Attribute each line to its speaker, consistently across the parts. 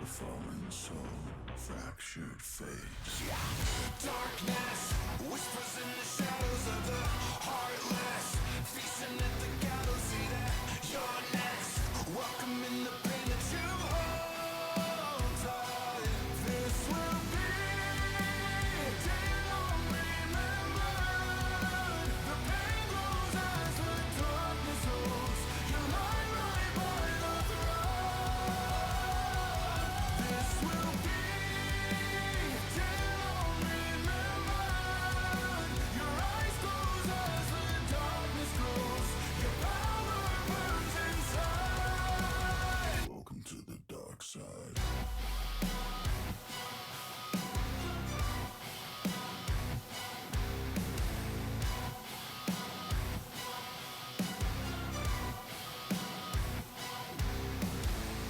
Speaker 1: fallen soul, fractured face.
Speaker 2: Darkness whispers in the shadows of the heartless, feasting at the gallows. See that you're next. Welcome in the pain that you hold tight. This will be a day long remembered. The pain grows as the darkness holds. You lie right by the throne. This will be a day long remembered. Your eyes close as the darkness grows. Your power burns inside.
Speaker 1: Welcome to the dark side.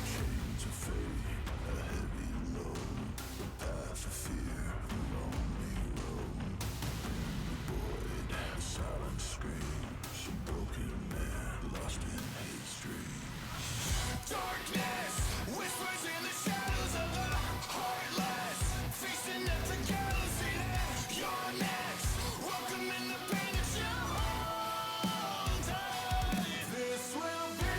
Speaker 1: Chains of fate, a heavy load, the path of fear, a lonely road. The void, silent screams, a broken man lost in his dreams.
Speaker 2: Darkness whispers in the shadows of the heartless, feasting at the gallows. See that you're next. Welcome in the pain that you hold tight. This will be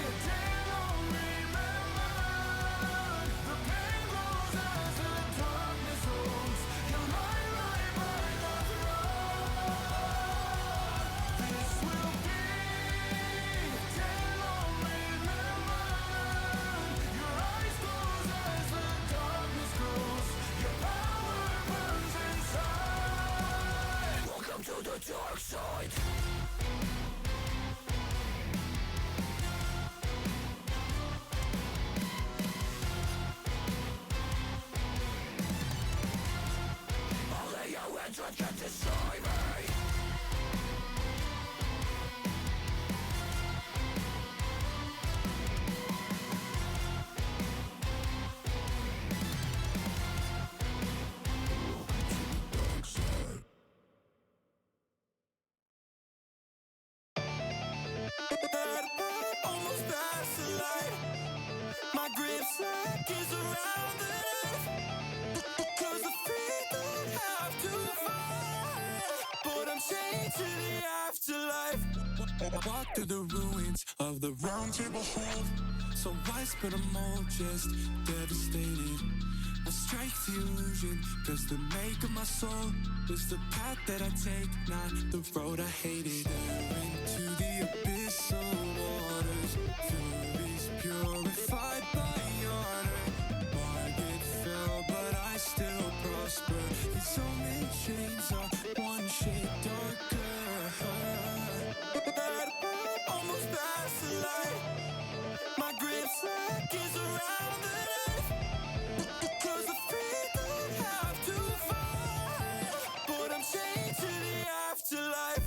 Speaker 2: a day long remembered. The pain grows as the darkness holds. You lie right by the throne. This will be a day long remembered. Your eyes close as the darkness grows. Your power burns inside. Welcome to the dark side. Only your entrance can destroy me.
Speaker 1: Dark side.
Speaker 2: Almost past the light. My grip slack is around the knife. 'Cause the feet don't have to fight. But I'm chained to the afterlife. Walk through the ruins of the round table hold. So why spit a mold just devastated? I strike the illusion, 'cause the make of my soul is the path that I take, not the road I hated. Into the abyssal waters, furies purified by honor. Margaret fell, but I still prosper. These omen chains are one shade darker. Almost past the light. My grip slack is around the knife. 'Cause the feet don't have to fight. But I'm chained to the afterlife.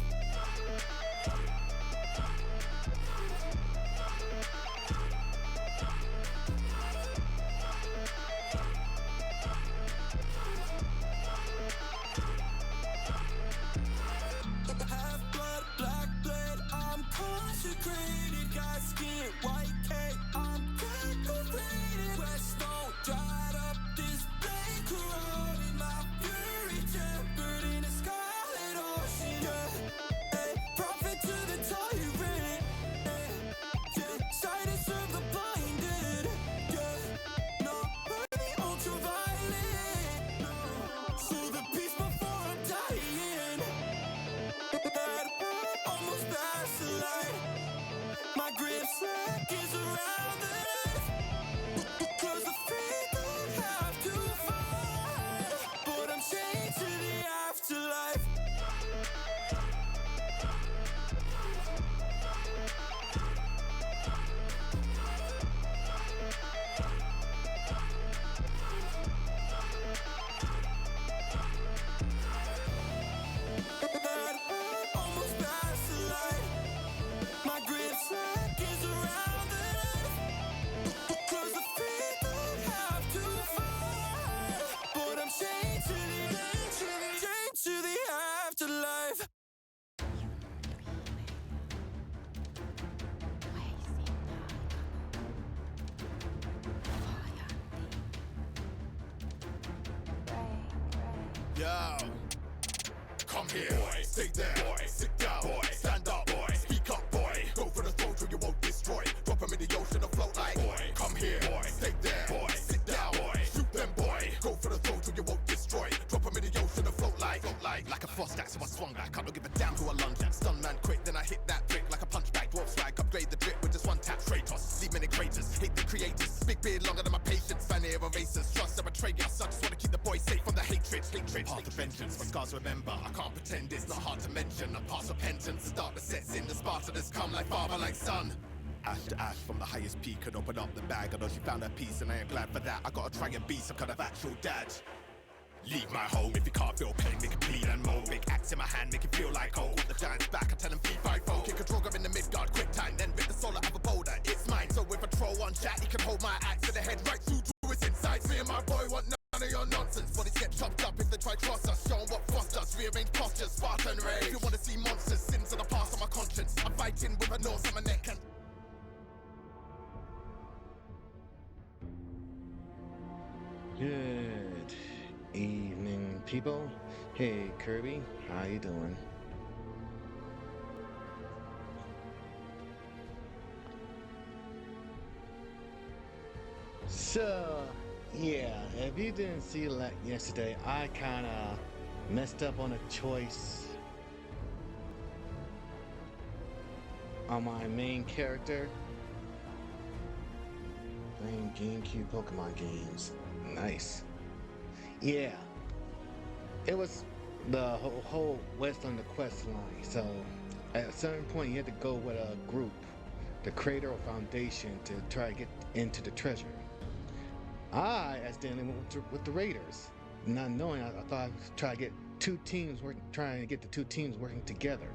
Speaker 2: Yo, come here, boy. Stay there, boy. Sit down, boy. Stand up, boy. Speak up, boy. Go for the throne so you won't destroy. Drop him in the ocean and float like, boy. Come here, boy. Stay there, boy. Sit down, boy. Shoot them, boy. Go for the throne so you won't destroy. Drop him in the ocean and float like a frost axe. So I swung back. I don't give a damn who I lunge at. Stun man quick, then I hit that brick like a punch bag. Dwarf swag, upgrade the drip with just one tap. Stratos, leave many craters. Hate the creators. Big beard longer than my patience. Fan air erasers. Trust and betray us. I just wanna keep the boys safe from the hatred. Path of vengeance, for scars remember. I can't pretend it's not hard to mention. I pass repentance, the darkness sets in. The Spartans come like father, like son. Ash to ash from the highest peak and open up the bag. I know she found her peace and I ain't glad for that. I gotta try and be some kind of actual dad. Leave my home if you can't feel pain, make it bleed and moan. Big axe in my hand, make it feel like home. Want the giants back, I tell them feed fight folk. Kick a Drogon in the mid-guard, quick time, then rip the soul out of a boulder. It's mine, so if I throw one shot, he can hold my axe to the head right through to his insides. Me and my boy want none of your nonsense. Bodies get chopped up if they try cross us. Show 'em what frost us, rearrange postures, Spartan rage. If you wanna see monsters, sins of the past on my conscience. I'm fighting with a nose on my neck and
Speaker 3: Good evening, people. Hey, Kirby, how you doing? So, yeah, if you didn't see yesterday, I kind of messed up on a choice on my main character. Playing GameCube Pokemon games. Nice. Yeah. It was the whole West on the quest line. So at a certain point you had to go with a group, the creator or foundation, to try to get into the treasure. I accidentally went with the Raiders. Not knowing, I thought I would try to get trying to get the two teams working together.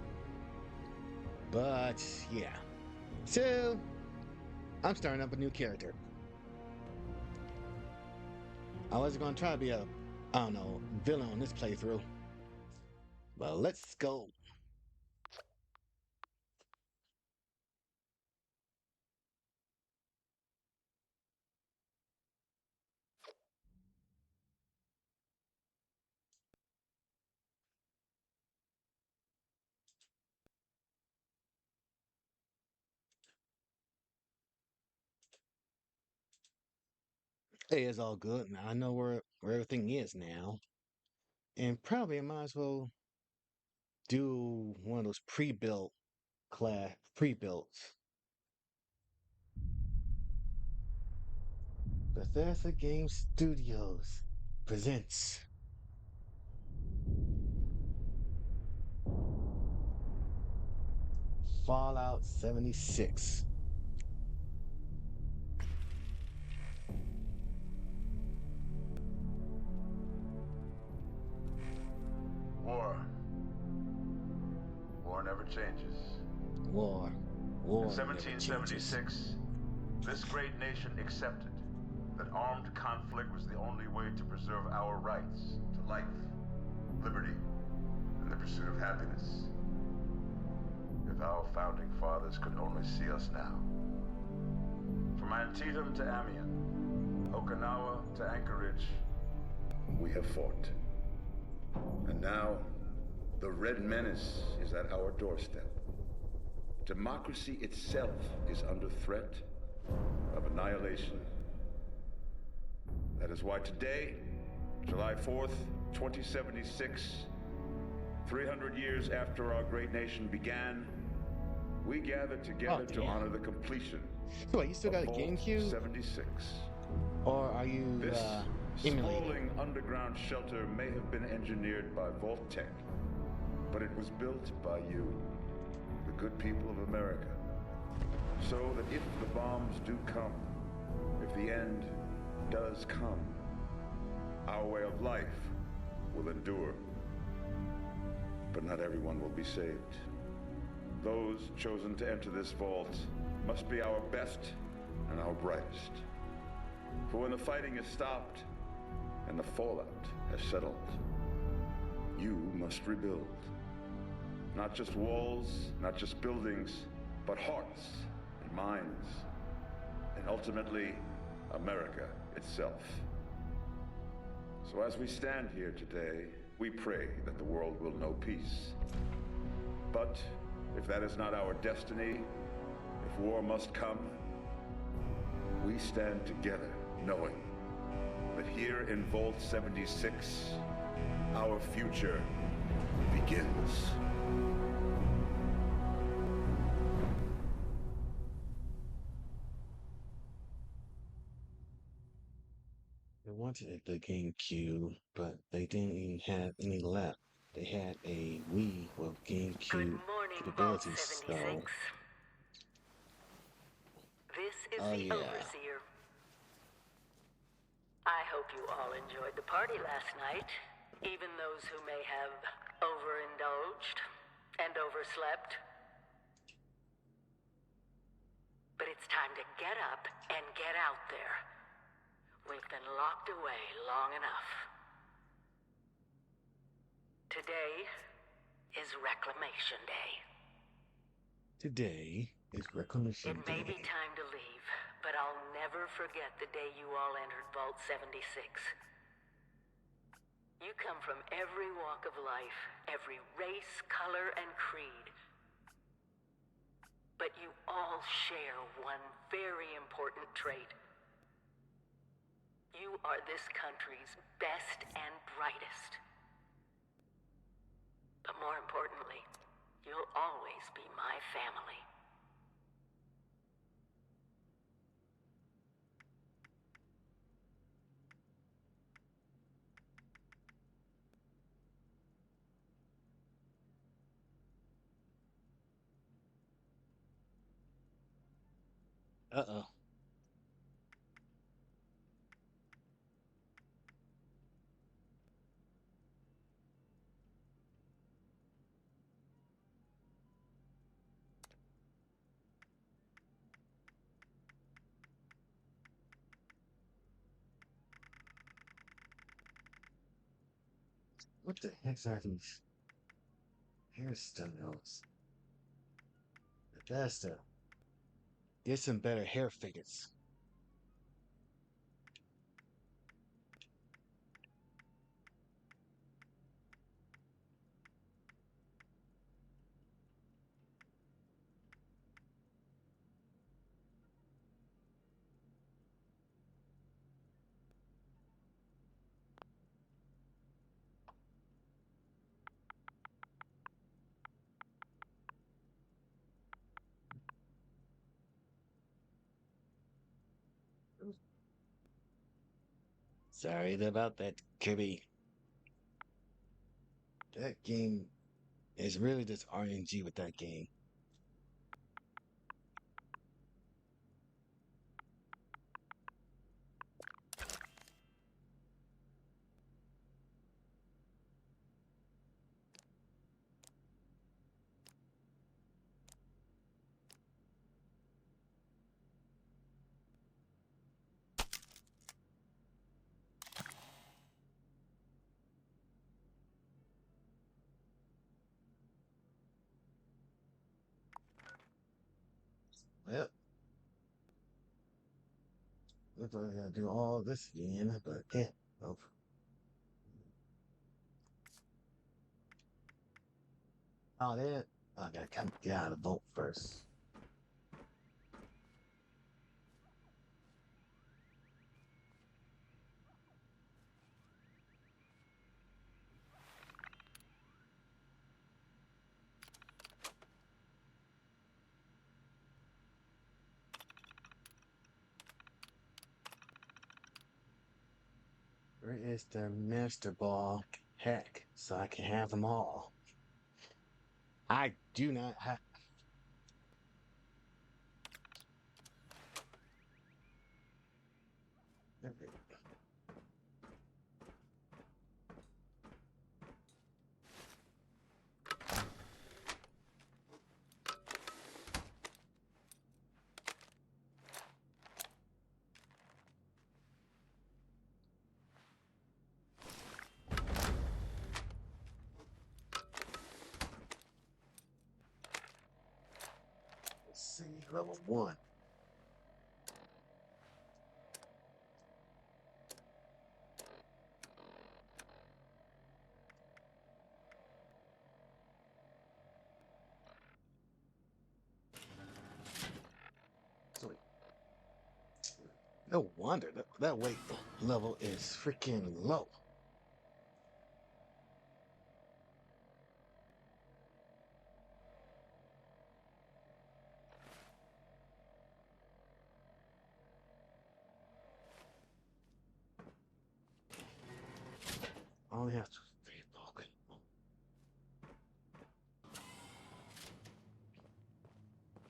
Speaker 3: But yeah. So I'm starting up a new character. I was going to try to be a, I don't know, villain on this playthrough. But let's go. Hey, it's all good. I know where everything is now. And probably I might as well do one of those pre-builts. Bethesda Game Studios presents Fallout 76.
Speaker 4: War. War never changes.
Speaker 3: War.
Speaker 4: In
Speaker 3: Never changes.
Speaker 4: 1776, this great nation accepted that armed conflict was the only way to preserve our rights to life, liberty, and the pursuit of happiness. If our founding fathers could only see us now. From Antietam to Amiens, Okinawa to Anchorage, we have fought. And now, the Red Menace is at our doorstep. Democracy itself is under threat of annihilation. That is why today, July 4th, 2076, 300 years after our great nation began, we gather together to honor the completion
Speaker 3: So wait, you still got a
Speaker 4: of Vault
Speaker 3: GameCube?
Speaker 4: 76.
Speaker 3: Or are you
Speaker 4: This
Speaker 3: emulating?
Speaker 4: sprawling underground shelter may have been engineered by Vault-Tec, but it was built by you, the good people of America, so that if the bombs do come, if the end does come, our way of life will endure. But not everyone will be saved. Those chosen to enter this vault must be our best and our brightest. For when the fighting is stopped and the fallout has settled, you must rebuild. Not just walls, not just buildings, but hearts and minds, and ultimately, America itself. So as we stand here today, We pray that the world will know peace. But if that is not our destiny, if war must come, we stand together knowing that here in Vault 76, our future begins.
Speaker 3: They wanted the GameCube, but they didn't even have any left. They had a Wii with
Speaker 5: Good
Speaker 3: GameCube
Speaker 5: morning, Vault
Speaker 3: capabilities,
Speaker 5: 76.
Speaker 3: so
Speaker 5: This is
Speaker 3: oh
Speaker 5: the
Speaker 3: yeah.
Speaker 5: Overseer. I hope you all enjoyed the party last night, even those who may have overindulged and overslept. But it's time to get up and get out there. We've been locked away long enough. Today is Reclamation Day.
Speaker 3: Today is
Speaker 5: It
Speaker 3: Reclamation
Speaker 5: may be
Speaker 3: Day.
Speaker 5: time to leave, but I'll never forget the day you all entered Vault 76. You come from every walk of life, every race, color, and creed. But you all share one very important trait. You are this country's best and brightest. But more importantly, you'll always be my family.
Speaker 3: Uh-oh. What the heck are these hairstyles? Bethesda. Get some better hair figures. Sorry about that, Kirby. That game is really just RNG with that game. Well, looks like I gotta do all this again, but yeah. Oh, oh there. I gotta come get out of the boat first. Where is the Master Ball heck so I can have them all? I do not have. Let's see, level 1. No wonder that weight level is freaking low. I only have to three Vulcan.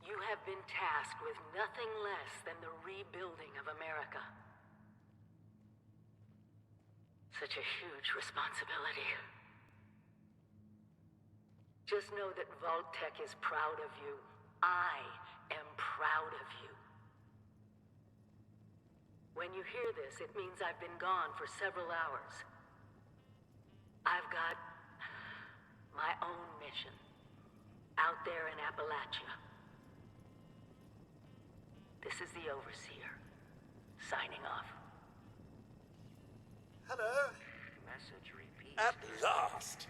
Speaker 5: You have been tasked with nothing less than the rebuilding of America. Such a huge responsibility. Just know that Vault-Tec is proud of you. I am proud of you. When you hear this, it means I've been gone for several hours. I've got my own mission out there in Appalachia. This is the Overseer, signing off.
Speaker 6: Hello?
Speaker 7: Message repeat.
Speaker 6: At last!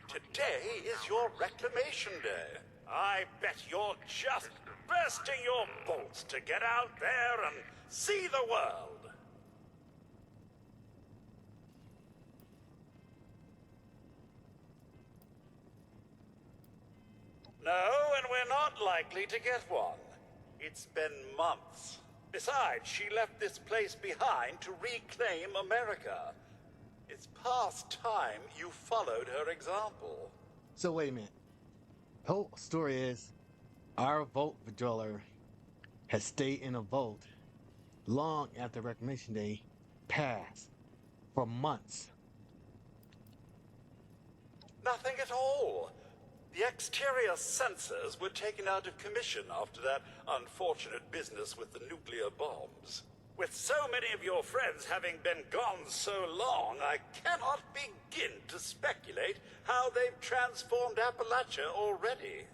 Speaker 6: Today is your reclamation day. I bet you're just bursting your bolts to get out there and see the world. No, and we're not likely to get one. It's been months. Besides, she left this place behind to reclaim America. It's past time you followed her example.
Speaker 3: So wait a minute. The whole story is our Vault Dweller has stayed in a vault long after Reclamation Day passed for months.
Speaker 6: Nothing at all. The exterior sensors were taken out of commission after that unfortunate business with the nuclear bombs. With so many of your friends having been gone so long, I cannot begin to speculate how they've transformed Appalachia already.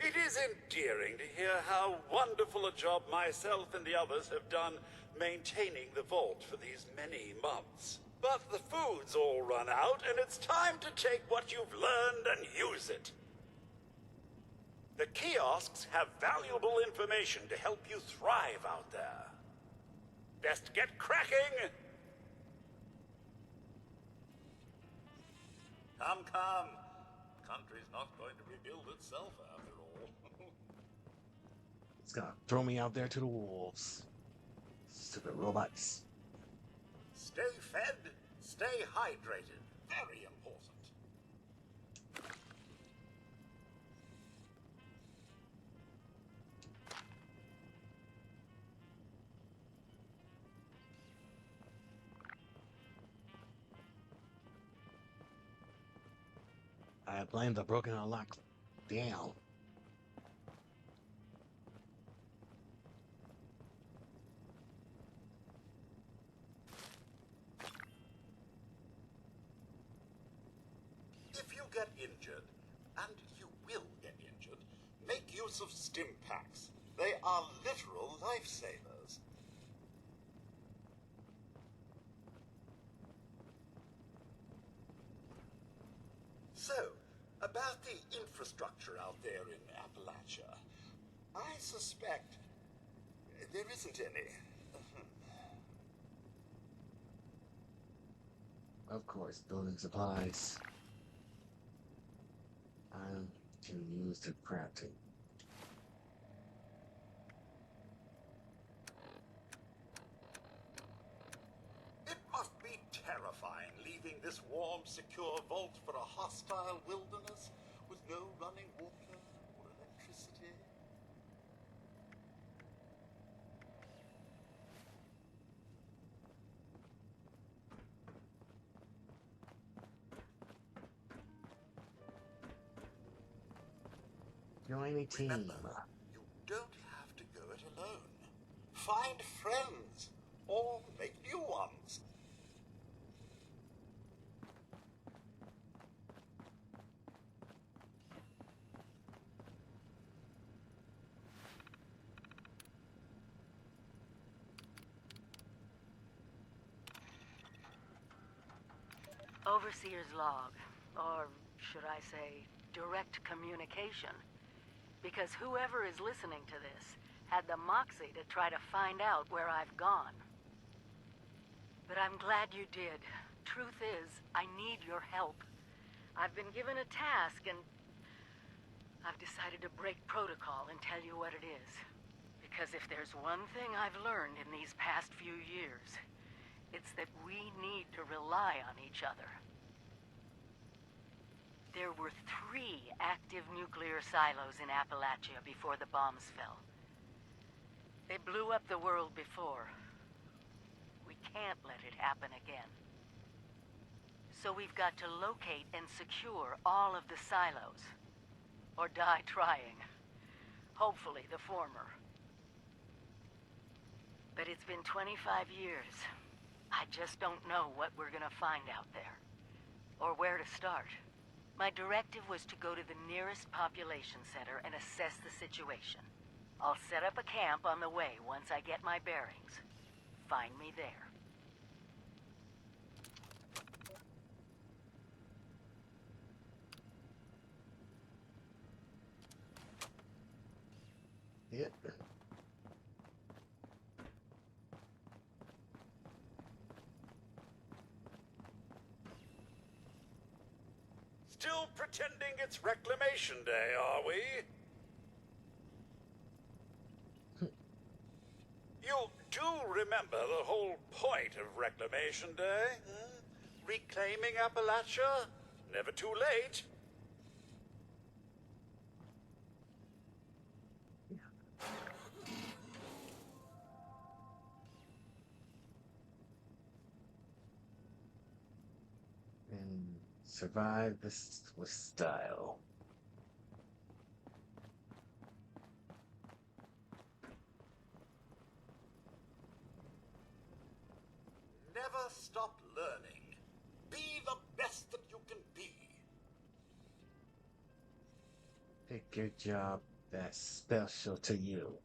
Speaker 6: It is endearing to hear how wonderful a job myself and the others have done maintaining the vault for these many months. But the food's all run out, and it's time to take what you've learned and use it. The kiosks have valuable information to help you thrive out there. Best get cracking! Come, come. The country's not going to rebuild itself after all.
Speaker 3: It's gonna throw me out there to the wolves. Stupid robots.
Speaker 6: Stay fed, stay hydrated. Very important.
Speaker 3: I blame the broken unlock. Damn.
Speaker 6: If you get injured, and you will get injured, make use of stim packs. They are literal lifesavers. So, about the infrastructure out there in Appalachia, I suspect there isn't any.
Speaker 3: Of course, building supplies. I can use the crafting.
Speaker 6: It must be terrifying leaving this warm, secure vault for a hostile wilderness with no running water or electricity.
Speaker 3: Join a team.
Speaker 6: Remember, you don't have to go it alone. Find friends, or make new ones.
Speaker 5: Overseer's log, or should I say, direct communication. Because whoever is listening to this had the moxie to try to find out where I've gone. But I'm glad you did. Truth is, I need your help. I've been given a task and I've decided to break protocol and tell you what it is. Because if there's one thing I've learned in these past few years, it's that we need to rely on each other. There were 3 active nuclear silos in Appalachia before the bombs fell. They blew up the world before. We can't let it happen again. So we've got to locate and secure all of the silos. Or die trying. Hopefully the former. But it's been 25 years. I just don't know what we're gonna find out there. Or where to start. My directive was to go to the nearest population center and assess the situation. I'll set up a camp on the way once I get my bearings. Find me there.
Speaker 3: Yep.
Speaker 6: Still pretending it's Reclamation Day, are we? You do remember the whole point of Reclamation Day? Reclaiming Appalachia? Never too late.
Speaker 3: And survive this with style.
Speaker 6: Never stop learning. Be the best that you can be.
Speaker 3: Pick your job that's special to you.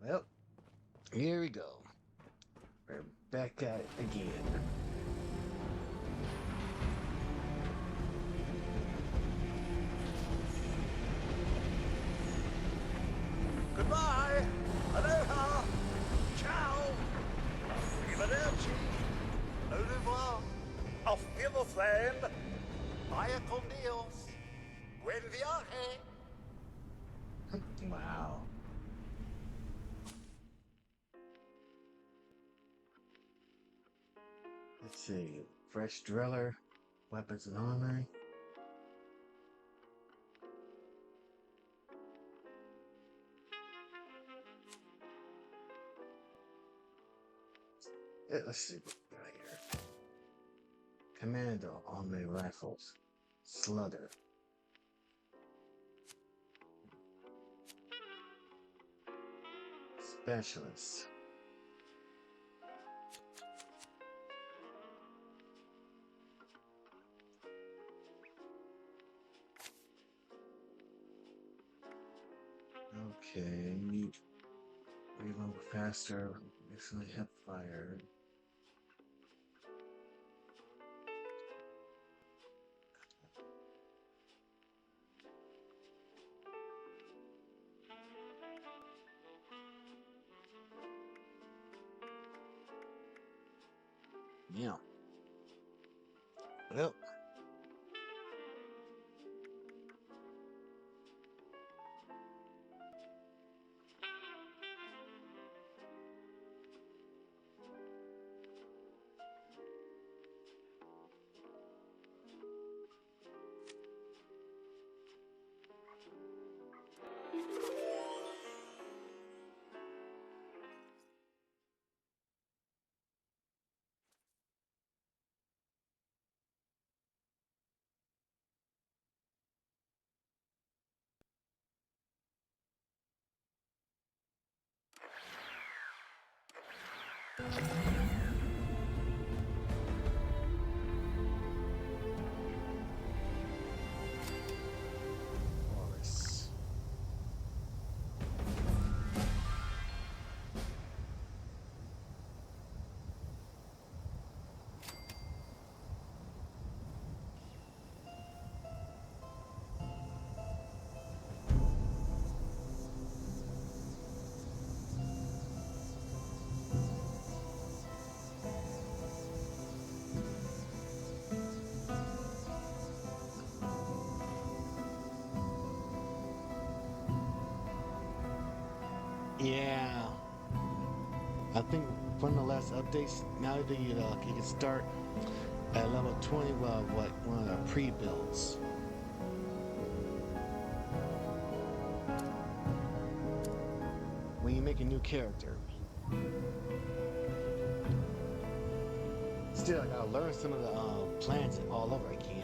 Speaker 3: Well, here we go. We're back at it again.
Speaker 6: Goodbye. Aloha. Ciao. Arrivederci. Au revoir. Auf Wiedersehen. Vaya con Dios. Buen viaje.
Speaker 3: Wow. Let's see. Fresh driller, weapons and armor. Let's see what we got here. Commando, armored rifles. Slugger. Specialist. Okay, reload faster, instantly hip fire. Yeah. Well. Yeah, I think from the last updates, now that you can start at level 20, well, what one of the pre-builds. When you make a new character. Still, I gotta learn some of the plans all over again.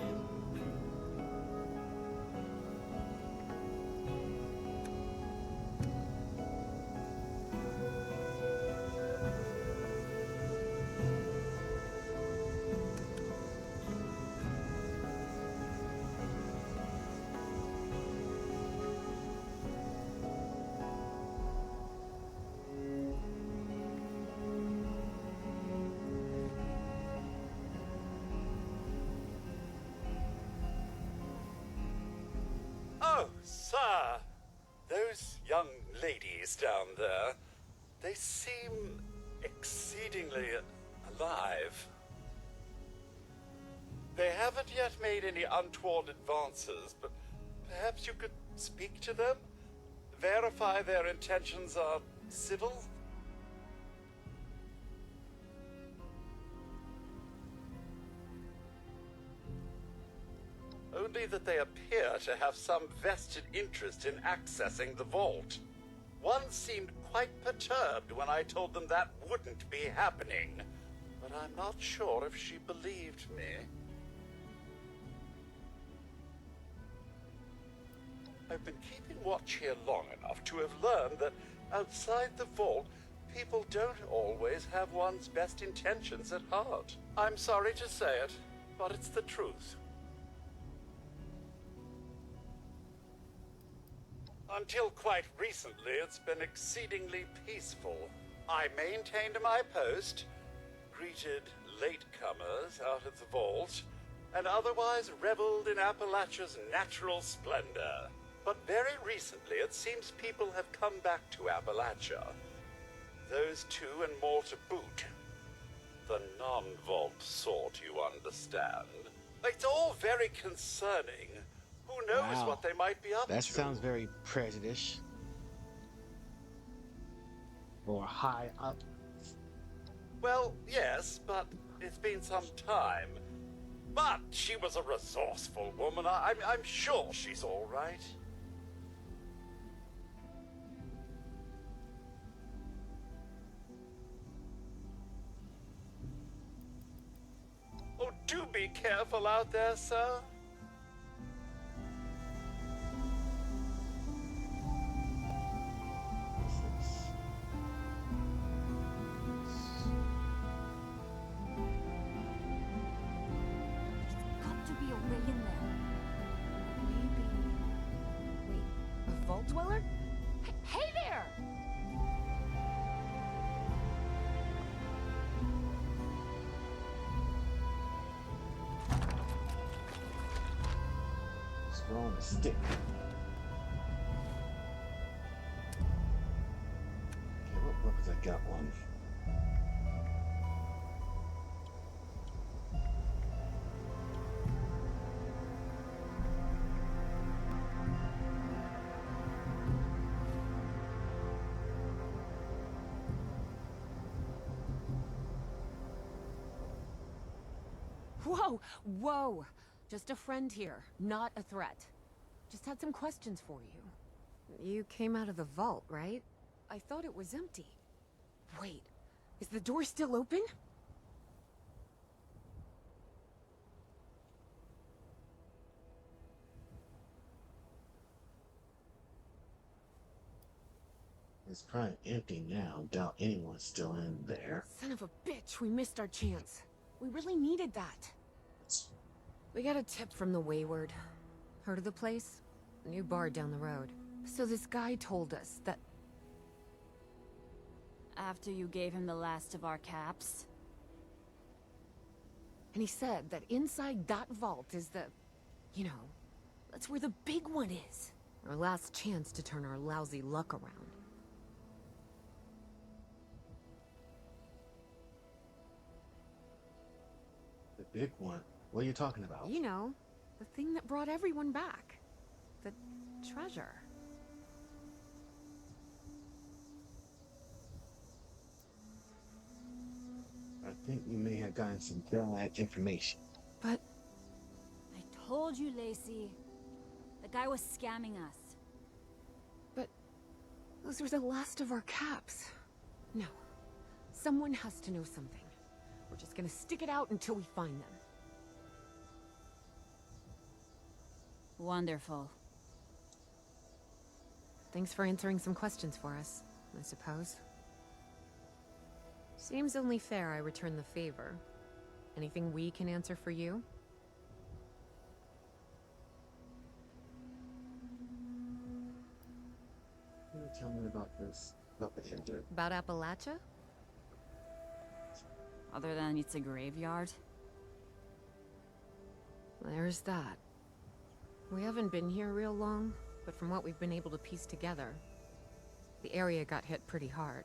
Speaker 6: Oh, sir, those young ladies down there, they seem exceedingly alive. They haven't yet made any untoward advances, but perhaps you could speak to them? Verify their intentions are civil? Only that they appear to have some vested interest in accessing the vault. One seemed quite perturbed when I told them that wouldn't be happening, but I'm not sure if she believed me. I've been keeping watch here long enough to have learned that outside the vault, people don't always have one's best intentions at heart. I'm sorry to say it, but it's the truth. Until quite recently, it's been exceedingly peaceful. I maintained my post, greeted latecomers out of the vault, and otherwise reveled in Appalachia's natural splendor. But very recently, it seems people have come back to Appalachia. Those two and more to boot. The non-vault sort, you understand. It's all very concerning. Who knows
Speaker 3: Wow.
Speaker 6: what they might be up
Speaker 3: That
Speaker 6: to?
Speaker 3: sounds very prejudiced. Or high up.
Speaker 6: Well, yes, but it's been some time. But she was a resourceful woman. I'm sure she's all right. Oh, do be careful out there, sir.
Speaker 7: Got to be a way in there. Maybe. Wait, a vault dweller? Hey there!
Speaker 3: Scroll on the stick. Okay, what weapons I got one?
Speaker 7: Whoa, whoa! Just a friend here, not a threat. Just had some questions for you. You came out of the vault, right? I thought it was empty. Wait, is the door still open?
Speaker 3: It's probably empty now. Doubt anyone's still in there.
Speaker 7: Son of a bitch, we missed our chance. We really needed that. We got a tip from the Wayward. Heard of the place? New bar down the road. So this guy told us that...
Speaker 8: After you gave him the last of our caps?
Speaker 7: And he said that inside that vault is the... You know, that's where the big one is. Our last chance to turn our lousy luck around.
Speaker 3: The big one? What are you talking about?
Speaker 7: You know, the thing that brought everyone back. The treasure.
Speaker 3: think you may have gotten some bad information.
Speaker 7: But
Speaker 8: I told you, Lacey. The guy was scamming us.
Speaker 7: those were the last of our caps. No. Someone has to know something. We're just gonna stick it out until we find them.
Speaker 8: Wonderful.
Speaker 7: Thanks for answering some questions for us, I suppose. Seems only fair I return the favor. Anything we can answer for you?
Speaker 3: Can you tell me about this? About the Hinder?
Speaker 7: About Appalachia?
Speaker 8: Other than it's a graveyard.
Speaker 7: There's that. We haven't been here real long, but from what we've been able to piece together, the area got hit pretty hard.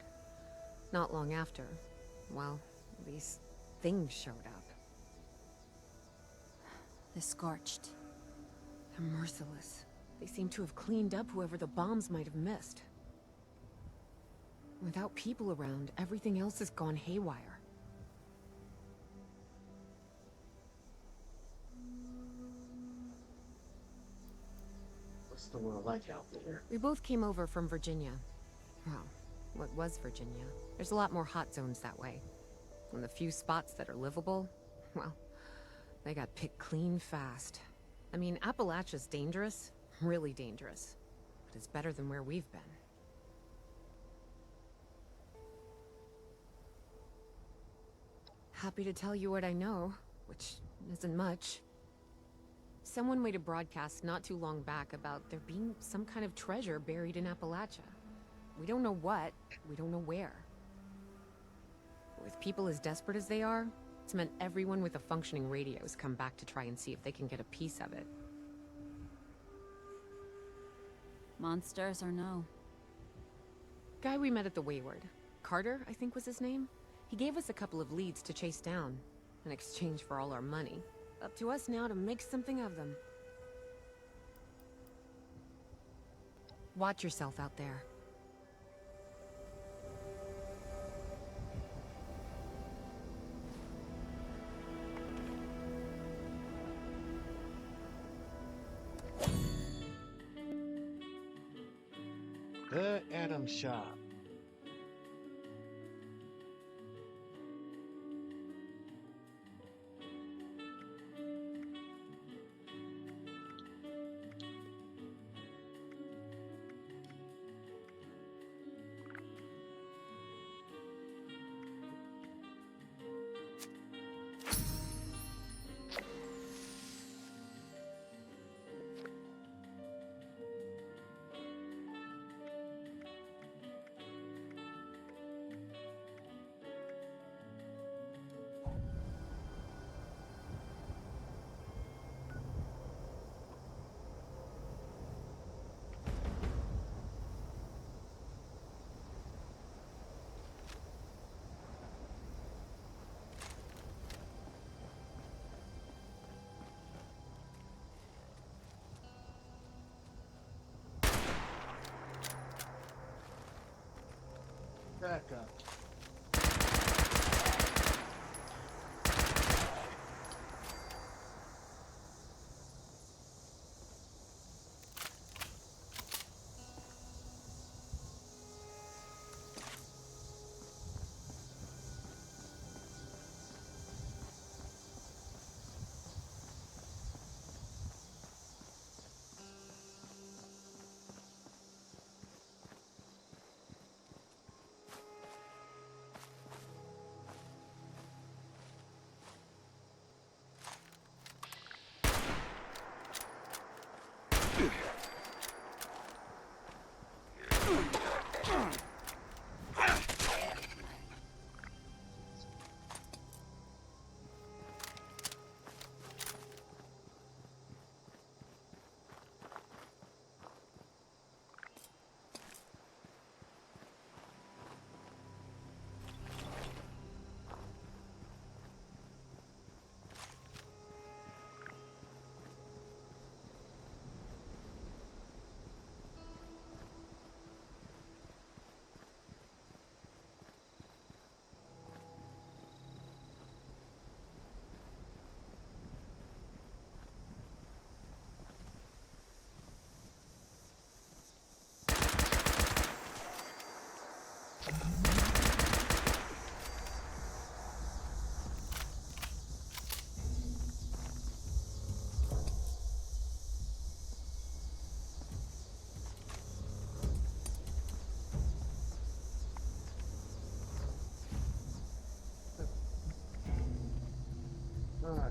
Speaker 7: Not long after, well, these things showed up.
Speaker 8: The Scorched.
Speaker 7: They're merciless. They seem to have cleaned up whoever the bombs might have missed. Without people around, everything else has gone haywire.
Speaker 3: What's the world like out there?
Speaker 7: We both came over from Virginia. Well, what was Virginia? There's a lot more hot zones that way. And the few spots that are livable, well, they got picked clean fast. I mean, Appalachia's dangerous, really dangerous. But it's better than where we've been. Happy to tell you what I know, which isn't much. Someone made a broadcast not too long back about there being some kind of treasure buried in Appalachia. We don't know what, we don't know where. With people as desperate as they are, it's meant everyone with a functioning radio has come back to try and see if they can get a piece of it.
Speaker 8: Monsters or no?
Speaker 7: Guy we met at the Wayward. Carter, I think was his name. He gave us a couple of leads to chase down, in exchange for all our money. Up to us now to make something of them. Watch yourself out there.
Speaker 3: The Adam Shop. Back up.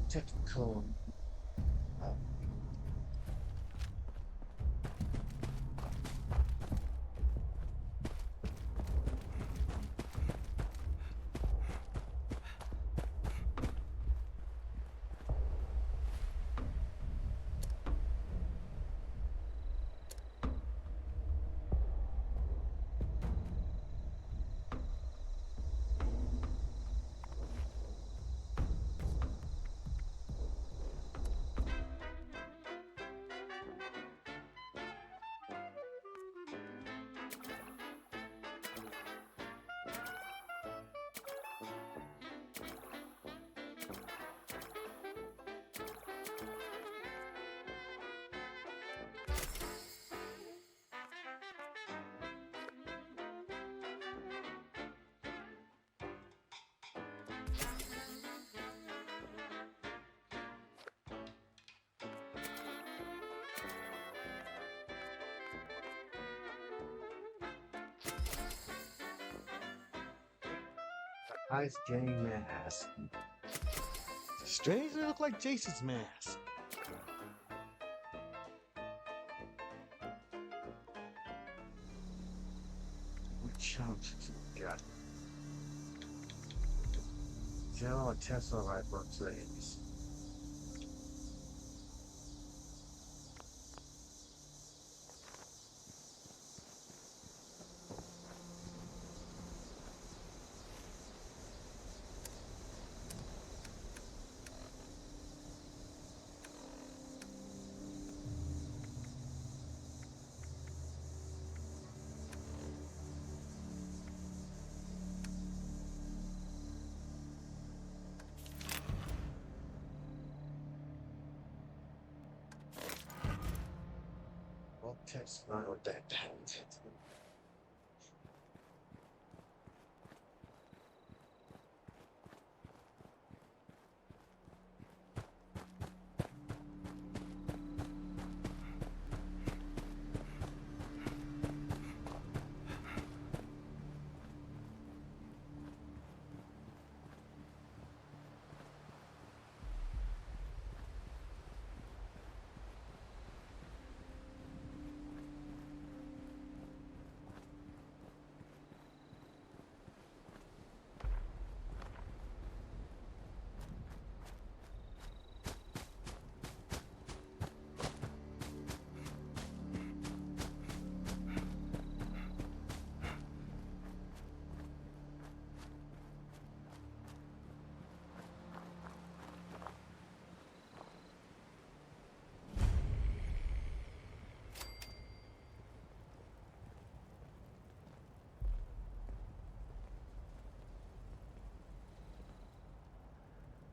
Speaker 3: Technical. Ice J mask. Strangely look like Jason's mask. What chunks got? Gel Tesla right workplace. Well, text not with that talent.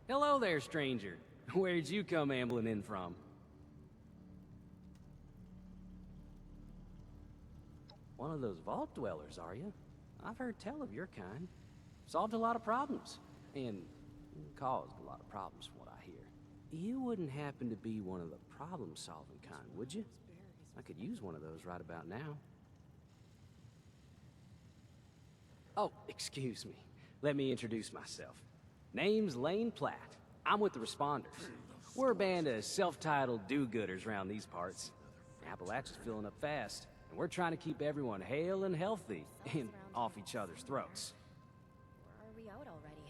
Speaker 9: Hello there, stranger. Where'd you come ambling in from? One of those vault dwellers, are you? I've heard tell of your kind. Solved a lot of problems. And caused a lot of problems from what I hear. You wouldn't happen to be one of the problem-solving kind, would you? I could use one of those right about now. Oh, excuse me. Let me introduce myself. Name's Lane Platt. I'm with the Responders. We're a band of self-titled do-gooders around these parts. Appalachia's filling up fast, and we're trying to keep everyone hale and healthy and off each other's throats.
Speaker 8: Or are we out already?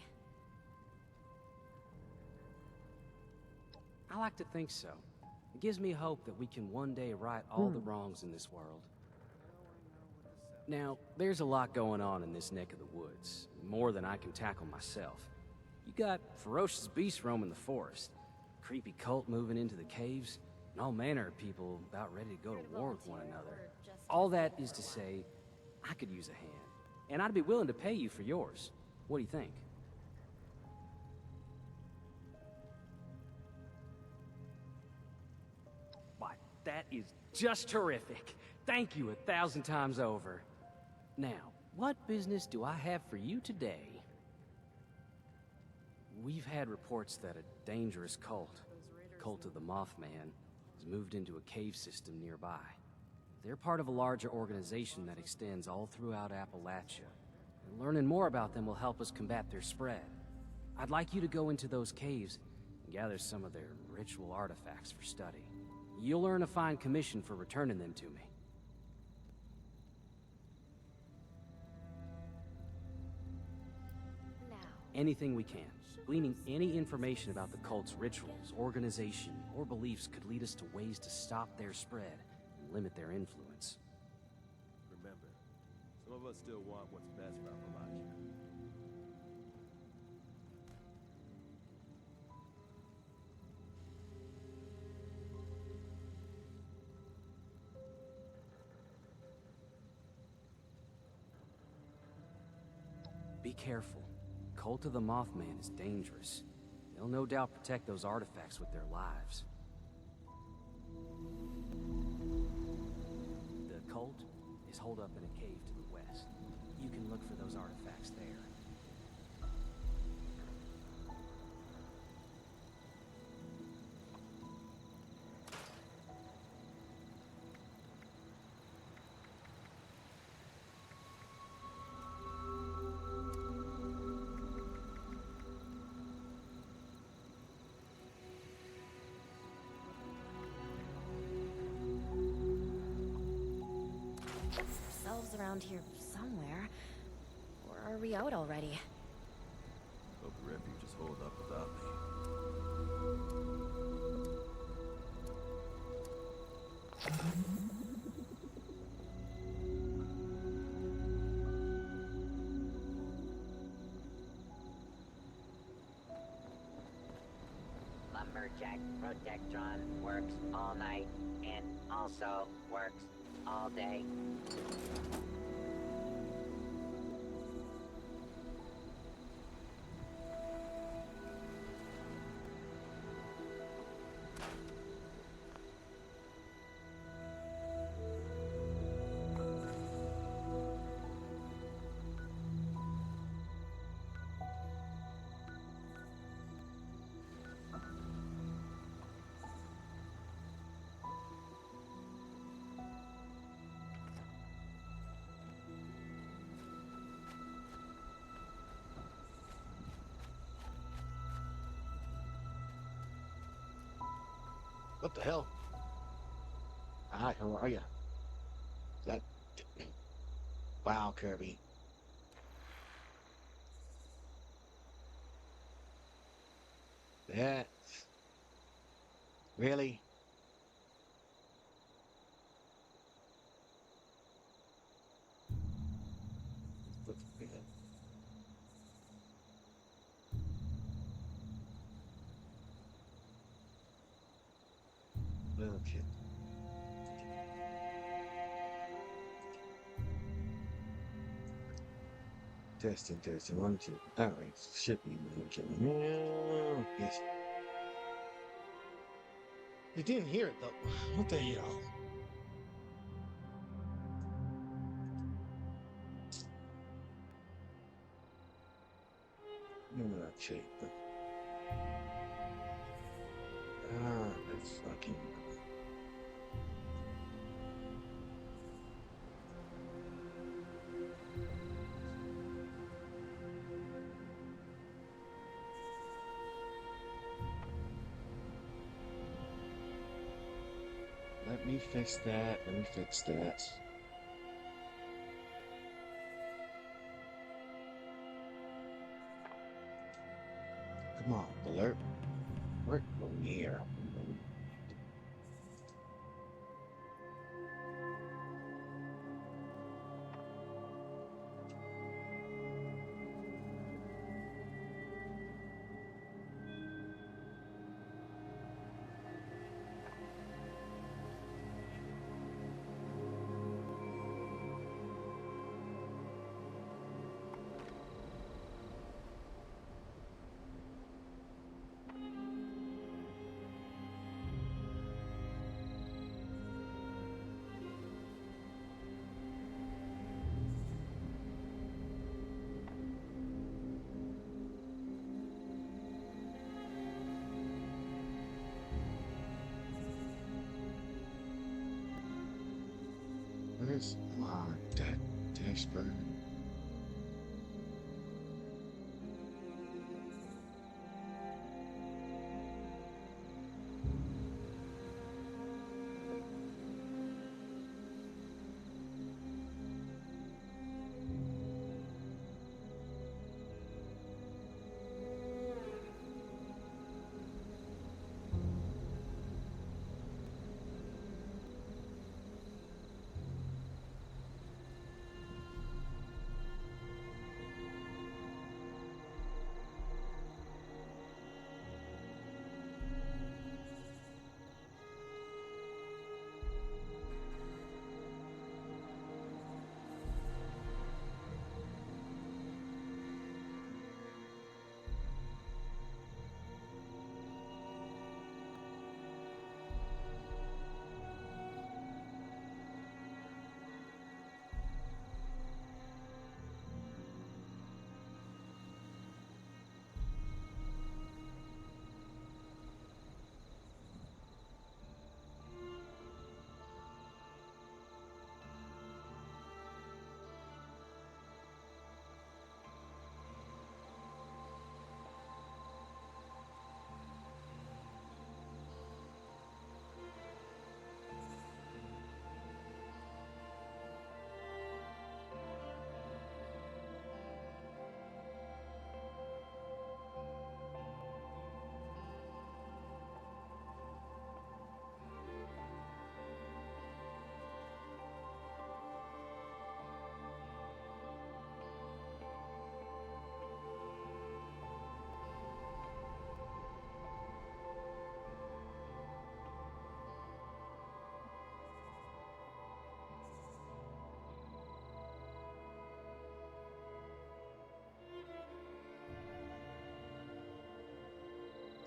Speaker 9: I like to think so. It gives me hope that we can one day right all the wrongs in this world. Now, there's a lot going on in this neck of the woods, more than I can tackle myself. You got ferocious beasts roaming the forest, creepy cult moving into the caves, and all manner of people about ready to go to war with one another. All that is to say, I could use a hand, and I'd be willing to pay you for yours. What do you think? Why, that is just terrific. Thank you 1,000 times over. Now, What business do I have for you today? We've had reports that a dangerous cult, Cult of the Mothman, has moved into a cave system nearby. They're part of a larger organization that extends all throughout Appalachia, and learning more about them will help us combat their spread. I'd like you to go into those caves and gather some of their ritual artifacts for study. You'll earn a fine commission for returning them to me. Anything we can. Gleaning any information about the cult's rituals, organization, or beliefs could lead us to ways to stop their spread and limit their influence.
Speaker 10: Remember, some of us still want what's best for Appalachia.
Speaker 9: Be careful. Cult of the Mothman is dangerous. They'll no doubt protect those artifacts with their lives. The cult is holed up in a cave to the west. You can look for those artifacts there.
Speaker 11: Ourselves around here somewhere. Or are we out already?
Speaker 10: Hope the refuge is holed up without me.
Speaker 12: Lumberjack Protectron works all night and also works all day.
Speaker 3: What the hell? Hi, how are ya? That... Wow, Kirby. That... Really? Okay. Testing, 1, 2. Alright, should be okay. Yes. You didn't hear it though. What the hell? Okay. That's fucking. Let me fix that. Let me fix that. Come on, alert. Work from here. Where's that Dashbird?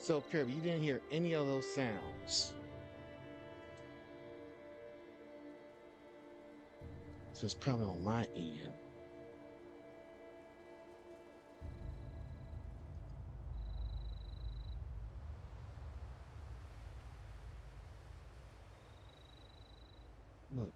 Speaker 3: So, Kirby, you didn't hear any of those sounds. So it's probably on my end. Look.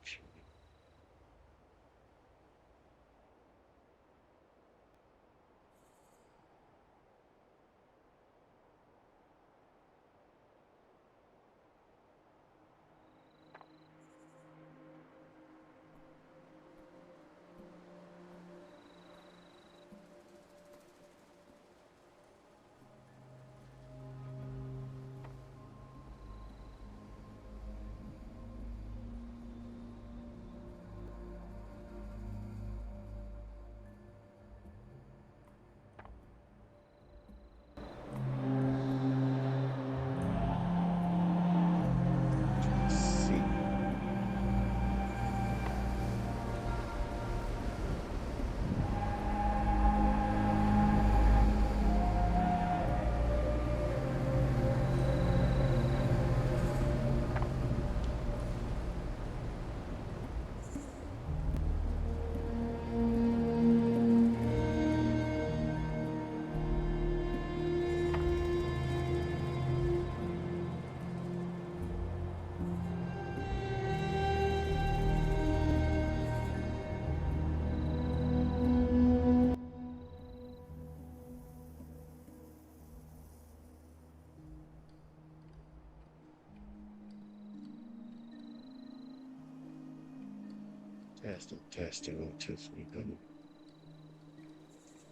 Speaker 3: Testing, 1, 2, 3, go.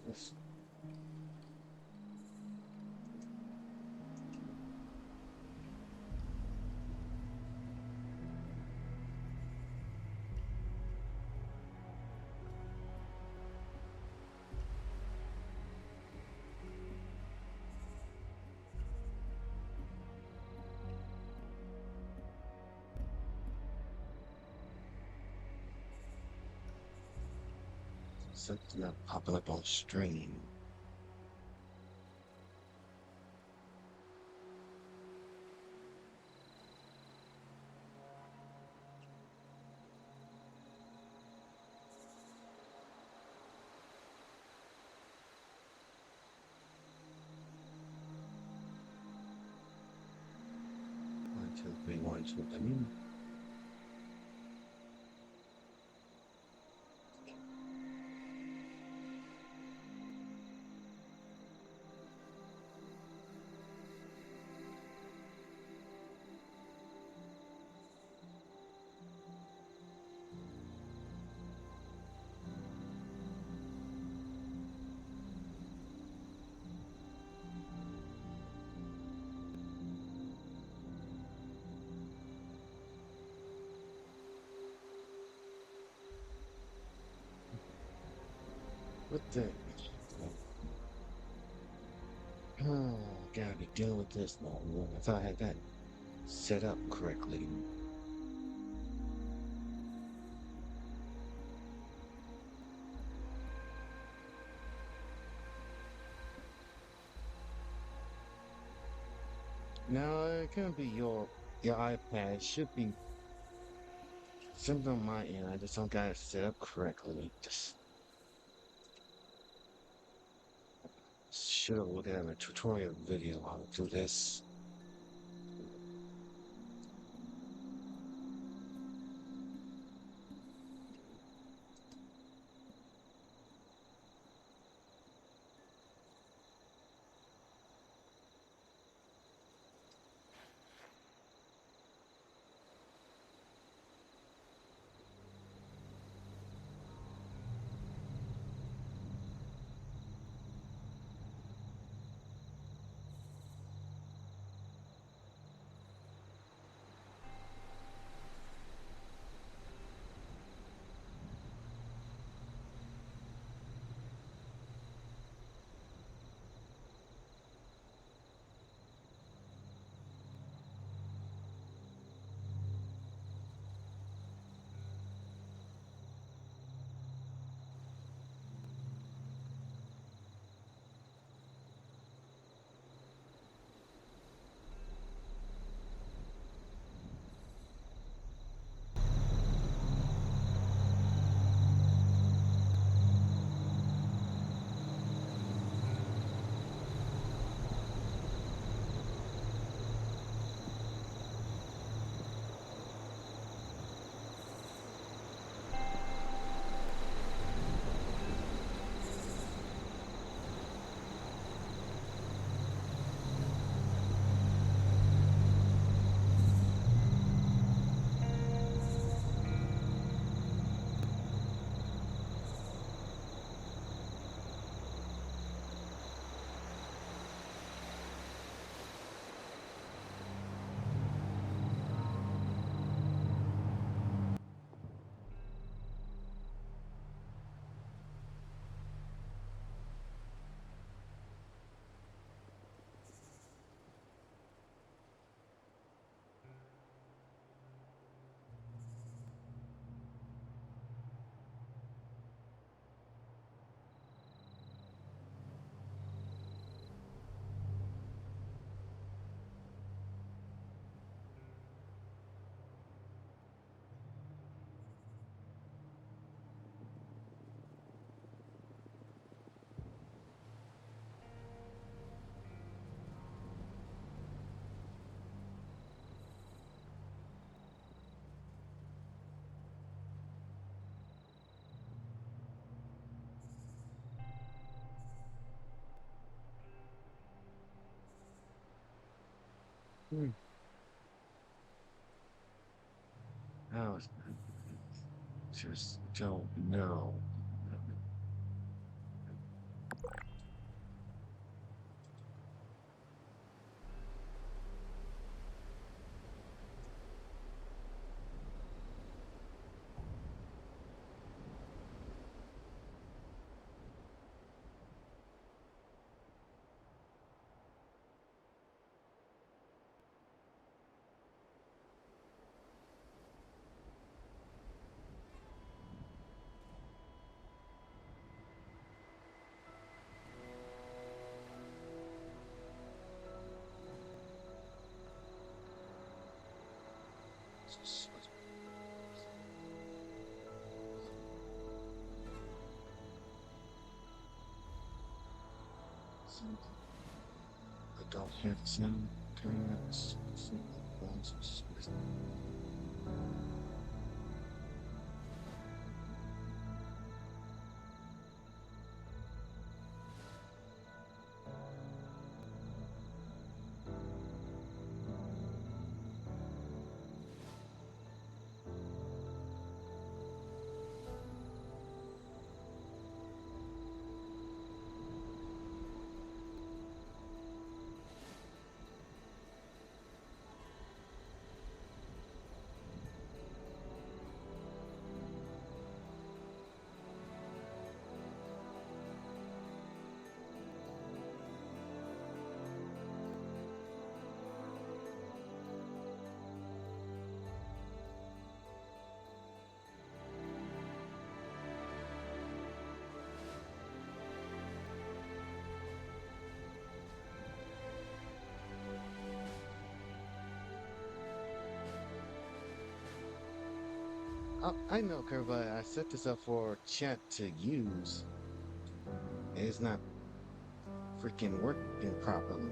Speaker 3: Yes. Something not popping up on stream. One, two, three, 1, 2, 3. What the? Oh, gotta be dealing with this now. I thought I had that set up correctly. No, it can't be your iPad. It should be something on my end. I just don't got it set up correctly. Just should have looked at a tutorial video on how to do this. I just don't know. I don't hear the sound. I know, Kerr, but I set this up for chat to use. And it's not freaking working properly.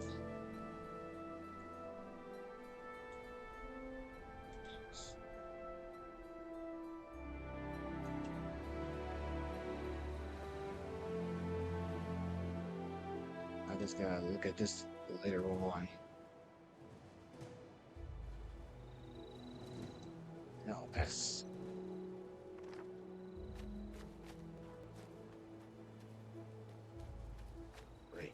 Speaker 3: I just gotta look at this later on. No, that's great.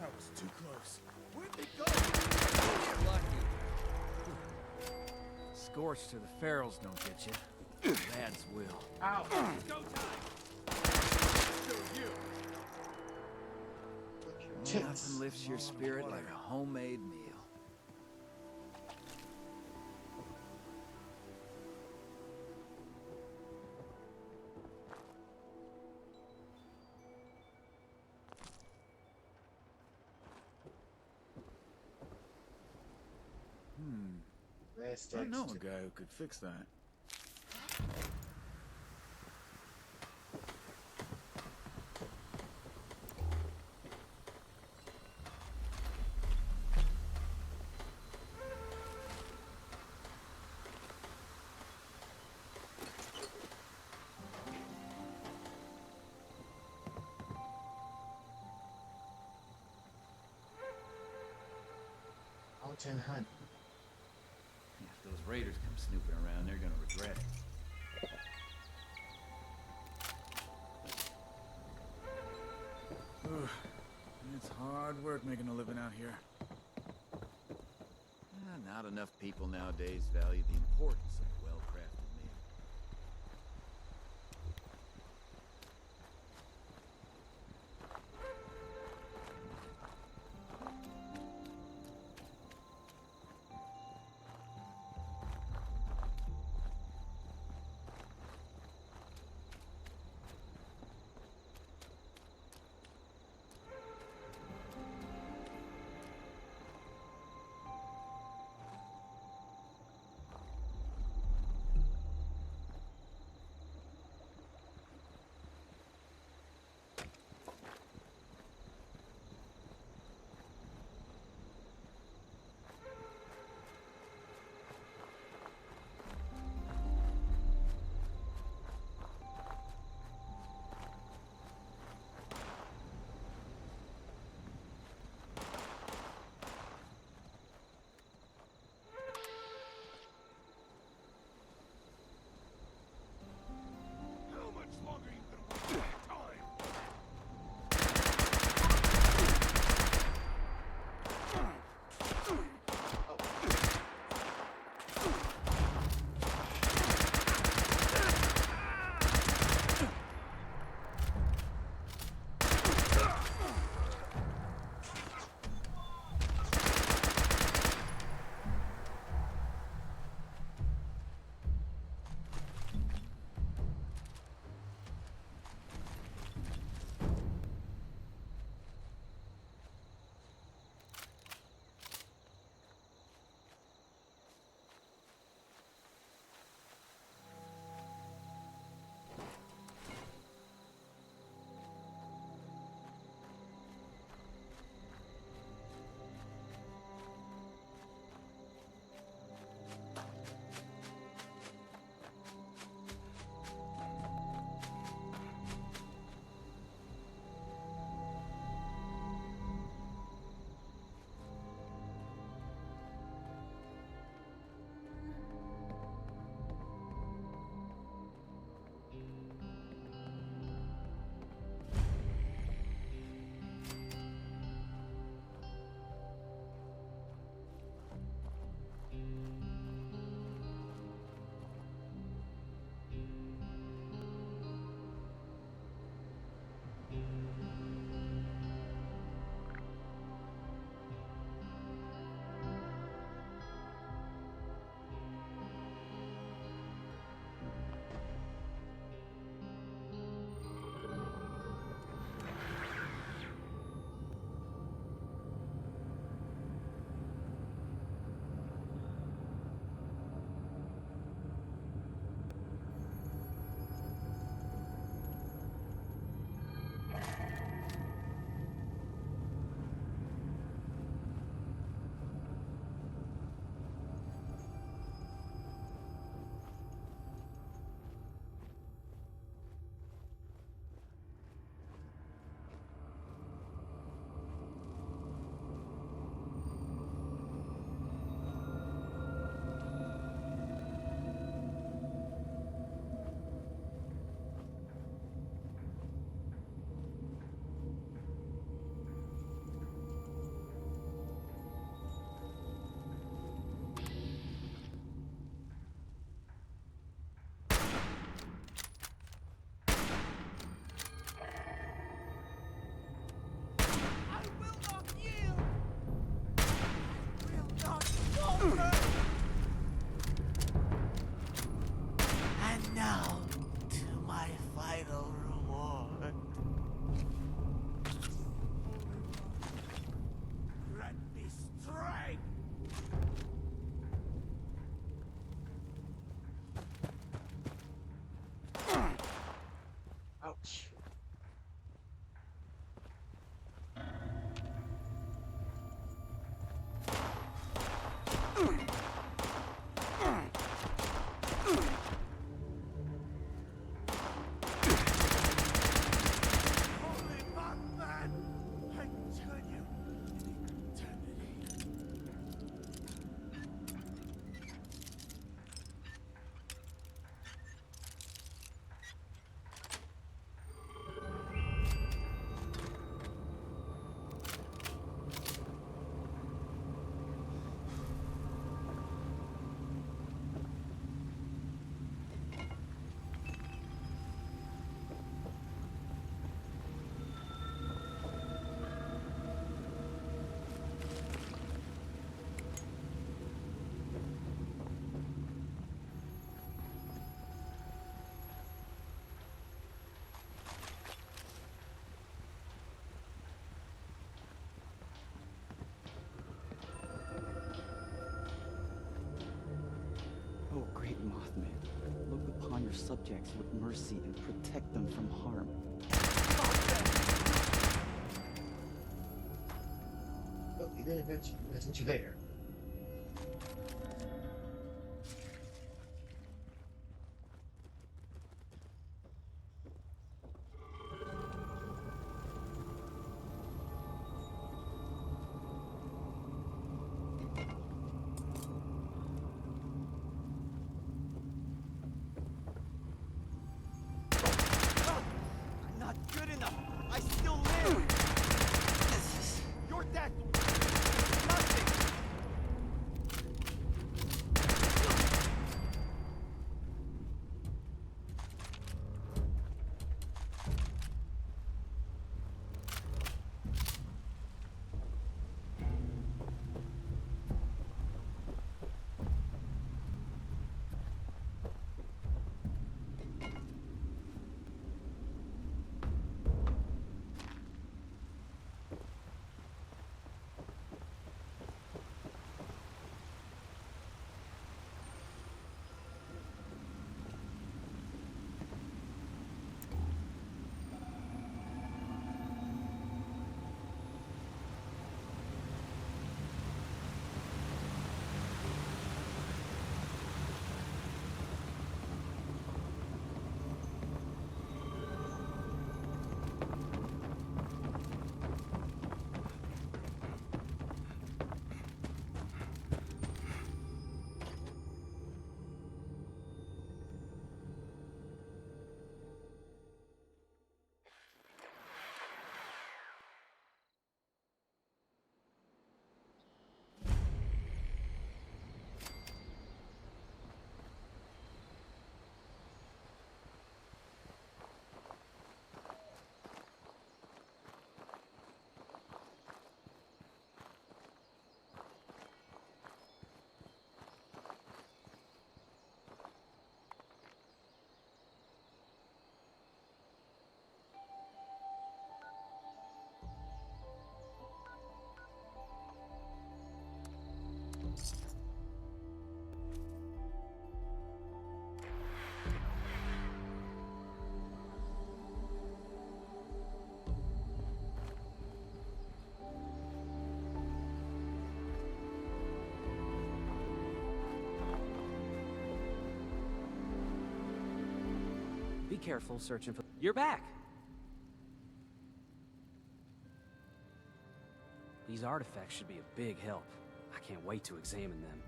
Speaker 13: That was too close. Where'd they go?
Speaker 14: You're lucky. Scorched to the ferals don't get you. Lads will.
Speaker 13: Ow! Go time! Screw you!
Speaker 14: Nothing lifts your spirit like a homemade meal.
Speaker 13: I know a guy who could fix that.
Speaker 3: Mountain Hunt.
Speaker 14: If those raiders come snooping around, they're gonna regret it.
Speaker 13: Ugh. It's hard work making a living out here.
Speaker 14: Not enough people nowadays value the importance of a well-crafted meal.
Speaker 15: to my final reward. Grant me strength!
Speaker 3: Ouch.
Speaker 15: Holy Mothman! I turn you in eternity.
Speaker 16: Oh, great Mothman, look upon your subjects with mercy and protect them from harm.
Speaker 3: Oh, he didn't mention you there.
Speaker 15: I'm not good enough. I still live. Your death. Nothing.
Speaker 9: Be careful searching for... You're back! These artifacts should be a big help. I can't wait to examine them.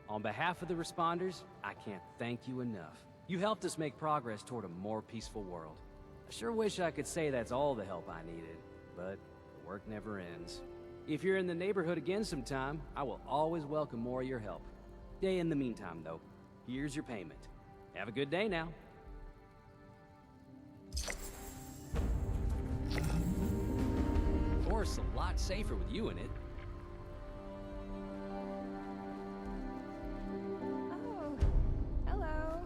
Speaker 9: On behalf of the responders, I can't thank you enough. You helped us make progress toward a more peaceful world. I sure wish I could say that's all the help I needed, but the work never ends. If you're in the neighborhood again sometime, I will always welcome more of your help. In the meantime, though, here's your payment. Have a good day now. Of course, a lot safer with you in it.
Speaker 7: Oh, hello.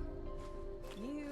Speaker 7: You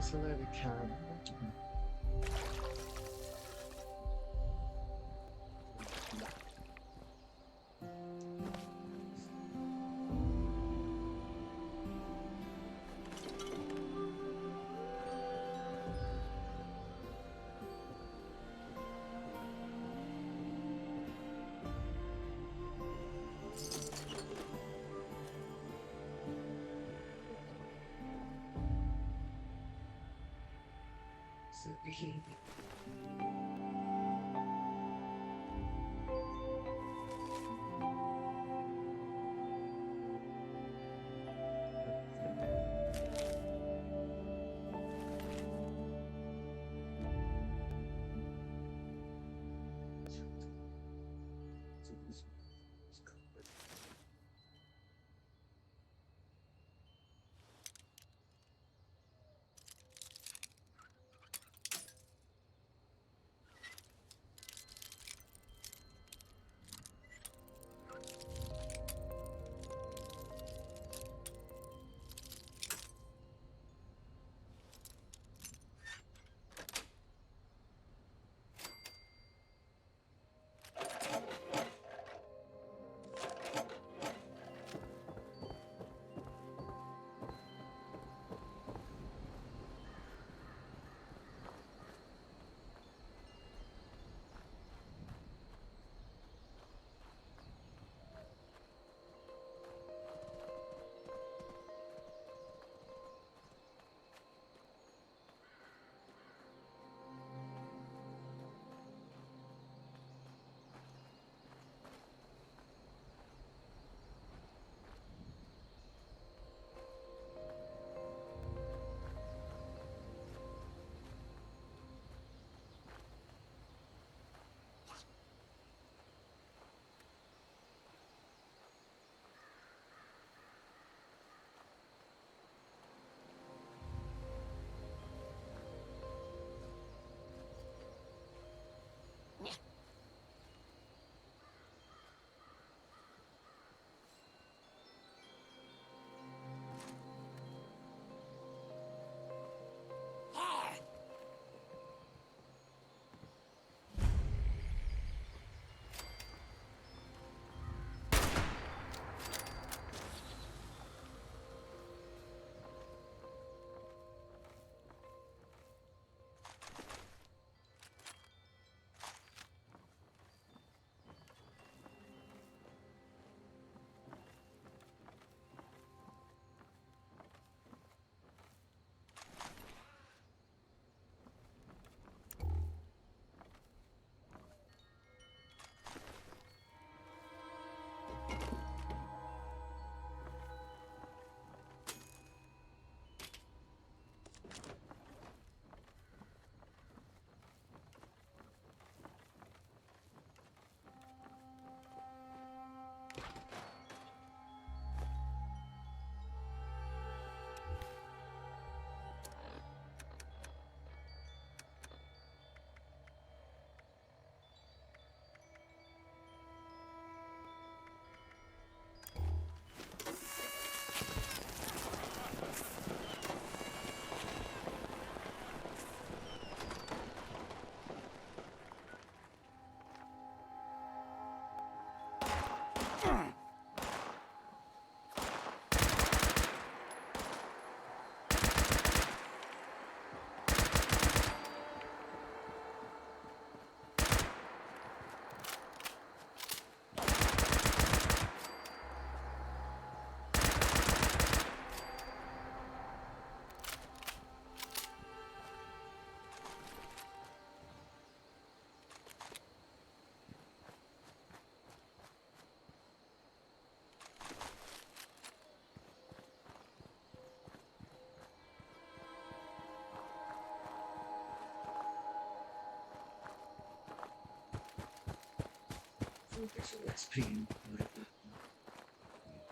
Speaker 3: Celebrity count.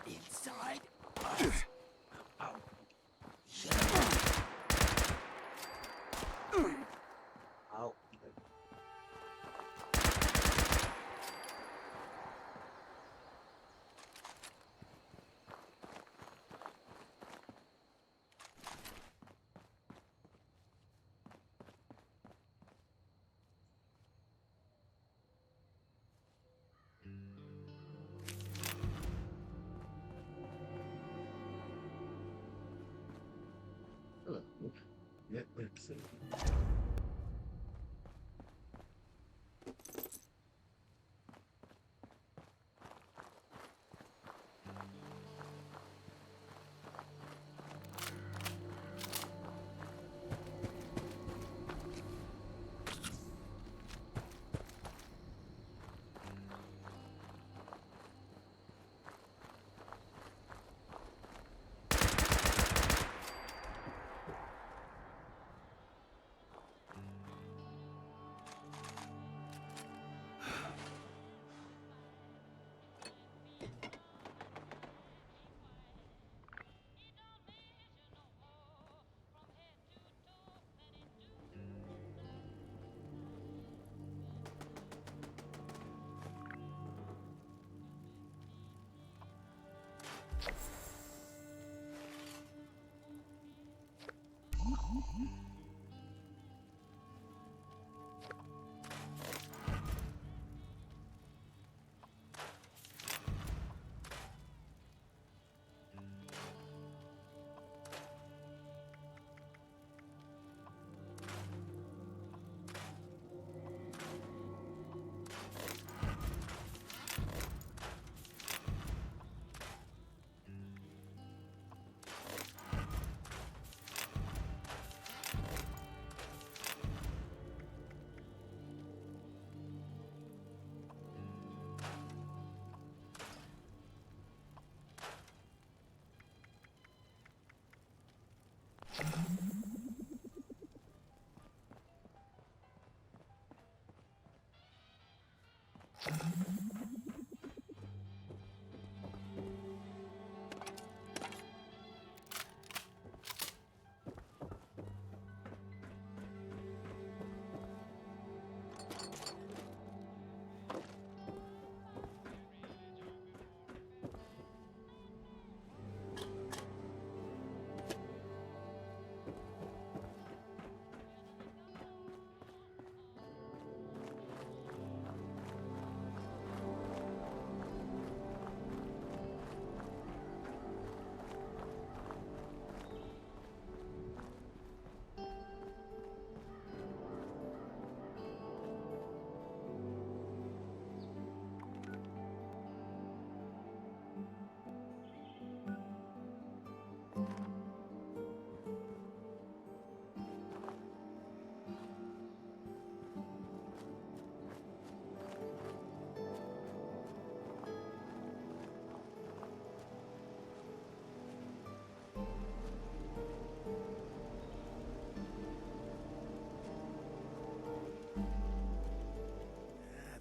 Speaker 15: Inside?
Speaker 3: Out.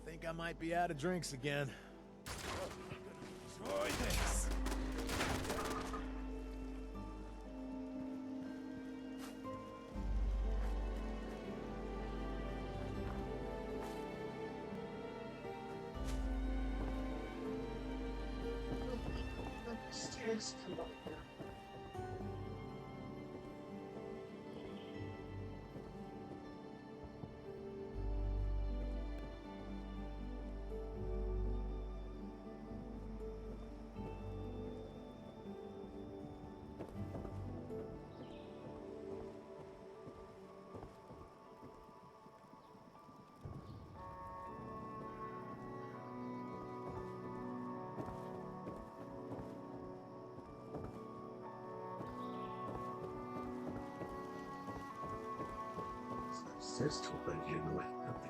Speaker 17: I think I might be out of drinks again. Destroy this!
Speaker 18: Stairs come up now. Says to let you know nothing.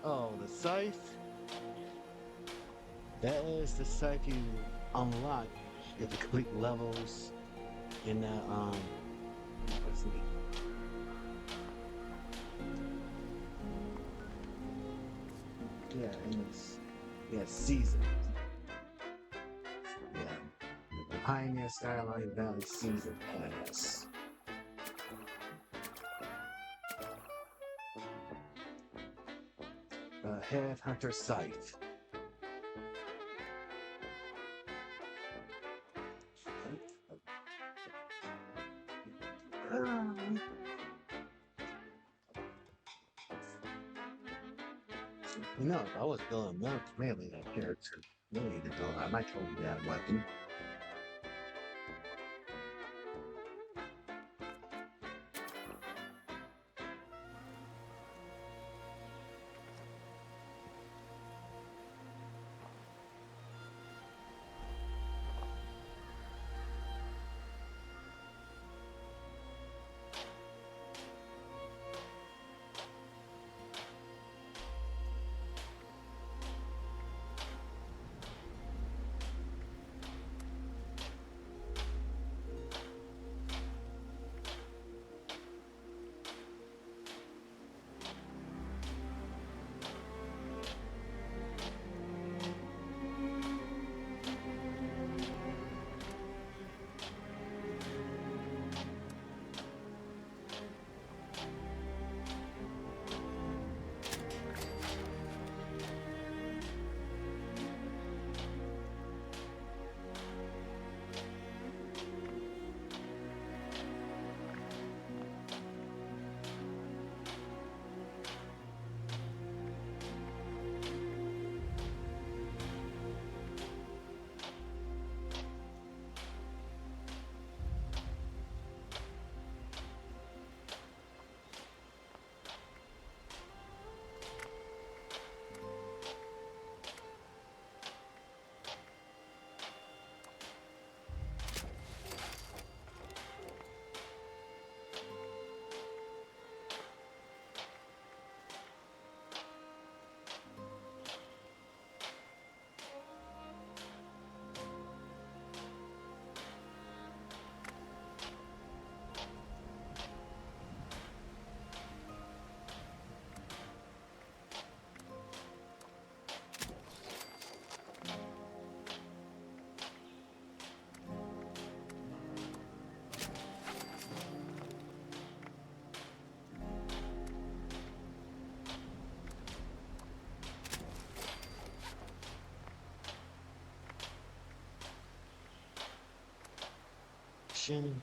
Speaker 3: Oh, the scythe. That is the scythe you unlock if you complete levels in the what's it? Yeah, in this season. Yeah. The Pioneer Skyline Valley Season Pass. Headhunter Scythe. You know, if I was building melee that character, really to build, I might totally that weapon. Shin.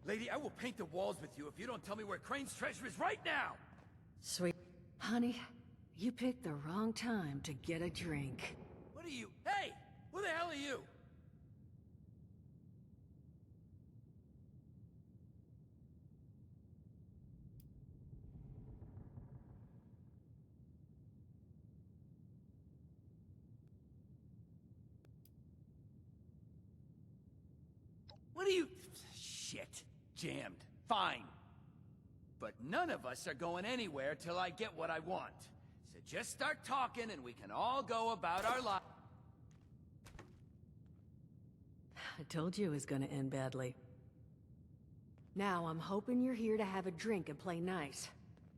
Speaker 13: Lady, I will paint the walls with you if you don't tell me where Crane's treasure is right now!
Speaker 5: Sweet. Honey, you picked the wrong time to get a drink.
Speaker 13: What are you? Hey! Who the hell are you? What are you... Shit. Jammed. Fine. But none of us are going anywhere till I get what I want. So just start talking and we can all go about our lives.
Speaker 5: I told you it was gonna end badly. Now I'm hoping you're here to have a drink and play nice.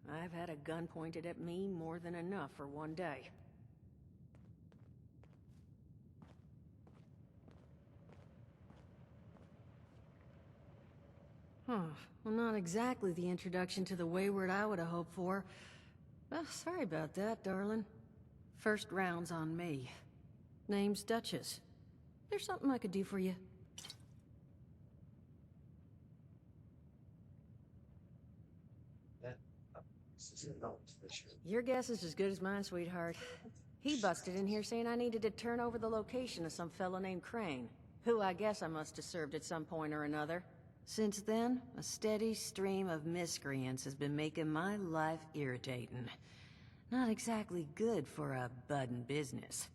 Speaker 5: I've had a gun pointed at me more than enough for one day. Well, not exactly the introduction to the Wayward I would have hoped for. Well, sorry about that, darling. First round's on me. Name's Duchess. There's something I could do for you. Your guess is as good as mine, sweetheart. He busted in here saying I needed to turn over the location of some fellow named Crane, who I guess I must have served at some point or another. Since then, a steady stream of miscreants has been making my life irritating. Not exactly good for a budding business.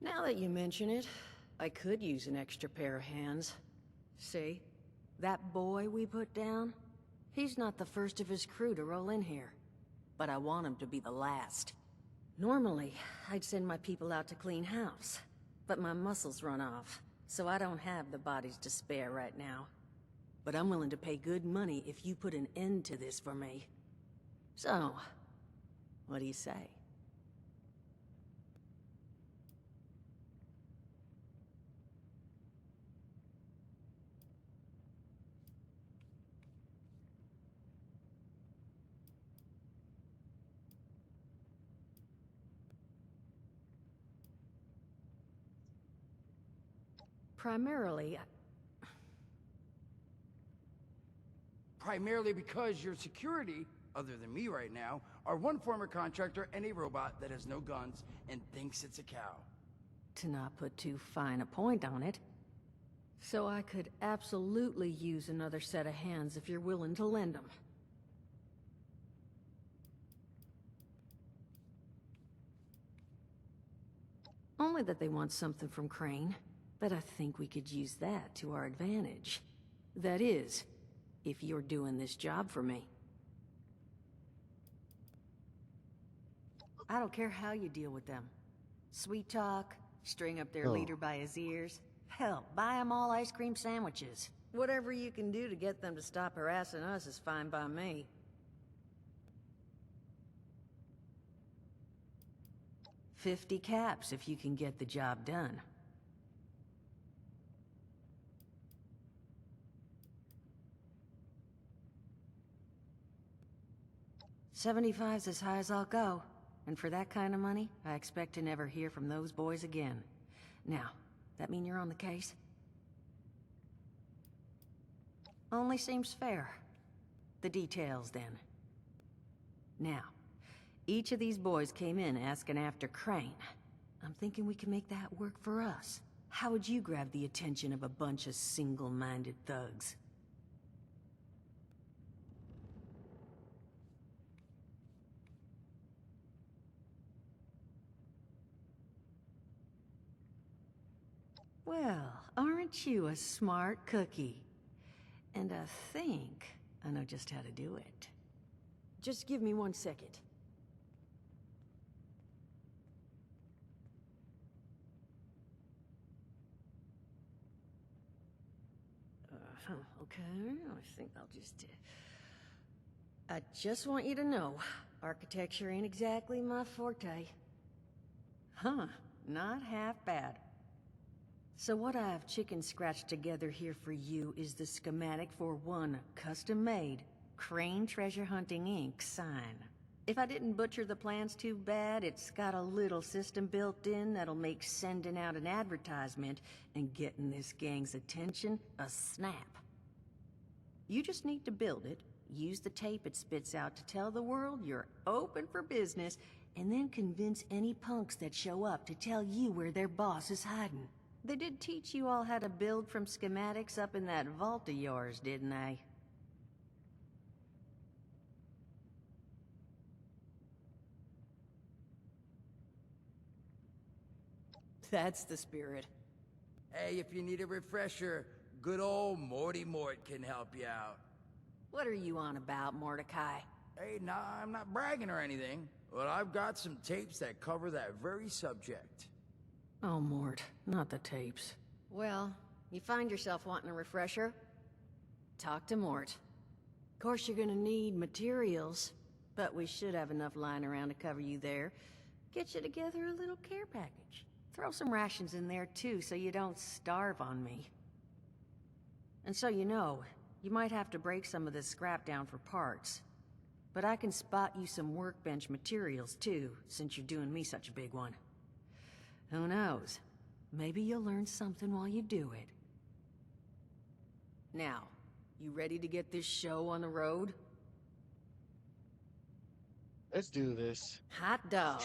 Speaker 5: Now that you mention it, I could use an extra pair of hands. See? That boy we put down? He's not the first of his crew to roll in here. But I want him to be the last. Normally, I'd send my people out to clean house. But my muscles run off, so I don't have the bodies to spare right now. But I'm willing to pay good money if you put an end to this for me. So, what do you say?
Speaker 19: Primarily because your security, other than me right now, are one former contractor and a robot that has no guns and thinks it's a cow.
Speaker 5: To not put too fine a point on it. So I could absolutely use another set of hands if you're willing to lend them. Only that they want something from Crane. But I think we could use that to our advantage. That is, if you're doing this job for me. I don't care how you deal with them. Sweet talk, string up their leader by his ears. Hell, buy them all ice cream sandwiches. Whatever you can do to get them to stop harassing us is fine by me. $50 caps if you can get the job done. $75's as high as I'll go. And for that kind of money, I expect to never hear from those boys again. Now, that mean you're on the case? Only seems fair. The details, then. Now, each of these boys came in asking after Crane. I'm thinking we can make that work for us. How would you grab the attention of a bunch of single-minded thugs? Well, aren't you a smart cookie? And I think I know just how to do it. Just give me 1 second. Okay, I think I'll just... I just want you to know, architecture ain't exactly my forte. Huh, not half bad. So what I've chicken scratched together here for you is the schematic for one custom-made Crane Treasure Hunting Inc. sign. If I didn't butcher the plans too bad, it's got a little system built in that'll make sending out an advertisement and getting this gang's attention a snap. You just need to build it, use the tape it spits out to tell the world you're open for business, and then convince any punks that show up to tell you where their boss is hiding. They did teach you all how to build from schematics up in that vault of yours, didn't they? That's the spirit.
Speaker 19: Hey, if you need a refresher, good old Morty Mort can help you out.
Speaker 5: What are you on about, Mordecai?
Speaker 19: Hey, nah, I'm not bragging or anything, but I've got some tapes that cover that very subject.
Speaker 5: Oh, Mort, not the tapes. Well, you find yourself wanting a refresher? Talk to Mort. Of course you're gonna need materials, but we should have enough lying around to cover you there. Get you together a little care package. Throw some rations in there too, so you don't starve on me. And so you know, you might have to break some of this scrap down for parts. But I can spot you some workbench materials too, since you're doing me such a big one. Who knows? Maybe you'll learn something while you do it. Now, you ready to get this show on the road?
Speaker 3: Let's do this.
Speaker 5: Hot dog.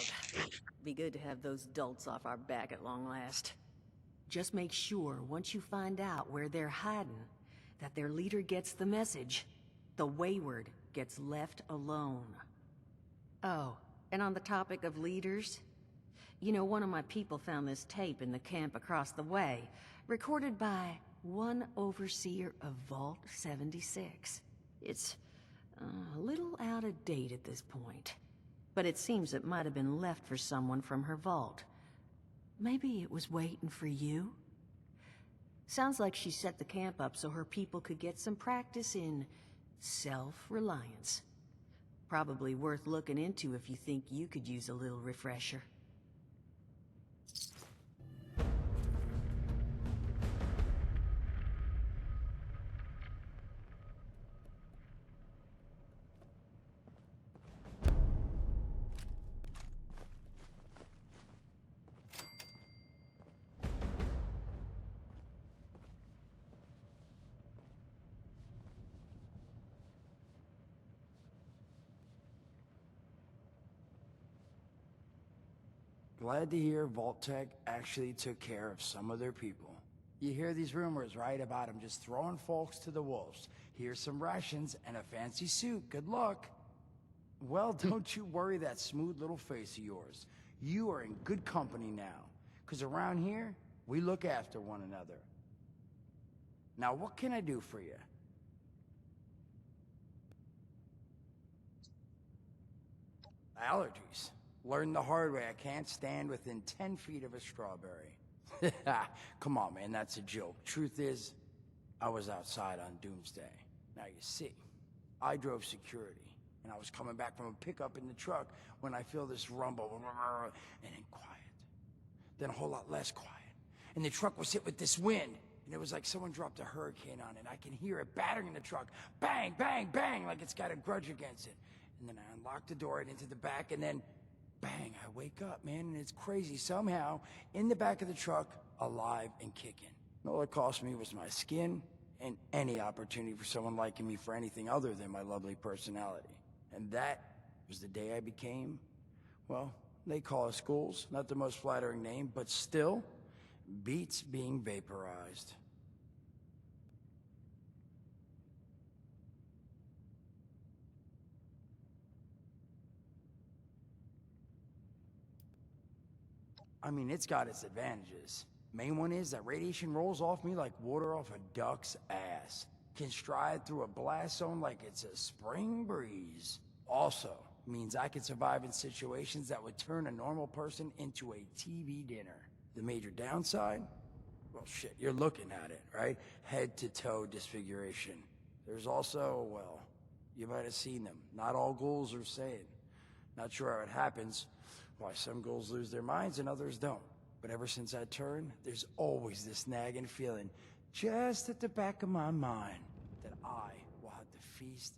Speaker 5: Be good to have those dolts off our back at long last. just make sure once you find out where they're hiding, that their leader gets the message. The wayward gets left alone. Oh, and on the topic of leaders, you know, one of my people found this tape in the camp across the way, recorded by one overseer of Vault 76. It's a little out of date at this point, but it seems it might have been left for someone from her vault. Maybe it was waiting for you? Sounds like she set the camp up so her people could get some practice in self-reliance. Probably worth looking into if you think you could use a little refresher.
Speaker 19: Glad to hear Vault-Tec actually took care of some of their people. You hear these rumors, right, about them just throwing folks to the wolves. Here's some rations and a fancy suit. Good luck. Well, don't you worry that smooth little face of yours. You are in good company now. 'Cause around here, we look after one another. Now, what can I do for you? Allergies. Learned the hard way I can't stand within 10 feet of a strawberry. Come on, man, that's a joke. Truth is, I was outside on Doomsday. Now you see, I drove security, and I was coming back from a pickup in the truck when I feel this rumble, and then quiet. Then a whole lot less quiet. And the truck was hit with this wind, and it was like someone dropped a hurricane on it. I can hear it battering the truck. Bang, bang, bang, like it's got a grudge against it. And then I unlocked the door and into the back, and then bang, I wake up, man, and it's crazy. Somehow, in the back of the truck, alive and kicking. All it cost me was my skin and any opportunity for someone liking me for anything other than my lovely personality. And that was the day I became, well, they call us ghouls. Not the most flattering name, but still, beats being vaporized. I mean, it's got its advantages. Main one is that radiation rolls off me like water off a duck's ass. Can stride through a blast zone like it's a spring breeze. Also, means I can survive in situations that would turn a normal person into a TV dinner. The major downside? Well, shit, you're looking at it, right? Head to toe disfiguration. There's also, well, you might have seen them. Not all ghouls are sane. Not sure how it happens. Why some ghouls lose their minds and others don't. But ever since I turned, there's always this nagging feeling, just at the back of my mind, that I will have to feast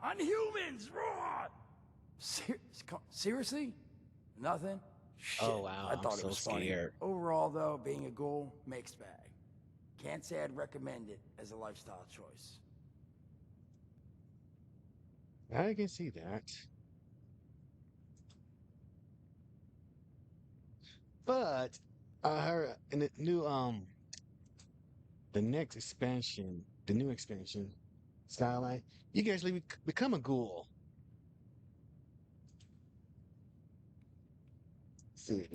Speaker 19: on humans! Raw! Seriously? Nothing? Shit.
Speaker 3: Oh wow,
Speaker 19: I thought
Speaker 3: I'm
Speaker 19: it
Speaker 3: so
Speaker 19: was funny.
Speaker 3: scared.
Speaker 19: Overall, though, being a ghoul, mixed bag. Can't say I'd recommend it as a lifestyle choice.
Speaker 3: I can see that. But I heard in the new the next expansion, the new expansion, Skyline, you can actually become a ghoul. See,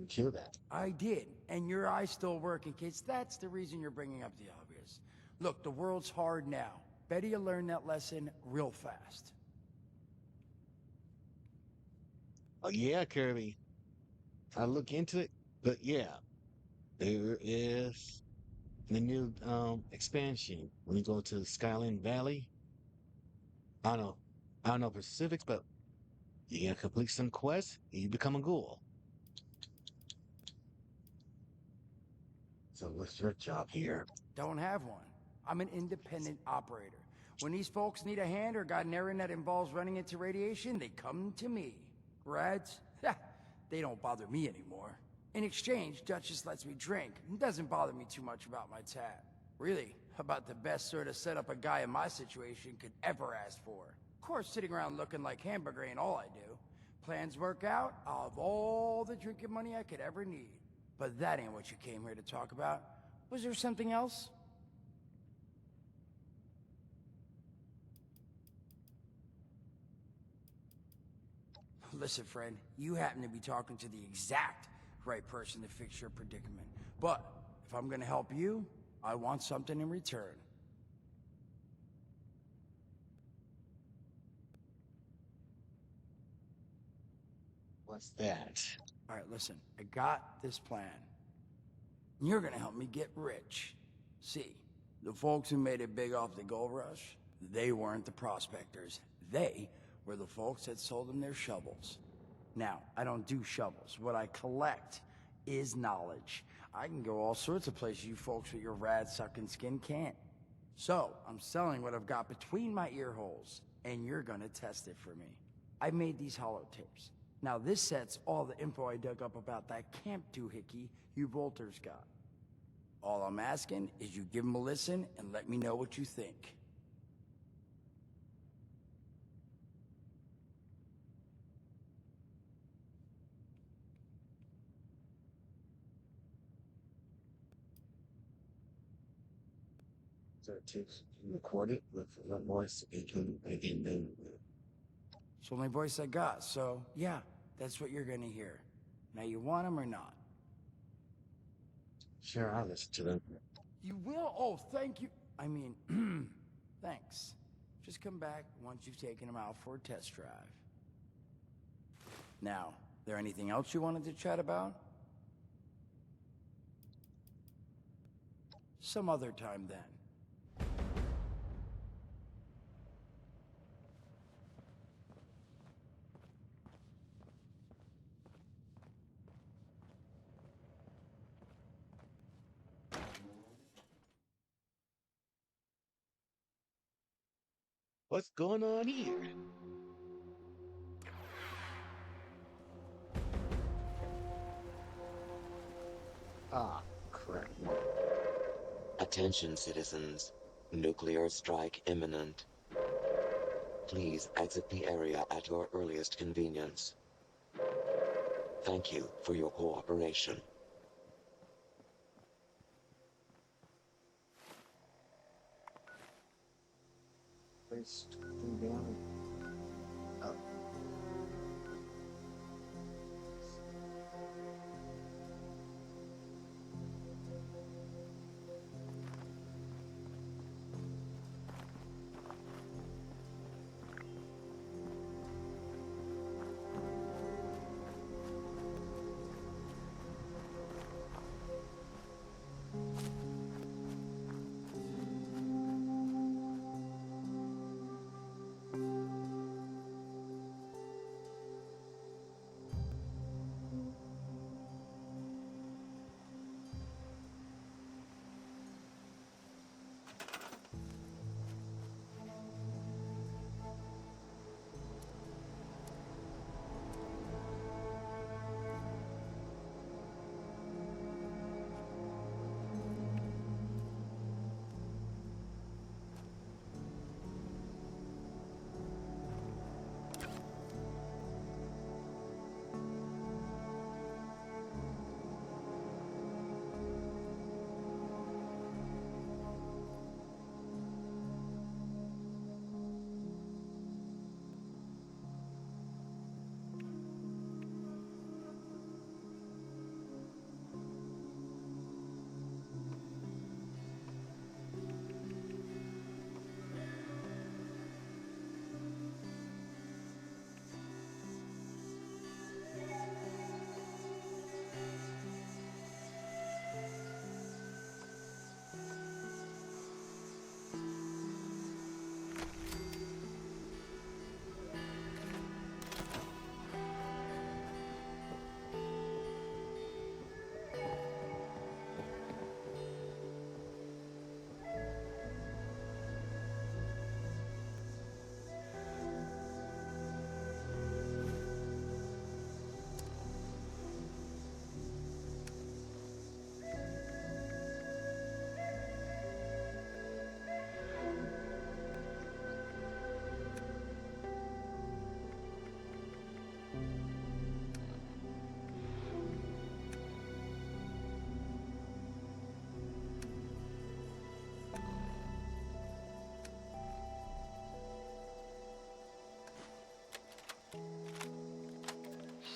Speaker 3: kill that.
Speaker 19: I did, and your eye's still working, kids. That's the reason you're bringing up the obvious. Look, the world's hard now. Better you learn that lesson real fast.
Speaker 3: Oh yeah, Kirby. I look into it, but yeah, there is the new expansion when you go to Skyline Valley. I don't know specifics, but you gotta complete some quests, you become a ghoul. So what's your job here?
Speaker 19: Don't have one. I'm an independent operator. When these folks need a hand or got an errand that involves running into radiation, they come to me. Rats? They don't bother me anymore. In exchange, Duchess lets me drink and doesn't bother me too much about my tab. Really, about the best sort of setup a guy in my situation could ever ask for. Of course, sitting around looking like hamburger ain't all I do. Plans work out, I'll have all the drinking money I could ever need. But that ain't what you came here to talk about. Was there something else? Listen, friend, you happen to be talking to the exact right person to fix your predicament. But if I'm gonna help you, I want something in return.
Speaker 3: What's that?
Speaker 19: All right, listen, I got this plan. You're gonna help me get rich. See, the folks who made it big off the gold rush, they weren't the prospectors. They were the folks that sold them their shovels. Now, I don't do shovels. What I collect is knowledge. I can go all sorts of places you folks with your rad-sucking skin can't. So, I'm selling what I've got between my ear holes, and you're gonna test it for me. I made these holotapes. Now, this sets all the info I dug up about that camp doohickey you Volters got. All I'm asking is you give them a listen and let me know what you think.
Speaker 18: So to record it with the voice speaking again.
Speaker 19: It's the only voice I got, so yeah, that's what you're gonna hear. Now, you want them or not?
Speaker 18: Sure, I'll listen to them.
Speaker 19: You will? Oh, thank you. I mean, thanks. Just come back once you've taken them out for a test drive. Now, there anything else you wanted to chat about? Some other time then.
Speaker 3: What's going on here? Ah, crap.
Speaker 20: Attention, citizens. Nuclear strike imminent. Please exit the area at your earliest convenience. Thank you for your cooperation.
Speaker 18: Please go down. Oh.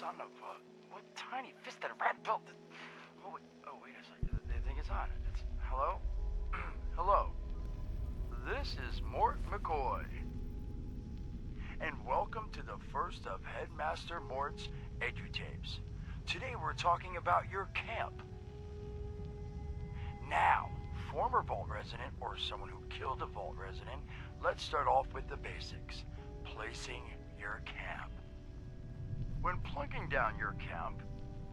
Speaker 19: son of a... What tiny-fisted rat built this? Oh, wait a second. I think it's on. Hello? Hello. This is Mort McCoy. And welcome to the first of Headmaster Mort's EduTapes. Today we're talking about your camp. Now, former Vault resident or someone who killed a Vault resident, let's start off with the basics. Placing your camp. When plunking down your camp,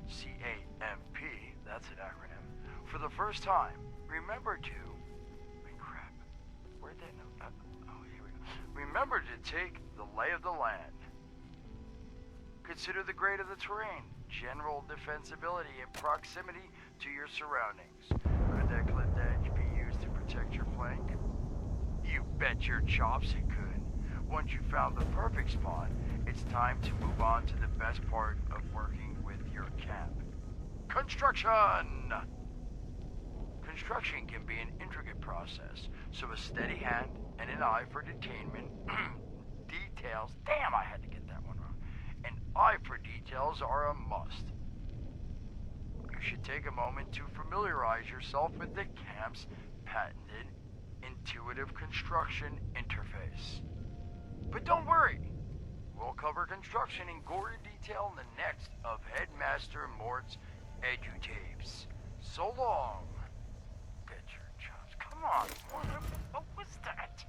Speaker 19: C-A-M-P, that's an acronym, for the first time, remember to... crap. Where'd that note? Here we go. Remember to take the lay of the land. Consider the grade of the terrain, general defensibility, and proximity to your surroundings. Could that clipped edge be used to protect your flank? You bet your chops it could. Once you found the perfect spot, it's time to move on to the best part of working with your camp. Construction! Construction can be an intricate process, so a steady hand and an eye for detainment, details, damn, I had to get that one wrong. An eye for details are a must. You should take a moment to familiarize yourself with the camp's patented intuitive construction interface. But don't worry, we'll cover construction in gory detail in the next of Headmaster Mort's EduTapes. So long. Get your chops. Come on. What was that?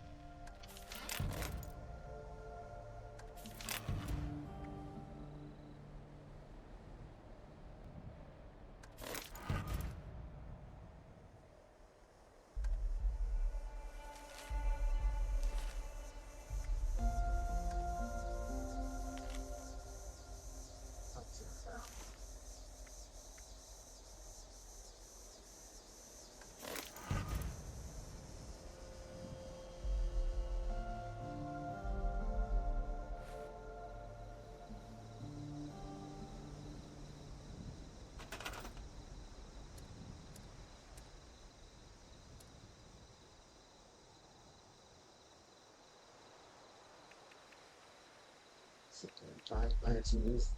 Speaker 18: Five minutes news.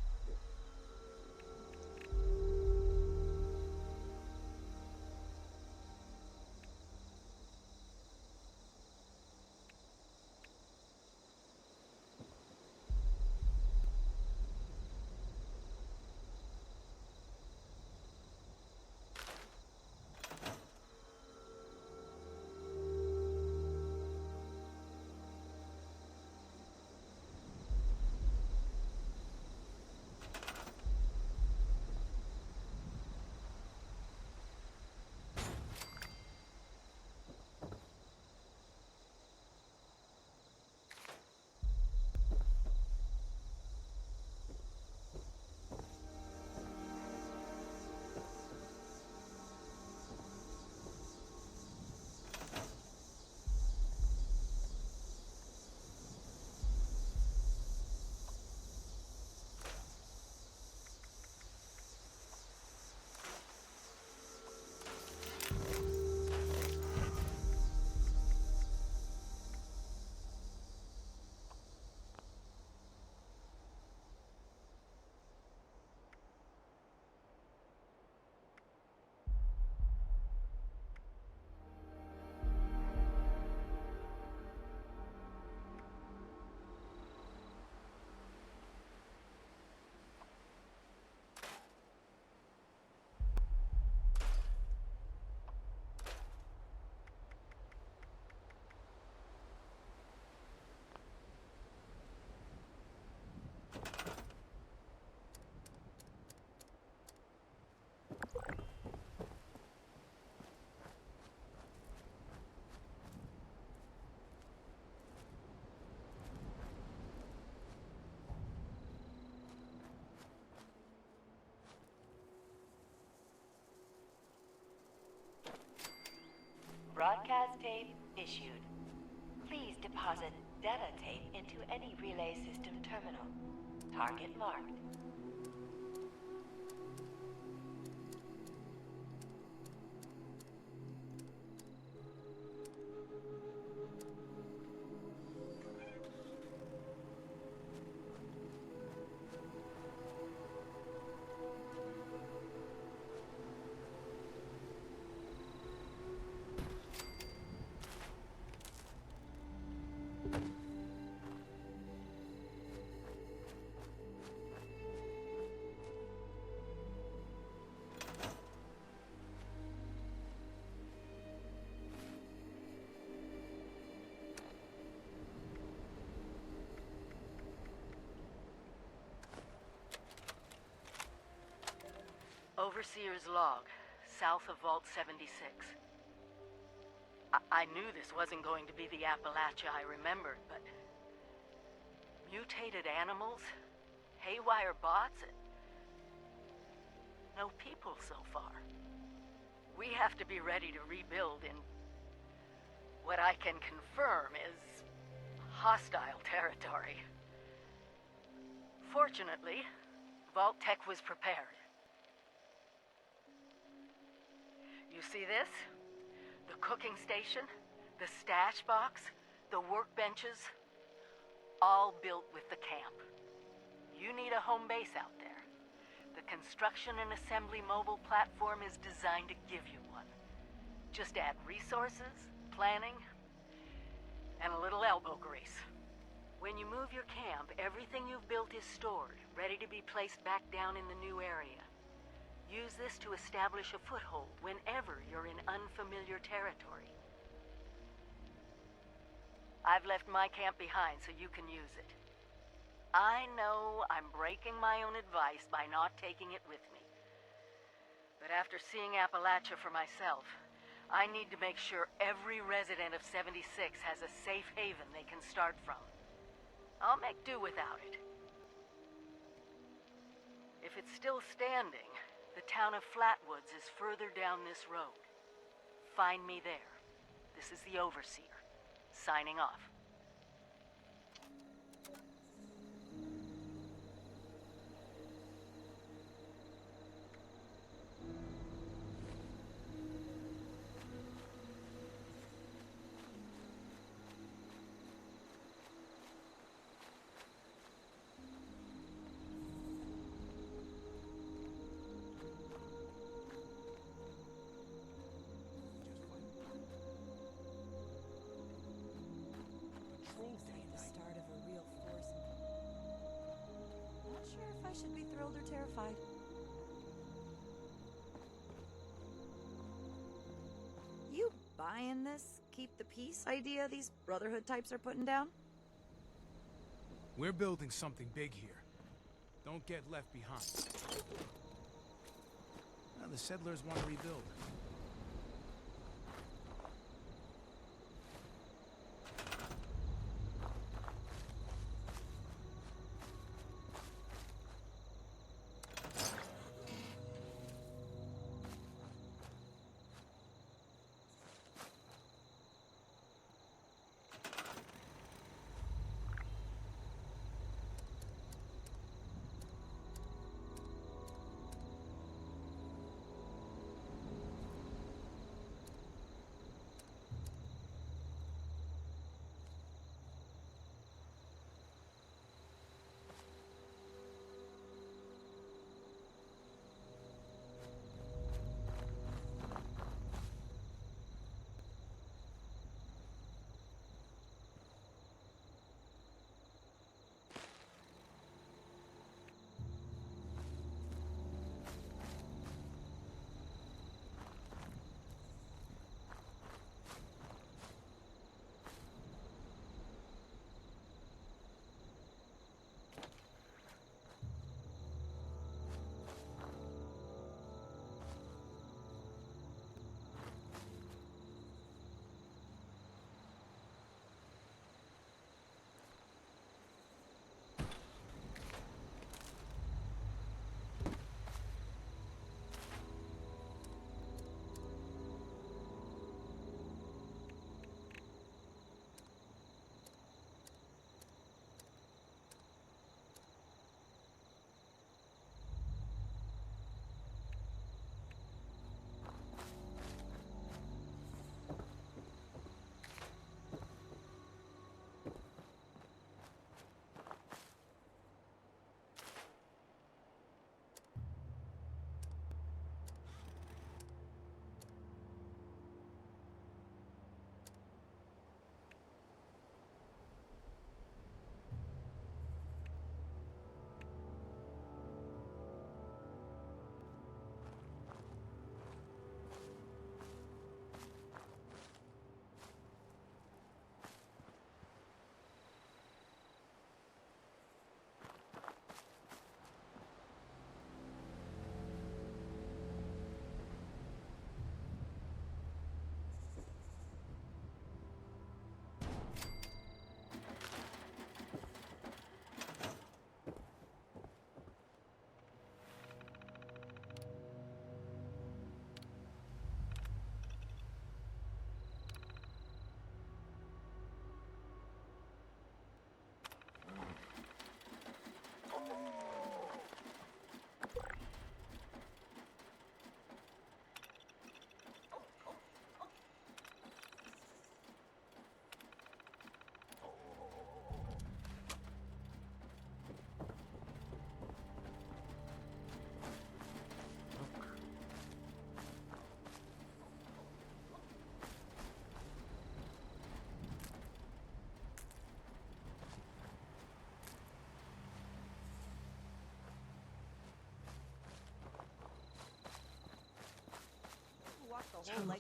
Speaker 21: Broadcast tape issued. Please deposit data tape into any relay system terminal. Target marked.
Speaker 5: Overseer's log, south of Vault 76. I knew this wasn't going to be the Appalachia I remembered, but... mutated animals? Haywire bots? No people so far. We have to be ready to rebuild in... what I can confirm is... hostile territory. Fortunately, Vault-Tec was prepared. You see this? The cooking station, the stash box, the workbenches, all built with the camp. You need a home base out there. The construction and assembly mobile platform is designed to give you one. Just add resources, planning, and a little elbow grease. When you move your camp, everything you've built is stored, ready to be placed back down in the new area. Use this to establish a foothold whenever you're in unfamiliar territory. I've left my camp behind so you can use it. I know I'm breaking my own advice by not taking it with me. But after seeing Appalachia for myself, I need to make sure every resident of 76 has a safe haven they can start from. I'll make do without it. If it's still standing, the town of Flatwoods is further down this road. Find me there. This is the Overseer, signing off.
Speaker 1: Should be thrilled or terrified. You buying this keep the peace idea these Brotherhood types are putting down?
Speaker 22: We're building something big here. Don't get left behind. Now the settlers want to rebuild.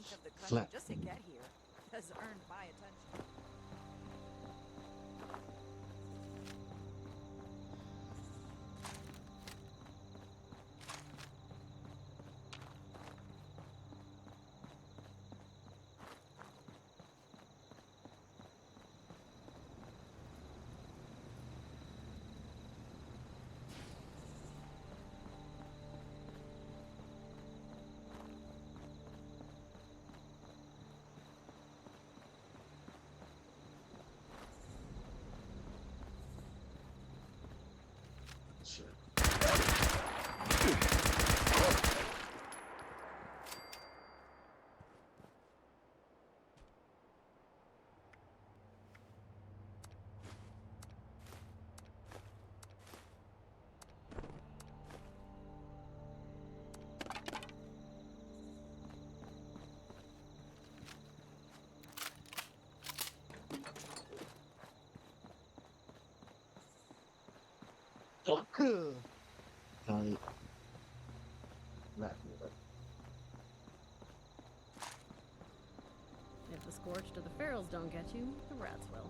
Speaker 1: inch of the country
Speaker 3: Flat.
Speaker 1: just to get here has earned my attention.
Speaker 3: Good. Tight. Left.
Speaker 2: If the Scorched or the Ferals don't get you, the rats will.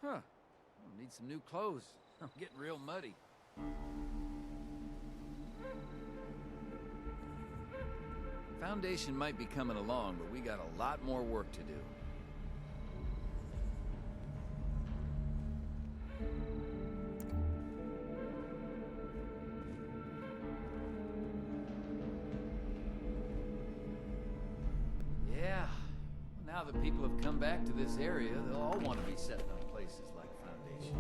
Speaker 14: Huh. I'll need some new clothes. I'm getting real muddy. Foundation might be coming along, but we got a lot more work to do. Yeah. Now that people have come back to this area, they'll all want to be setting up places like Foundation.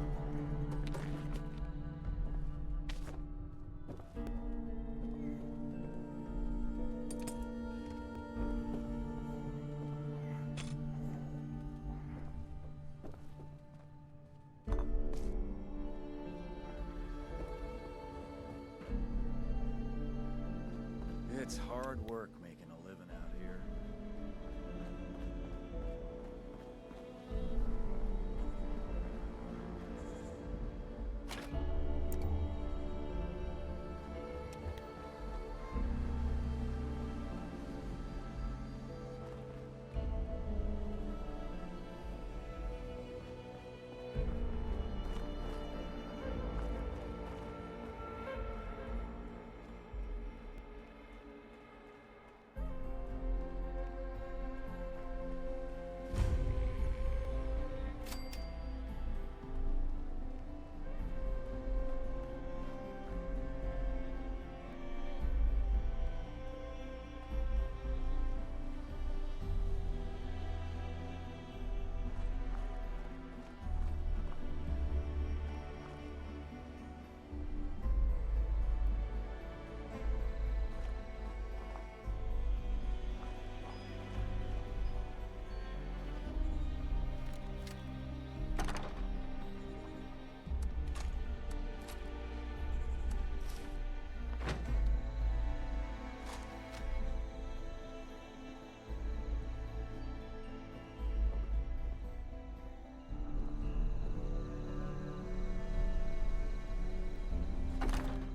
Speaker 14: It's hard work making a living out here.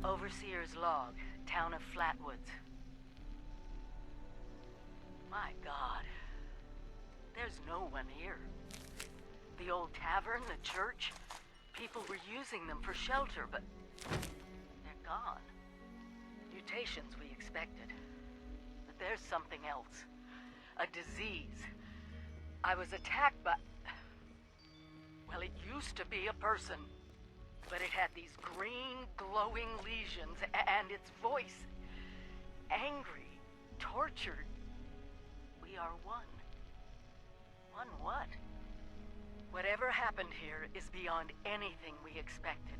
Speaker 5: Overseer's log, town of Flatwoods. My God. There's no one here. The old tavern, the church. People were using them for shelter, but they're gone. Mutations we expected. But there's something else. A disease. I was attacked by... Well, it used to be a person. But it had these green, glowing lesions, and its voice. Angry. Tortured. We are one. One what? Whatever happened here is beyond anything we expected.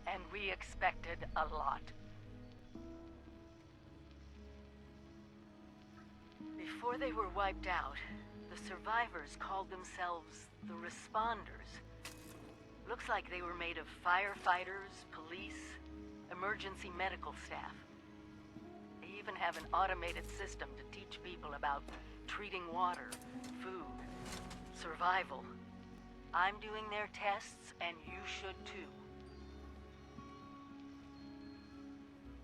Speaker 5: And we expected a lot. Before they were wiped out, the survivors called themselves the Responders. Looks like they were made of firefighters, police, emergency medical staff. They even have an automated system to teach people about treating water, food, survival. I'm doing their tests, and you should too.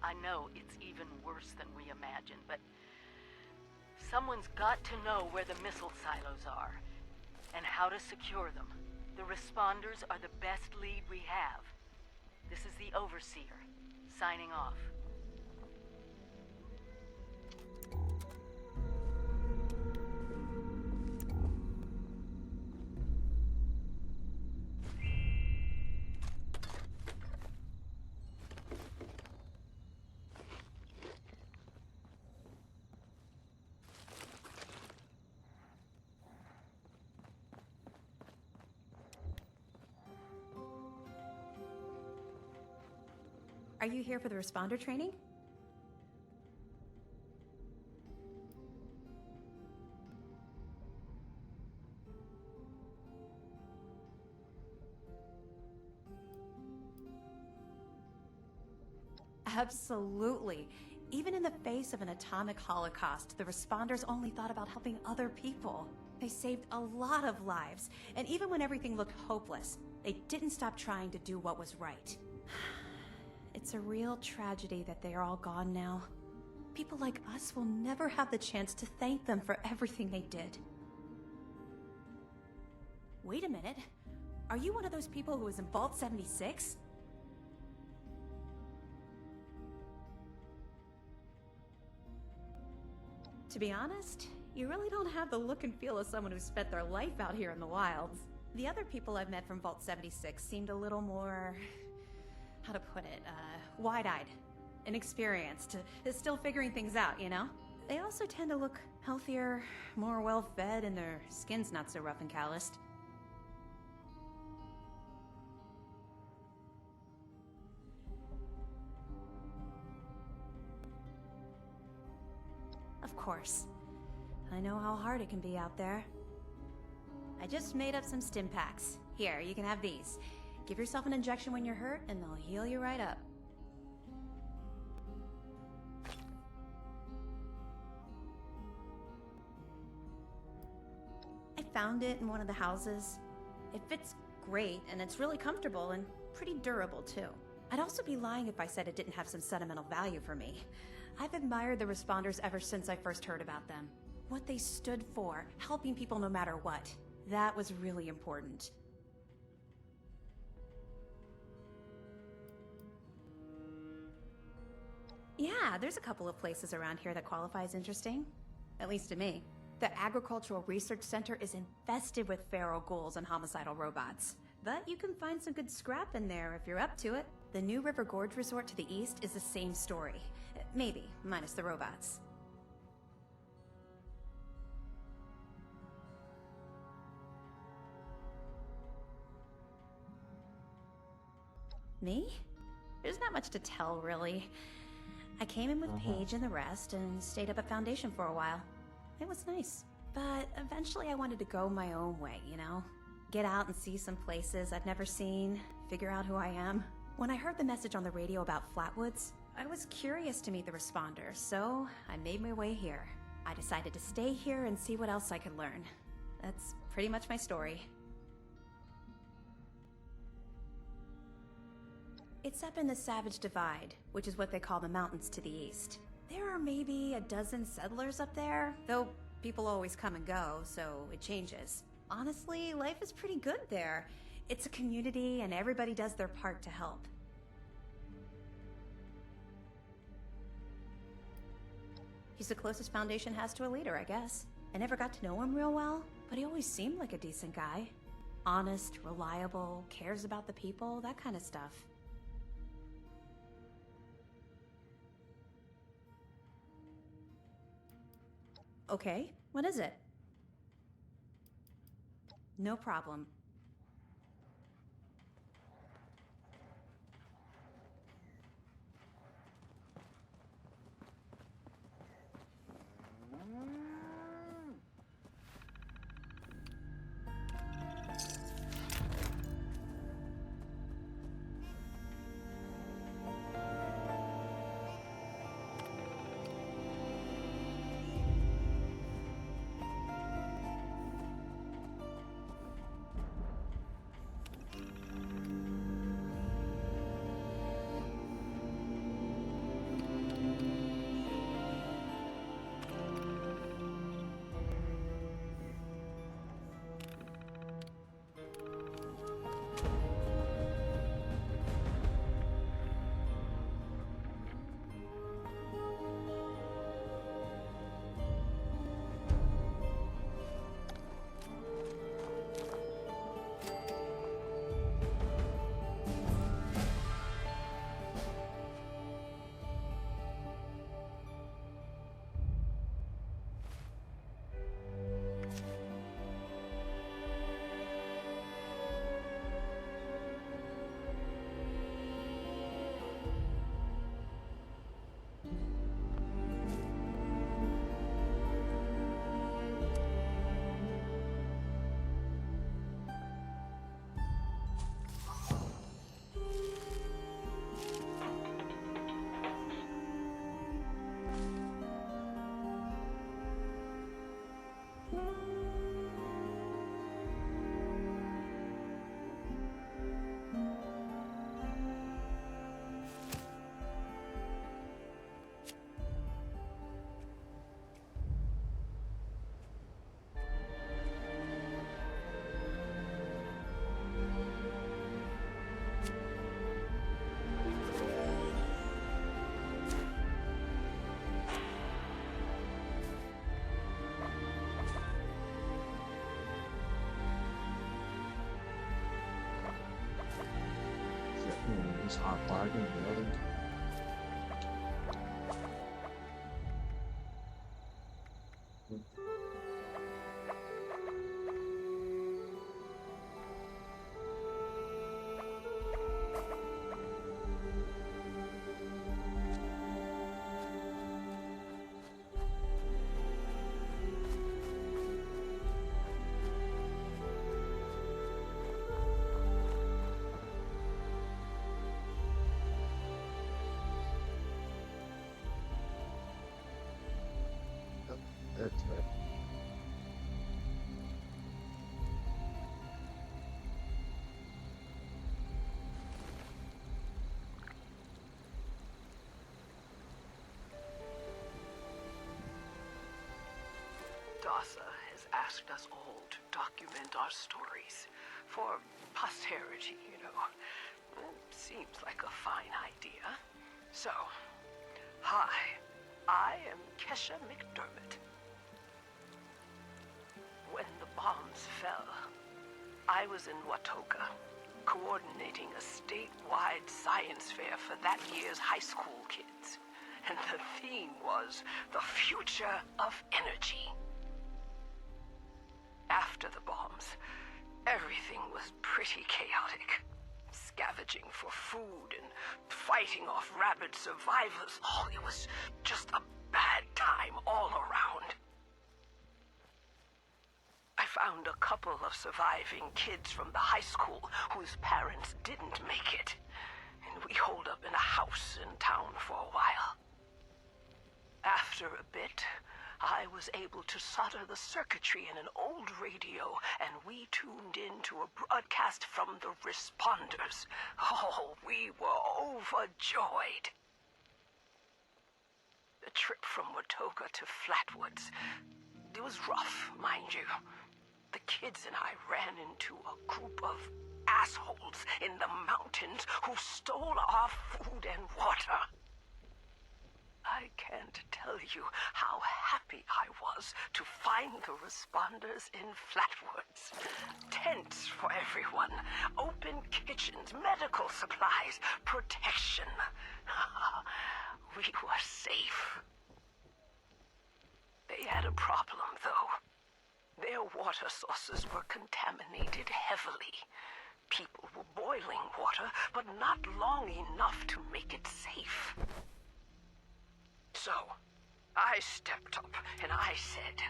Speaker 5: I know it's even worse than we imagined, but someone's got to know where the missile silos are, and how to secure them. The Responders are the best lead we have. This is the Overseer, signing off.
Speaker 4: Are you here for the responder training? Absolutely. Even in the face of an atomic holocaust, the responders only thought about helping other people. They saved a lot of lives, and even when everything looked hopeless, they didn't stop trying to do what was right. It's a real tragedy that they are all gone now. People like us will never have the chance to thank them for everything they did. Wait a minute. Are you one of those people who was in Vault 76? To be honest, you really don't have the look and feel of someone who spent their life out here in the wilds. The other people I've met from Vault 76 seemed a little more... how to put it, wide-eyed, inexperienced, still figuring things out, you know? They also tend to look healthier, more well-fed, and their skin's not so rough and calloused. Of course. I know how hard it can be out there. I just made up some stim packs. Here, you can have these. Give yourself an injection when you're hurt, and they'll heal you right up. I found it in one of the houses. It fits great, and it's really comfortable and pretty durable, too. I'd also be lying if I said it didn't have some sentimental value for me. I've admired the Responders ever since I first heard about them. What they stood for, helping people no matter what. That was really important. Yeah, there's a couple of places around here that qualify as interesting. At least to me. The Agricultural Research Center is infested with feral ghouls and homicidal robots. But you can find some good scrap in there if you're up to it. The new River Gorge Resort to the east is the same story. Maybe, minus the robots. Me? There's not much to tell, really. I came in with Paige and the rest and stayed up at Foundation for a while. It was nice. But eventually I wanted to go my own way, you know? Get out and see some places I've never seen, figure out who I am. When I heard the message on the radio about Flatwoods, I was curious to meet the Responders, so I made my way here. I decided to stay here and see what else I could learn. That's pretty much my story. It's up in the Savage Divide, which is what they call the mountains to the east. There are maybe a dozen settlers up there, though people always come and go, so it changes. Honestly, life is pretty good there. It's a community and everybody does their part to help. He's the closest Foundation has to a leader, I guess. I never got to know him real well, but he always seemed like a decent guy. Honest, reliable, cares about the people, that kind of stuff. Okay, what is it? No problem.
Speaker 18: He's hot bargain, really. That's right.
Speaker 6: DASA has asked us all to document our stories for posterity, you know. It seems like a fine idea. So, hi, I am Kesha McDermott. When the bombs fell, I was in Watoga, coordinating a statewide science fair for that year's high school kids. And the theme was the future of energy. After the bombs, everything was pretty chaotic. Scavenging for food and fighting off rabid survivors. Oh, it was just a bad time all around. I found a couple of surviving kids from the high school whose parents didn't make it. And we holed up in a house in town for a while. After a bit, I was able to solder the circuitry in an old radio, and we tuned in to a broadcast from the responders. Oh, we were overjoyed. The trip from Watoga to Flatwoods, it was rough, mind you. The kids and I ran into a group of assholes in the mountains who stole our food and water. I can't tell you how happy I was to find the responders in Flatwoods. Tents for everyone, open kitchens, medical supplies, protection. We were safe. They had a problem, though. Their water sources were contaminated heavily. People were boiling water, but not long enough to make it safe. So, I stepped up and I said,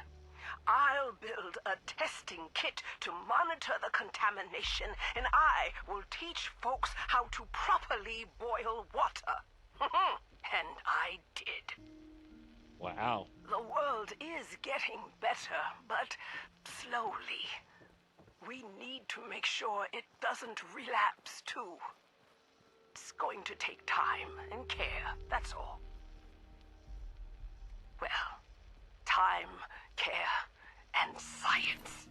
Speaker 6: I'll build a testing kit to monitor the contamination, and I will teach folks how to properly boil water. And I did.
Speaker 3: Wow.
Speaker 6: The world is getting better, but slowly. We need to make sure it doesn't relapse, too. It's going to take time and care, that's all. Well, time, care, and science.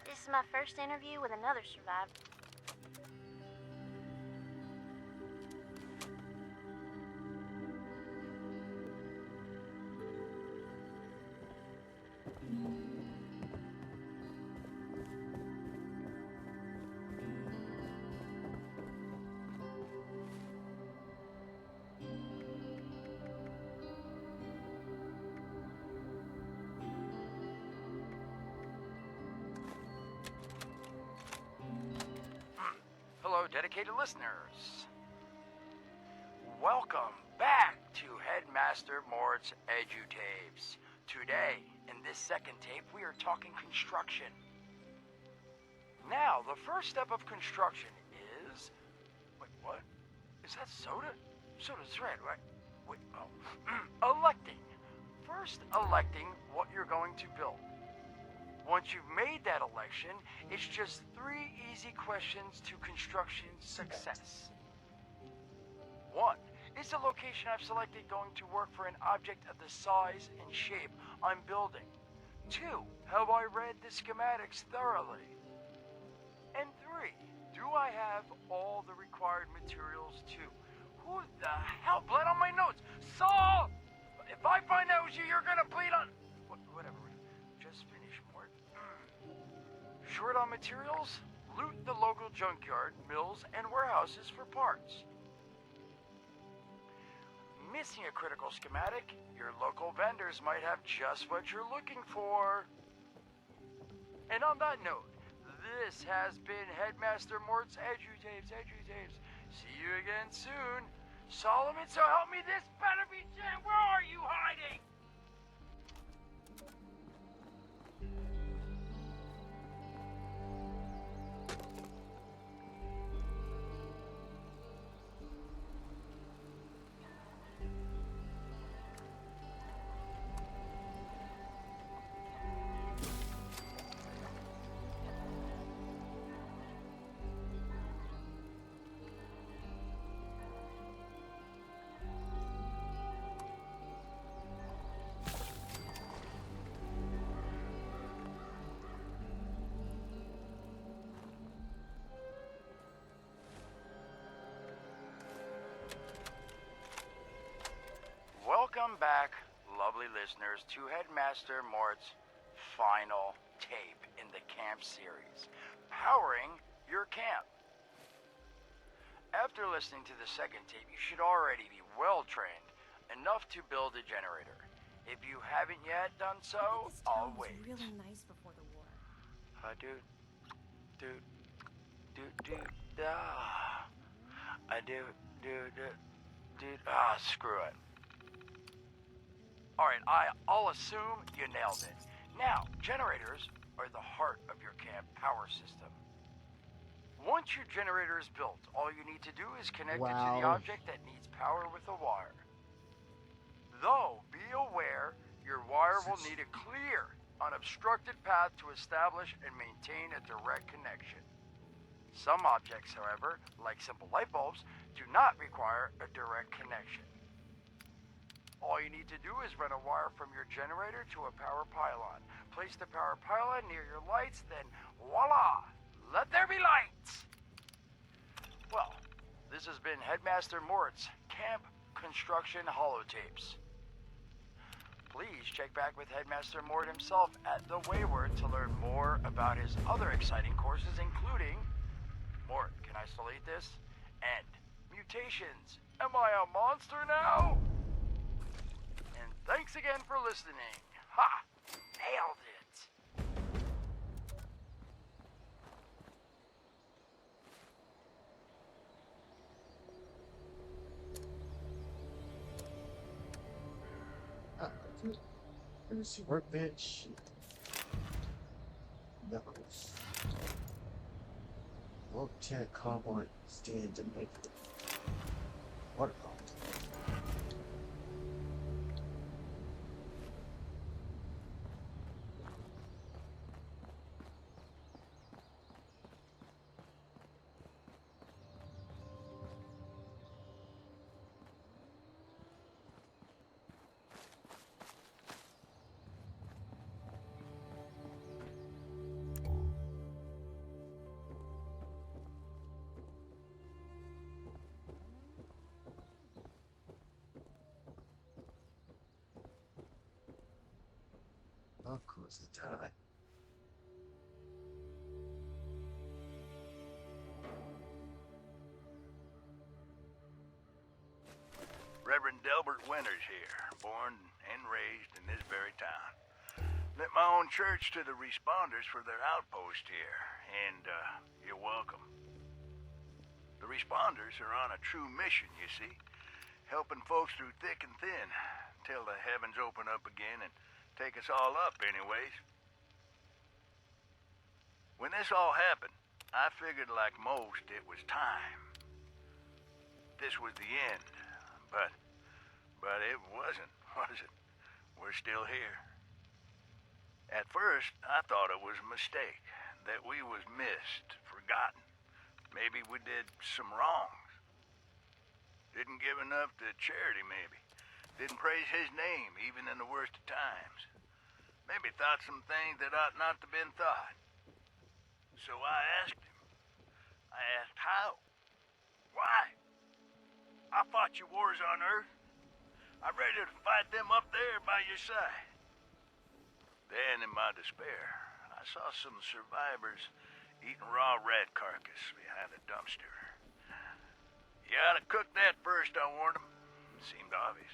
Speaker 8: This is my first interview with another survivor.
Speaker 19: Hello, dedicated listeners. Welcome back to Headmaster Mort's EduTapes. Today, in this second tape, we are talking construction. Now, the first step of construction is... Wait, what? Is that soda? Soda's red, right? Wait, oh. Electing. First, electing what you're going to build. Once you've made that election, it's just 3 easy questions to construction success. 1. Is the location I've selected going to work for an object of the size and shape I'm building? 2. Have I read the schematics thoroughly? And 3. Do I have all the required materials too? Who the hell bled on my notes? Saul! If I find out it was you, you're gonna bleed on... Whatever. Just finish, Mort. Short on materials? Loot the local junkyard, mills, and warehouses for parts. Missing a critical schematic? Your local vendors might have just what you're looking for. And on that note, this has been Headmaster Mort's EduTapes. See you again soon. Solomon, so help me, this better be Jen. Where are you hiding? Welcome back, lovely listeners, to Headmaster Mort's final tape in the camp series, Powering Your Camp. After listening to the second tape, you should already be well trained enough to build a generator. If you haven't yet done so, I'll wait.
Speaker 4: Really nice before the war.
Speaker 19: Dude. Screw it. Alright, I'll assume you nailed it. Now, generators are the heart of your camp power system. Once your generator is built, all you need to do is connect it to the object that needs power with a wire. Though, be aware, your wire will need a clear, unobstructed path to establish and maintain a direct connection. Some objects, however, like simple light bulbs, do not require a direct connection. All you need to do is run a wire from your generator to a power pylon. Place the power pylon near your lights, then voila! Let there be lights! Well, this has been Headmaster Mort's Camp Construction Holotapes. Please check back with Headmaster Mort himself at the Wayward to learn more about his other exciting courses, including Mort, can I still eat this? And mutations. Am I a monster now? And thanks again for listening. Ha! Nailed it!
Speaker 18: Let me see, workbench. Knuckles. Voltec carbon stand to make water fountain. Of course, the tie.
Speaker 10: Reverend Delbert Winters here, born and raised in this very town. Lent my own church to the responders for their outpost here, and you're welcome. The responders are on a true mission, you see, helping folks through thick and thin, till the heavens open up again and take us all up anyways. When this all happened, I figured like most it was time. This was the end, but it wasn't, was it? We're still here. At first, I thought it was a mistake, that we was missed, forgotten. Maybe we did some wrongs. Didn't give enough to charity, maybe. Didn't praise his name, even in the worst of times. Maybe thought some things that ought not to been thought. So I asked him. I asked how? Why? I fought your wars on Earth. I'm ready to fight them up there by your side. Then, in my despair, I saw some survivors eating raw rat carcass behind a dumpster. You ought to cook that first, I warned them. Seemed obvious.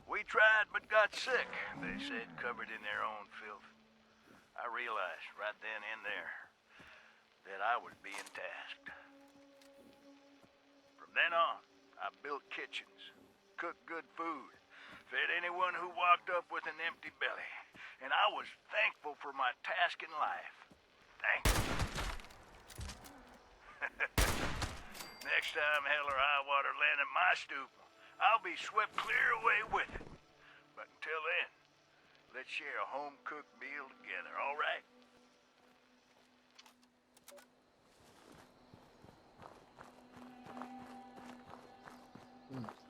Speaker 10: We tried but got sick, they said, covered in their own filth. I realized right then and there that I was being tasked. From then on, I built kitchens, cooked good food, fed anyone who walked up with an empty belly, and I was thankful for my task in life. Thankful. Next time hell or high water land in my stoop, I'll be swept clear away with it. But until then, let's share a home-cooked meal together, all right?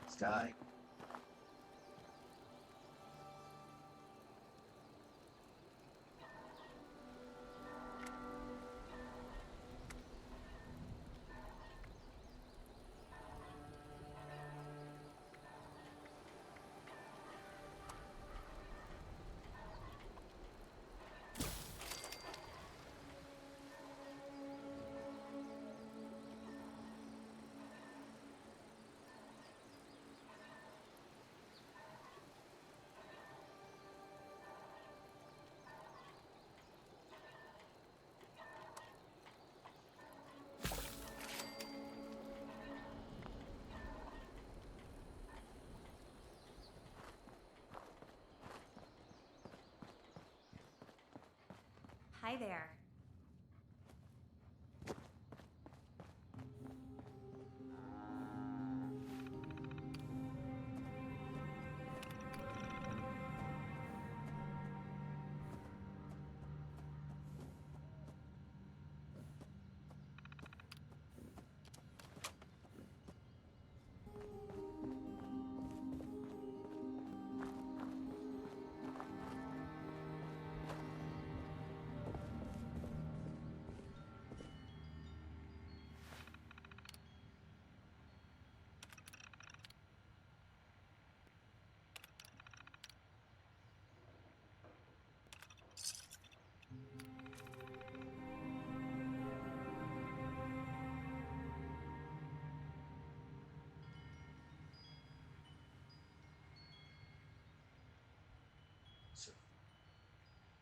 Speaker 18: Sky.
Speaker 4: Hi there.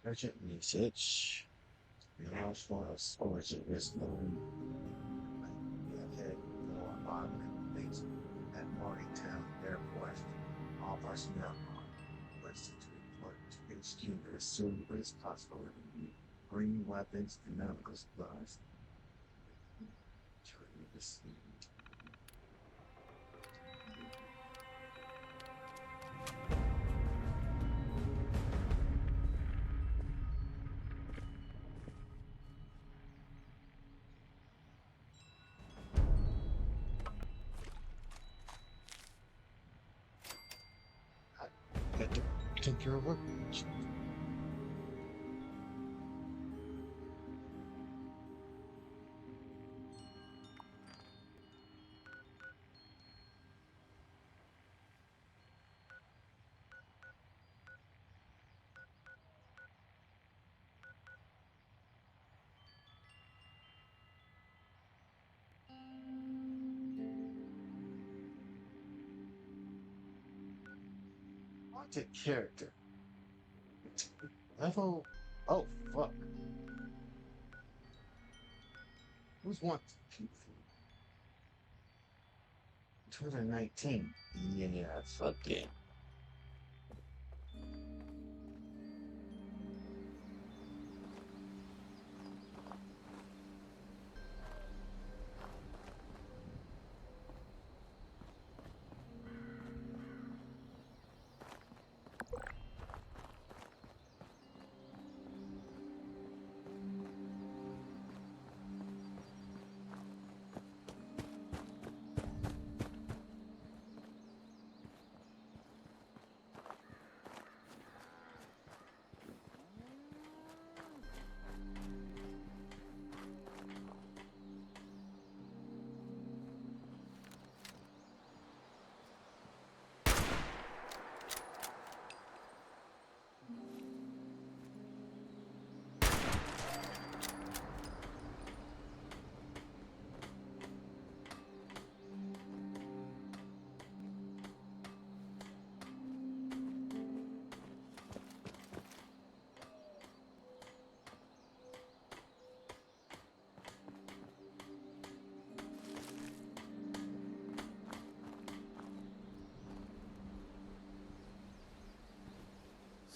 Speaker 18: Urgent message. We lost one of storage at this moment. We have had no environmental things at Morgantown Airport. All personnel are requested to report to rescue as soon as possible. Bring weapons and medical supplies. Got to take care of work. Haunted character. Level. Oh, fuck. Who's wanted? 2019. Yeah, fuck it.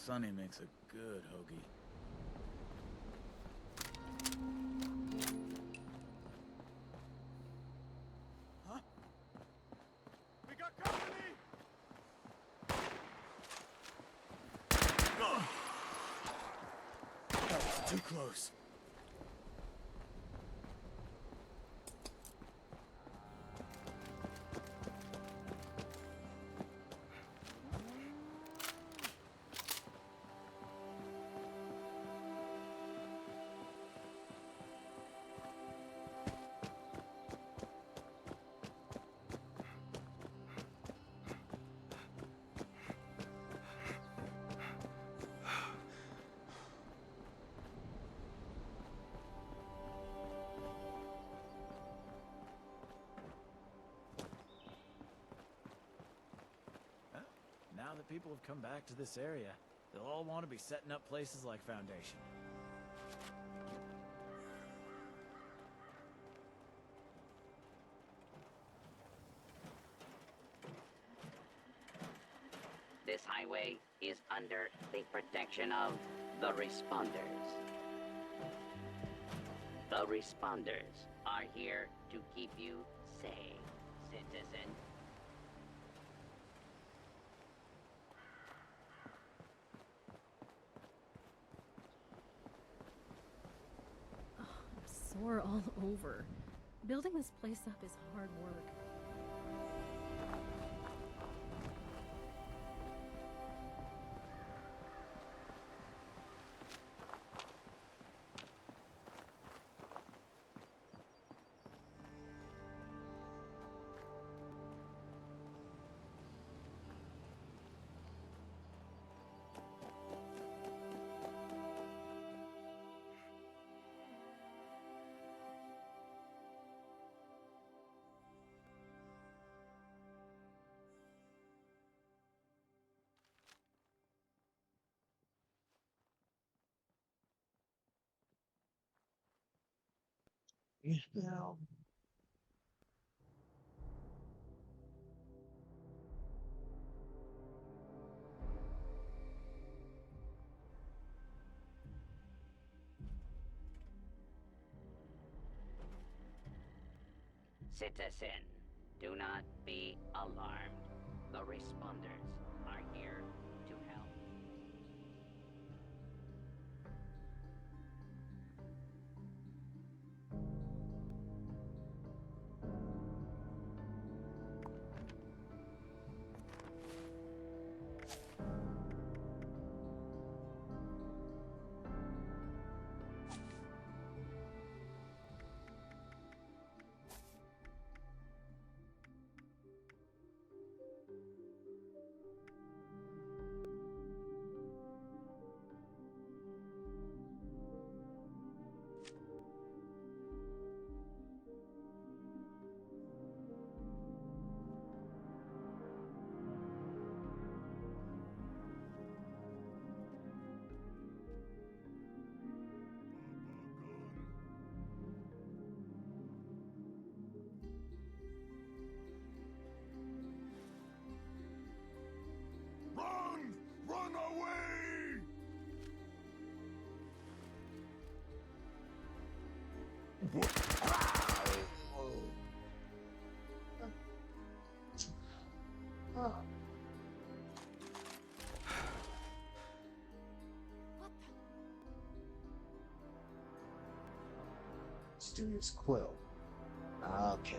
Speaker 17: Sonny makes a good hoagie.
Speaker 15: Huh? We got company!
Speaker 17: That was too close. Now that people have come back to this area, they'll all want to be setting up places like Foundation.
Speaker 11: This highway is under the protection of the Responders. The responders are here to keep you safe, citizen.
Speaker 2: I'm sore all over. Building this place up is hard work.
Speaker 18: Now,
Speaker 11: Citizen, do not be alarmed. The responders are here to help.
Speaker 15: Run! Run away!
Speaker 18: Studious Quill. Okay.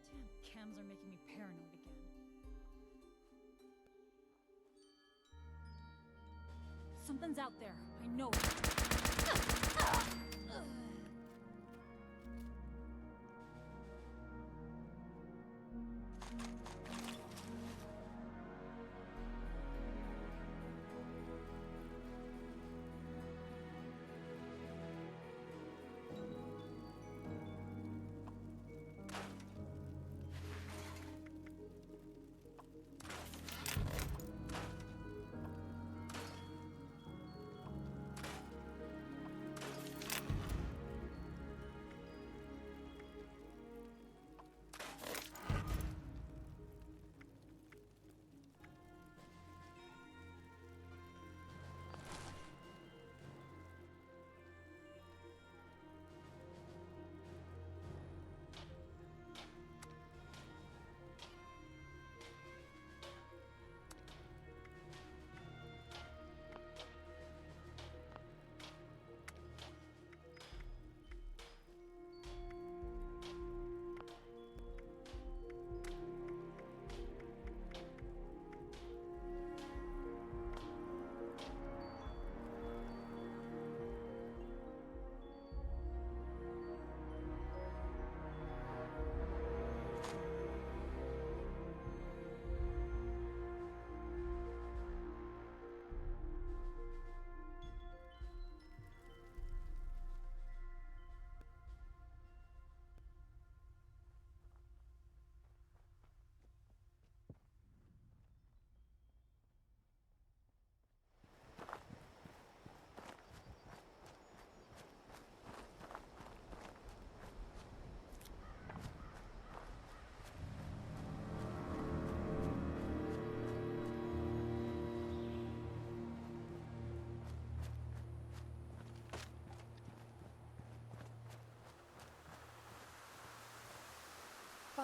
Speaker 2: Damn cams are making me paranoid again. Something's out there. I know it.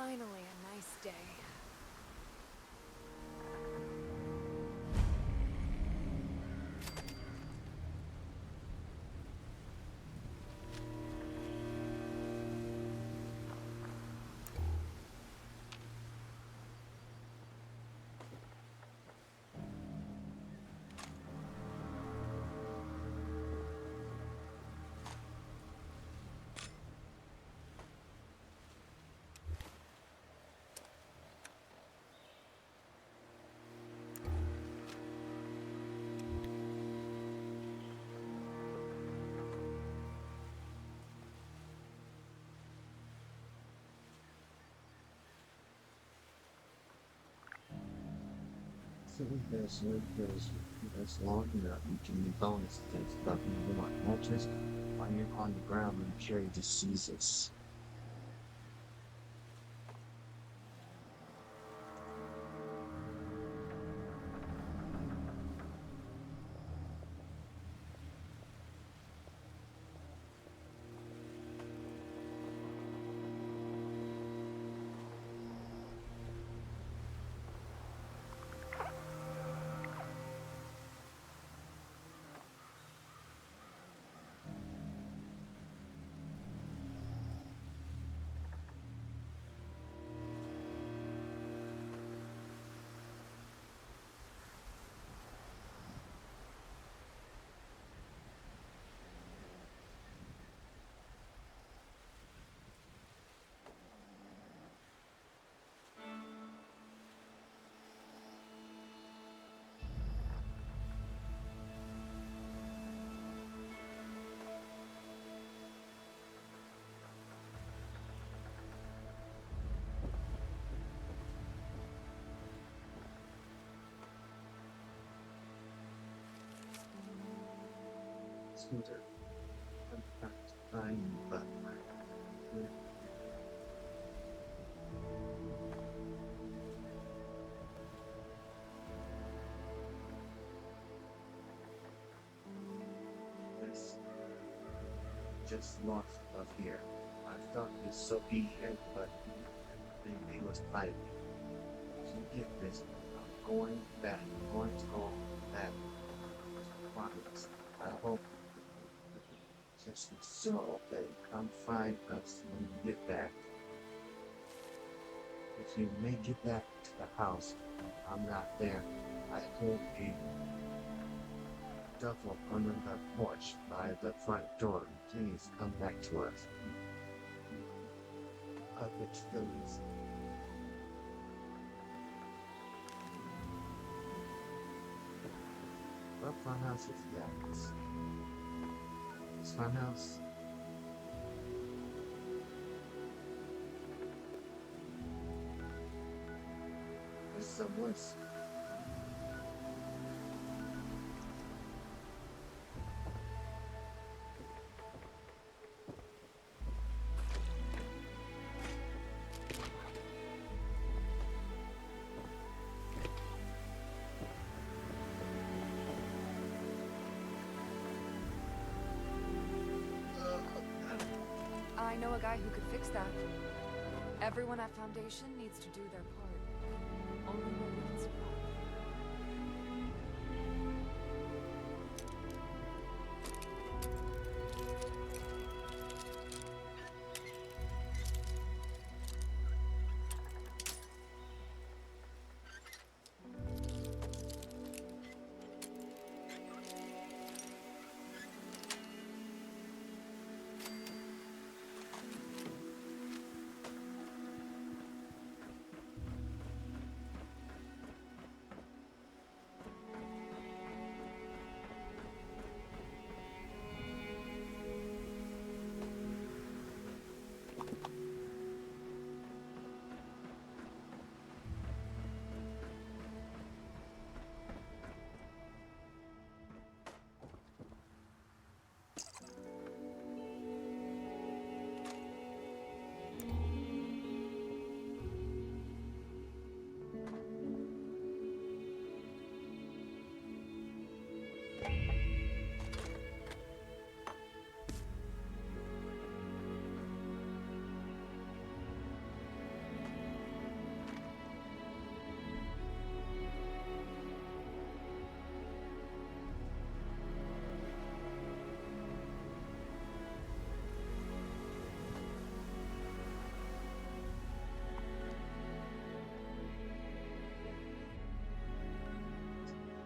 Speaker 7: Finally, a nice day.
Speaker 18: So there's no pills that's long enough. You can be bonus things, but you want not just when you're on the ground and carry diseases. Scooter. I'm but this just lost of here. I thought this so be here, but they was fighting me. You get this. I'm going back. I'm going to go back. Promise. I hope just so they come find us when you get back. If you make it back to the house, I'm not there. I hold a duffel under the porch by the front door. Please come back to us. Public feelings. What funhouse is that? This funhouse? There's someone's.
Speaker 7: I know a guy who could fix that. Everyone at Foundation needs to do their part. Only way we can survive.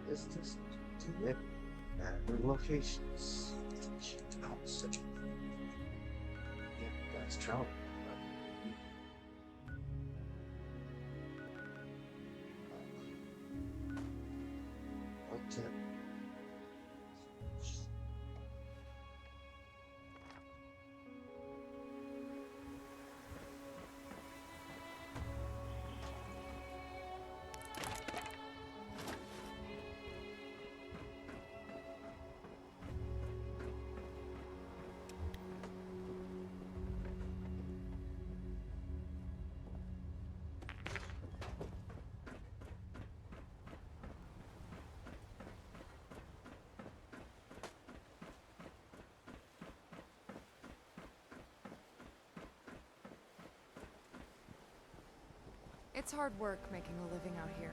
Speaker 18: It's just to it at the locations. Yeah, that's trouble. What?
Speaker 12: It's hard work making a living out here.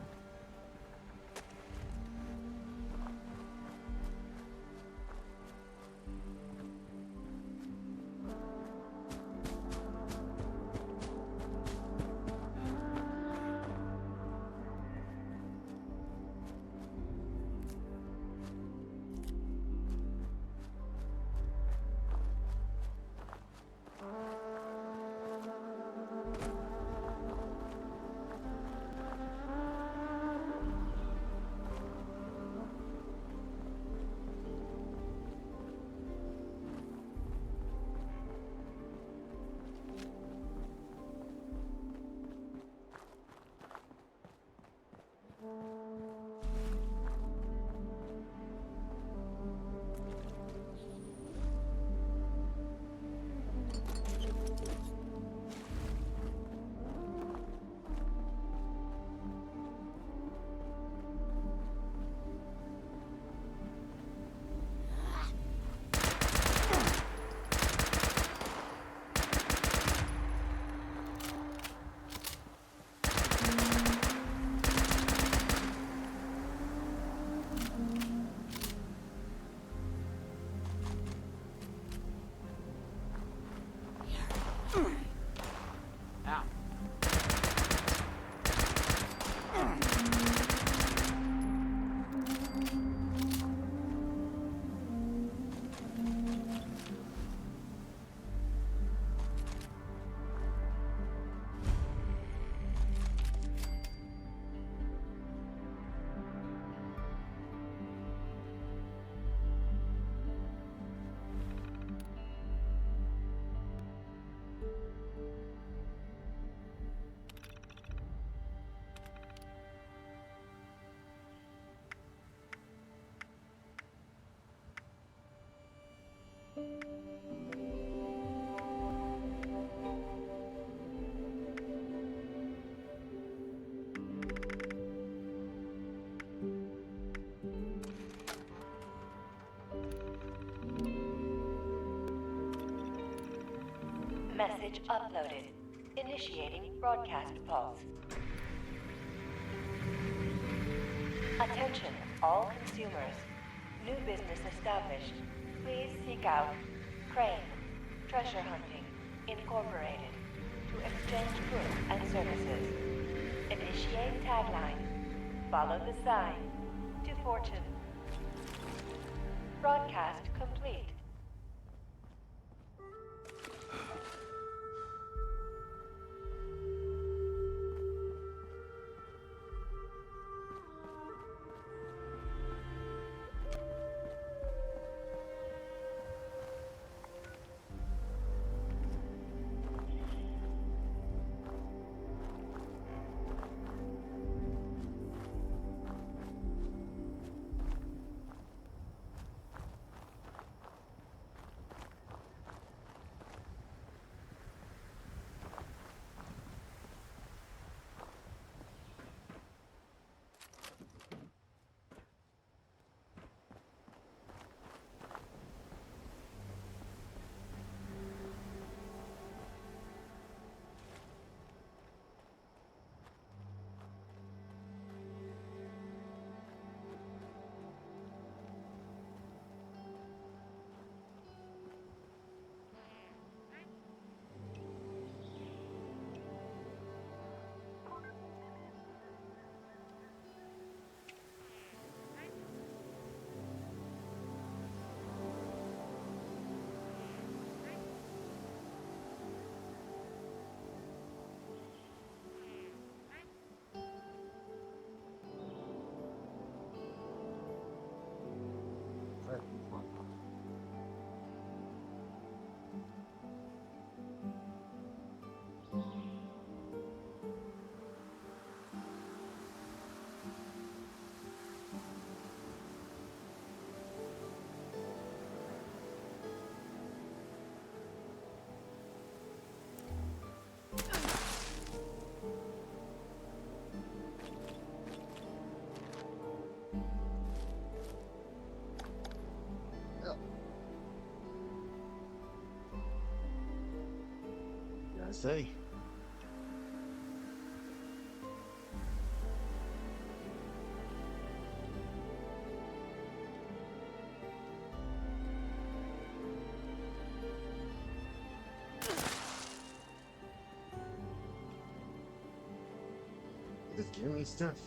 Speaker 21: Message uploaded. Initiating broadcast pulse. Attention, all consumers. New business established. Please seek out Crane Treasure Hunting Incorporated to exchange goods and services. Initiate tagline. Follow the sign to fortune. Broadcast complete.
Speaker 3: say. Just give me stuff.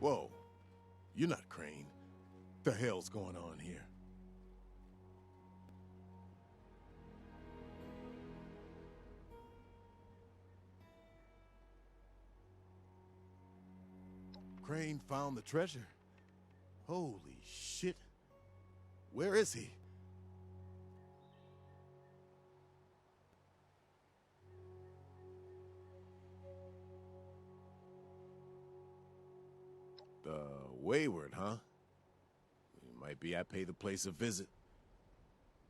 Speaker 15: Whoa, you're not Crane. The hell's going on here? Crane found the treasure. Holy shit. Where is he? Wayward, huh? Might be I pay the place a visit.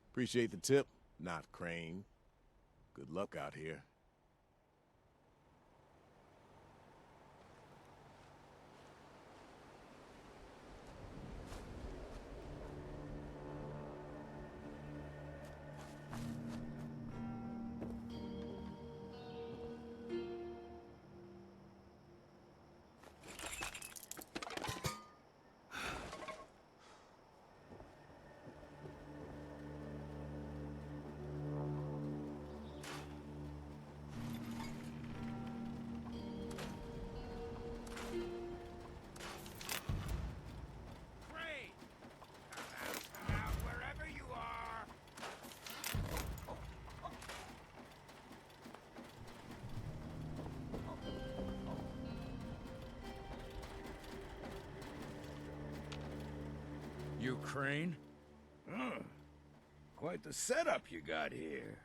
Speaker 15: Appreciate the tip, not Crane. Good luck out here.
Speaker 9: You Crane? Quite the setup you got here.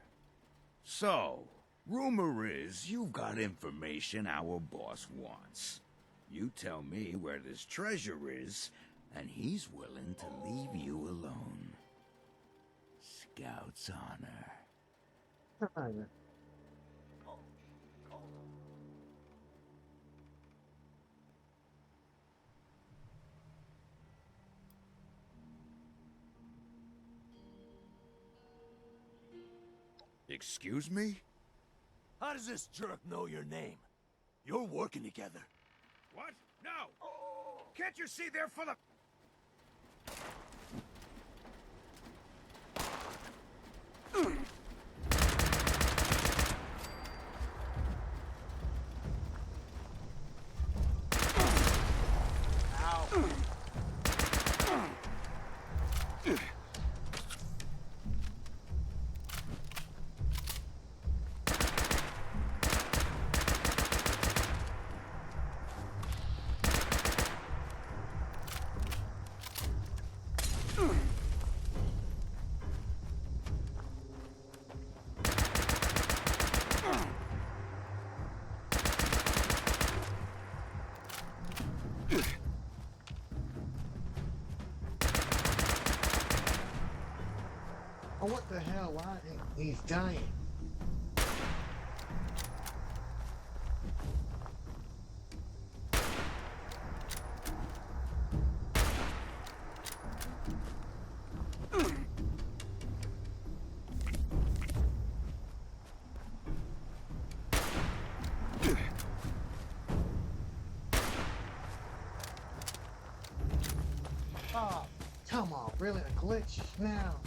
Speaker 9: So, rumor is you've got information our boss wants. You tell me where this treasure is, and he's willing to leave you alone. Scout's honor. Excuse me?
Speaker 15: How does this jerk know your name? You're working together.
Speaker 9: What? No! Can't you see they're full of...
Speaker 3: Oh, what the hell? Why? He's dying. Oh, come on, really? A glitch now?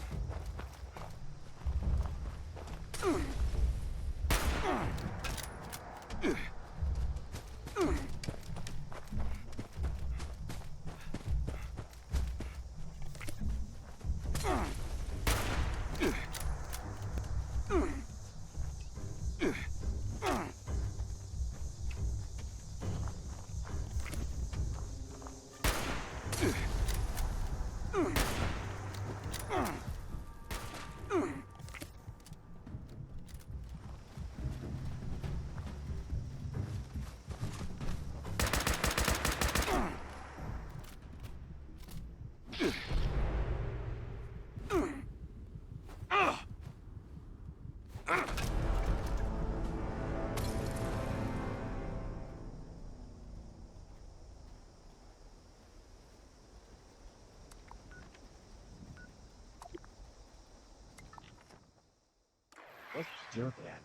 Speaker 3: What's your dad?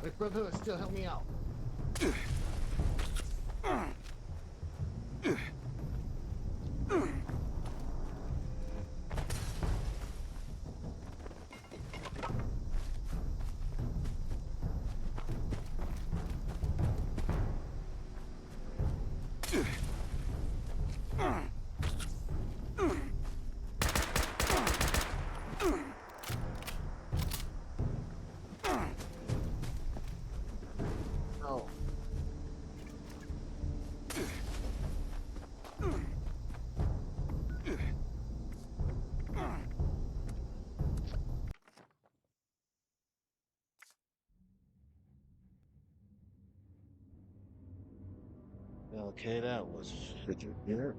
Speaker 3: Wait, Brotherhood, still help me out. Oh. Okay, that was here.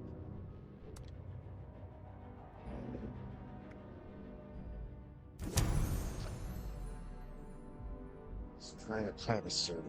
Speaker 3: Let's try a private server.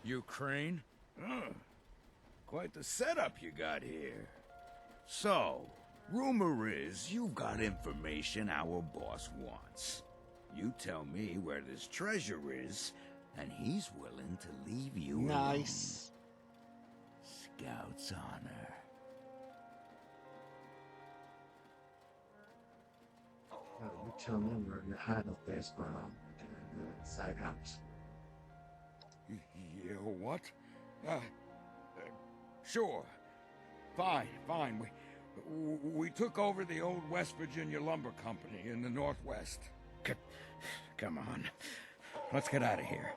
Speaker 9: You Crane? Quite the setup you got here. So, rumor is you've got information our boss wants. You tell me where this treasure is, and he's willing to leave you
Speaker 3: Nice.
Speaker 9: alone. Scout's honor.
Speaker 18: You tell me where your hideout is from. Side house.
Speaker 9: Yeah, what? Sure. Fine. We took over the old West Virginia Lumber Company in the Northwest. Come on. Let's get out of here.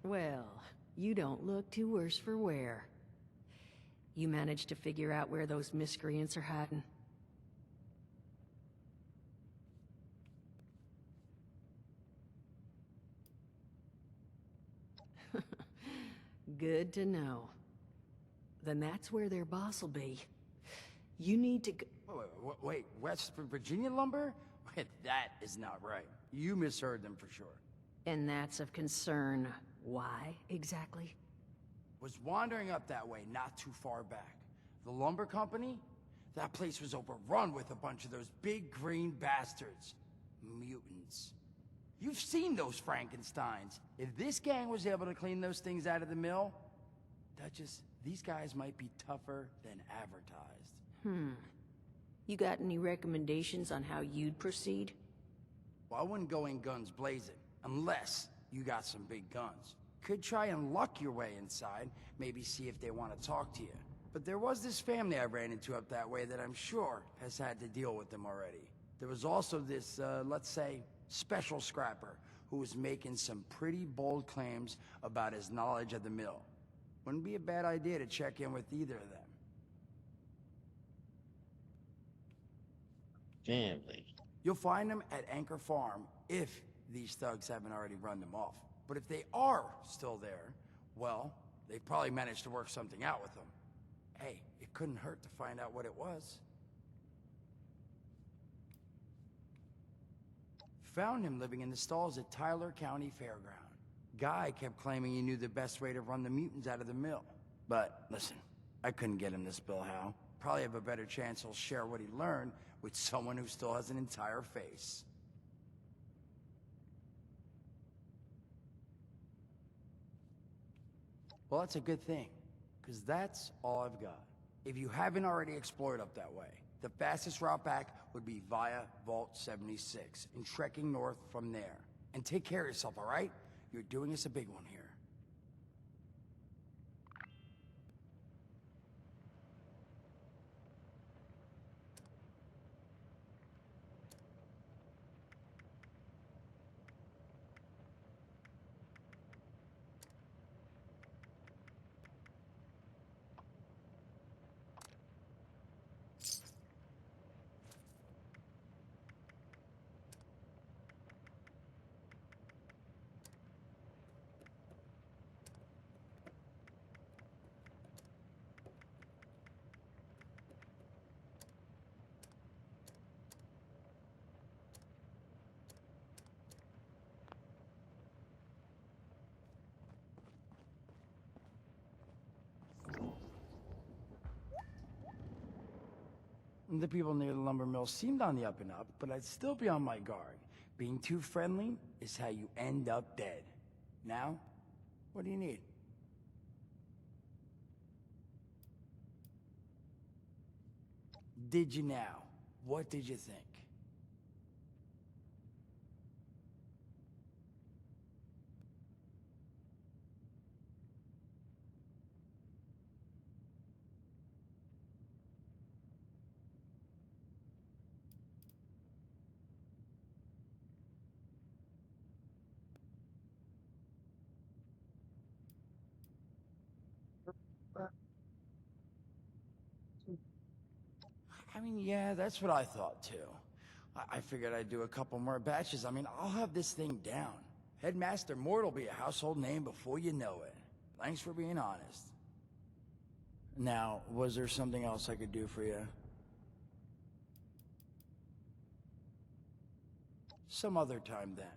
Speaker 13: Well, you don't look too worse for wear. You managed to figure out where those miscreants are hiding? Good to know. Then that's where their boss will be. You need to go—
Speaker 19: Wait, West Virginia lumber? That is not right. You misheard them for sure.
Speaker 13: And that's of concern. Why, exactly?
Speaker 19: Was wandering up that way not too far back. The lumber company? That place was overrun with a bunch of those big green bastards. Mutants. You've seen those Frankensteins. If this gang was able to clean those things out of the mill, Duchess, these guys might be tougher than advertised.
Speaker 13: You got any recommendations on how you'd proceed?
Speaker 19: Well, I wouldn't go in guns blazing, unless you got some big guns. Could try and luck your way inside, maybe see if they want to talk to you. But there was this family I ran into up that way that I'm sure has had to deal with them already. There was also this, let's say, special scrapper who was making some pretty bold claims about his knowledge of the mill. Wouldn't be a bad idea to check in with either of them.
Speaker 18: Family.
Speaker 19: You'll find them at Anchor Farm if these thugs haven't already run them off. But if they are still there, well, they probably managed to work something out with them. Hey, it couldn't hurt to find out what it was. Found him living in the stalls at Tyler County Fairground. Guy kept claiming he knew the best way to run the mutants out of the mill. But listen, I couldn't get him to spill how. Probably have a better chance he'll share what he learned with someone who still has an entire face. Well, that's a good thing, because that's all I've got. If you haven't already explored up that way, the fastest route back would be via Vault 76 and trekking north from there. And take care of yourself, all right? You're doing us a big one here. The people near the lumber mill seemed on the up and up, but I'd still be on my guard. Being too friendly is how you end up dead. Now, what do you need? Did you now? What did you think? I mean, yeah, that's what I thought too. I figured I'd do a couple more batches. I mean, I'll have this thing down. Headmaster Mort will be a household name before you know it. Thanks for being honest. Now, was there something else I could do for you? Some other time then.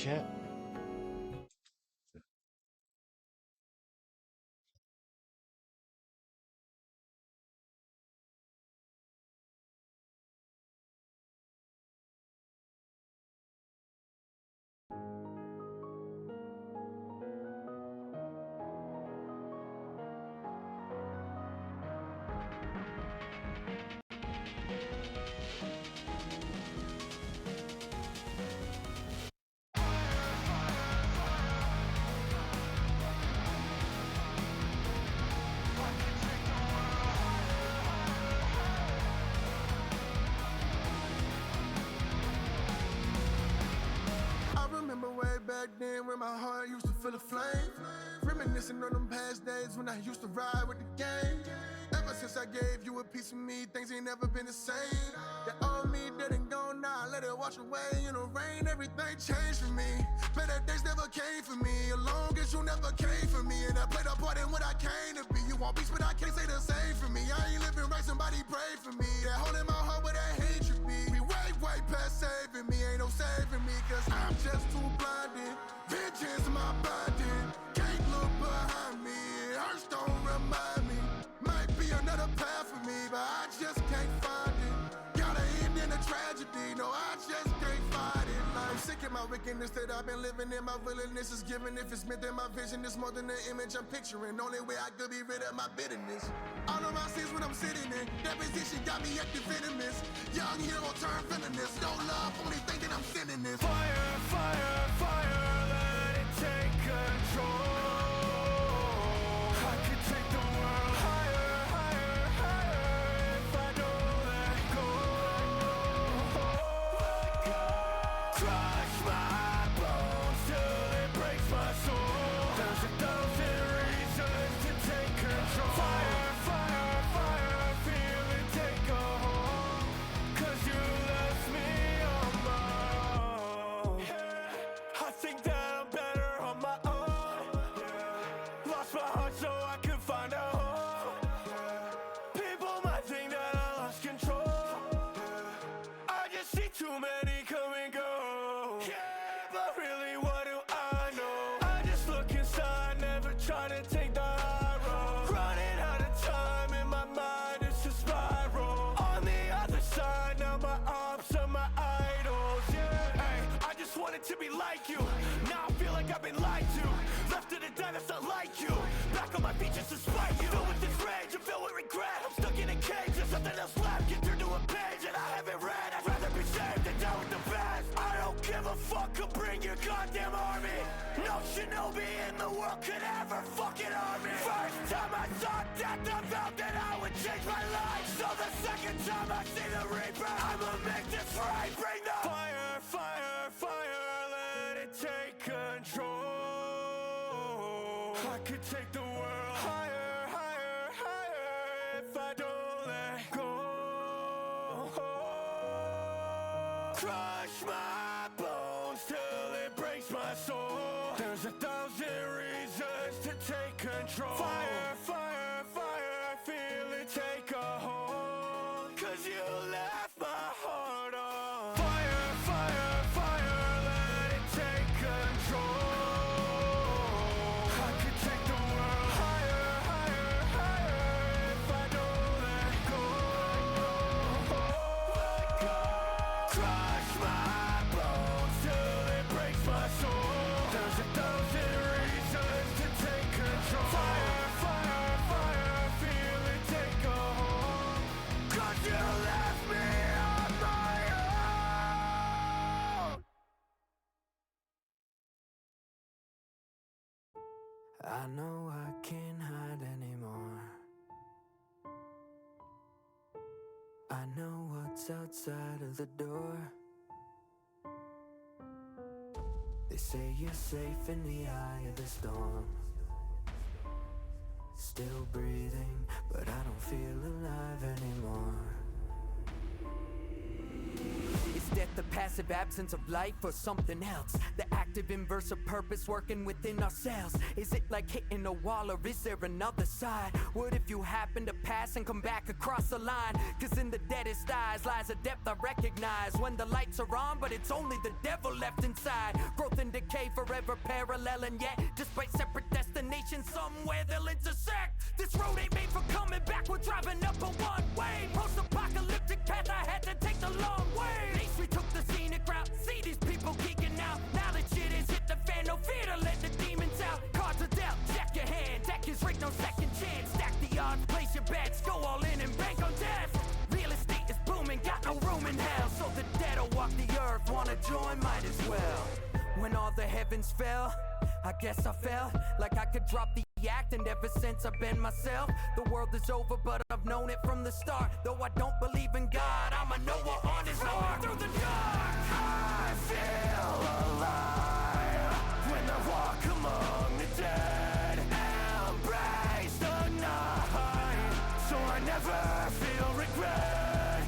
Speaker 3: chat.
Speaker 16: Back then when my heart used to feel a flame, reminiscing on them past days when I used to ride with the gang. Ever since I gave you a piece of me, things ain't never been the same. That old me didn't go now, let it wash away in the rain. Everything changed for me, better days never came for me. As long as you never came for me, and I played a part in what I came to be. You want peace, but I can't say the same for me. I ain't living right, somebody pray for me. That hole in my heart where that hatred be. We way past saving me, ain't no saving me, cause I'm just too blinded. Vengeance my bonding, can't look behind me. It hurts, don't remind me. Might be another path for me, but I just can't find it. Gotta end in a tragedy, no, I just can't find it. I'm sick of my wickedness that I've been living in. My willingness is given. If it's meant that my vision is more than the image I'm picturing. Only way I could be rid of my bitterness. All of my sins when I'm sitting in that position got me acting venomous. Young hero turned villainous. No love, only thing that I'm sending is fire, fire, fire. Let it take control. I could take the world higher, higher, higher if I don't let go. Crush my bones till it breaks my soul. There's 1,000 reasons to take control. Fire, fire, fire, feel it take a hold. 'Cause you left me on my own. Yeah. I think that I'm better on my own. Yeah. Lost my heart so I could find a home. Yeah. People might think that I lost control. Yeah. I just see too many come and go. Yeah, but really what do I know? I just look inside, never try to take the high road. Running out of time in my mind, it's a spiral. On the other side, now my arms are my idols. Yeah, hey, I just wanted to be like you. Now I feel like I've been lied to. Left to the die, that's not like you. Back on my feet just to spite you. Filled with this rage, I'm filled with regret. I'm stuck in a cage, there's nothing else left. Get through to a page that I haven't read. I'd rather be saved than down with the best. I don't give a fuck, I'll bring your goddamn army. No shinobi in the world could ever fucking harm me. First time I saw death, I vowed that I would change my life. So the second time I see the reaper, I'ma make this right. Bring the fire, fire, fire, let it take control. I could take the world higher, higher, higher if I don't let go. Crush my bones till it breaks my soul. There's 1,000 reasons to take control. Fire, fire, fire, feel it take a hold. 'Cause you left my heart on. Fire, fire, fire, let it take control. I could take the world higher, higher, higher if I don't let go. Crush my bones till it breaks my soul. There's 1,000 reasons to take control. Fire, fire, fire, feel it take a hold. 'Cause you left me on my own.
Speaker 20: I know I can't hide anymore. I know what's outside of the door. They say you're safe in the eye of the storm. Still breathing, but I don't feel alive anymore. Is death the passive absence of life or something else? The active inverse of purpose working within ourselves. Is it like hitting a wall or is there another side? What if you happen to pass and come back across the line? Cause in the deadest eyes lies a depth I recognize. When the lights are on but it's only the devil left inside. Growth and decay forever parallel, and yet despite separate destinations somewhere they'll intersect. This road ain't made for coming back, we're driving up a one-way post-apocalyptic path, I had to take the long way. At least we took the scenic route, see these people geeking out. Now that shit has hit the fan, no fear to let the demons out. Cards are dealt, check your hand, deck is rigged, no second chance. Stack the odds, place your bets, go all in and bank on death. Real estate is booming, got no room in hell. So the dead'll walk the earth, wanna join, might as well. When all the heavens fell, I guess I felt like I could drop the act, and ever since I've been myself. The world is over, but I've known it from the start. Though I don't believe in God, I'ma know we're on his heart. Through the dark, I feel alive when I walk among the dead. Embrace the night, so I never feel regret.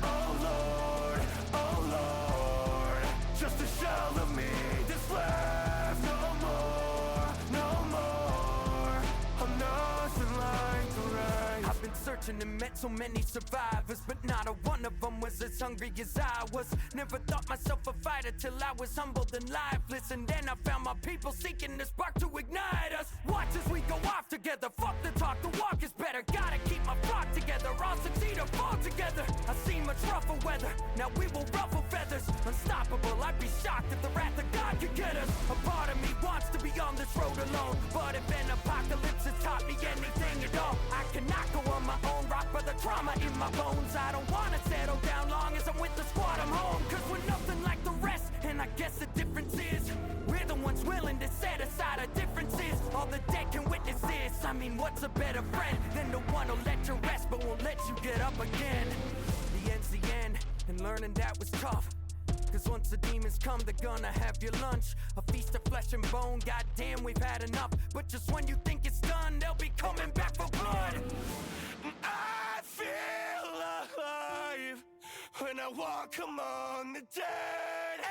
Speaker 20: Oh Lord, just a shell of me that's left. No more, no more. I'm nothing like the rest. I've been searching and met so many survivors, but not a one of them was as hungry as I was. Never thought myself a fighter till I was humbled and lifeless. And then I found my people seeking the spark to ignite us. Watch as we go off together, fuck the talk, the walk is better. Gotta keep my flock together, all succeed or fall together. I've seen much rougher weather, now we will ruffle feathers. Unstoppable, I'd be shocked if the wrath of God could get us. A part of me wants to be on this road alone, but if an apocalypse has taught me anything at all, I cannot go on my own, rock by the trauma in my bones. I don't wanna settle down long as I'm with the squad, I'm home. Cause we're nothing like the rest, and I guess the difference is we're the ones willing to set aside our differences. All the dead can witness this. I mean, what's a better friend than the one who'll let you rest but won't let you get up again? The end's the end, and learning that was tough. Cause once the demons come, they're gonna have your lunch. A feast of flesh and bone, goddamn, we've had enough. But just when you think it's done, they'll be coming back for blood. I feel alive when I walk among the dead.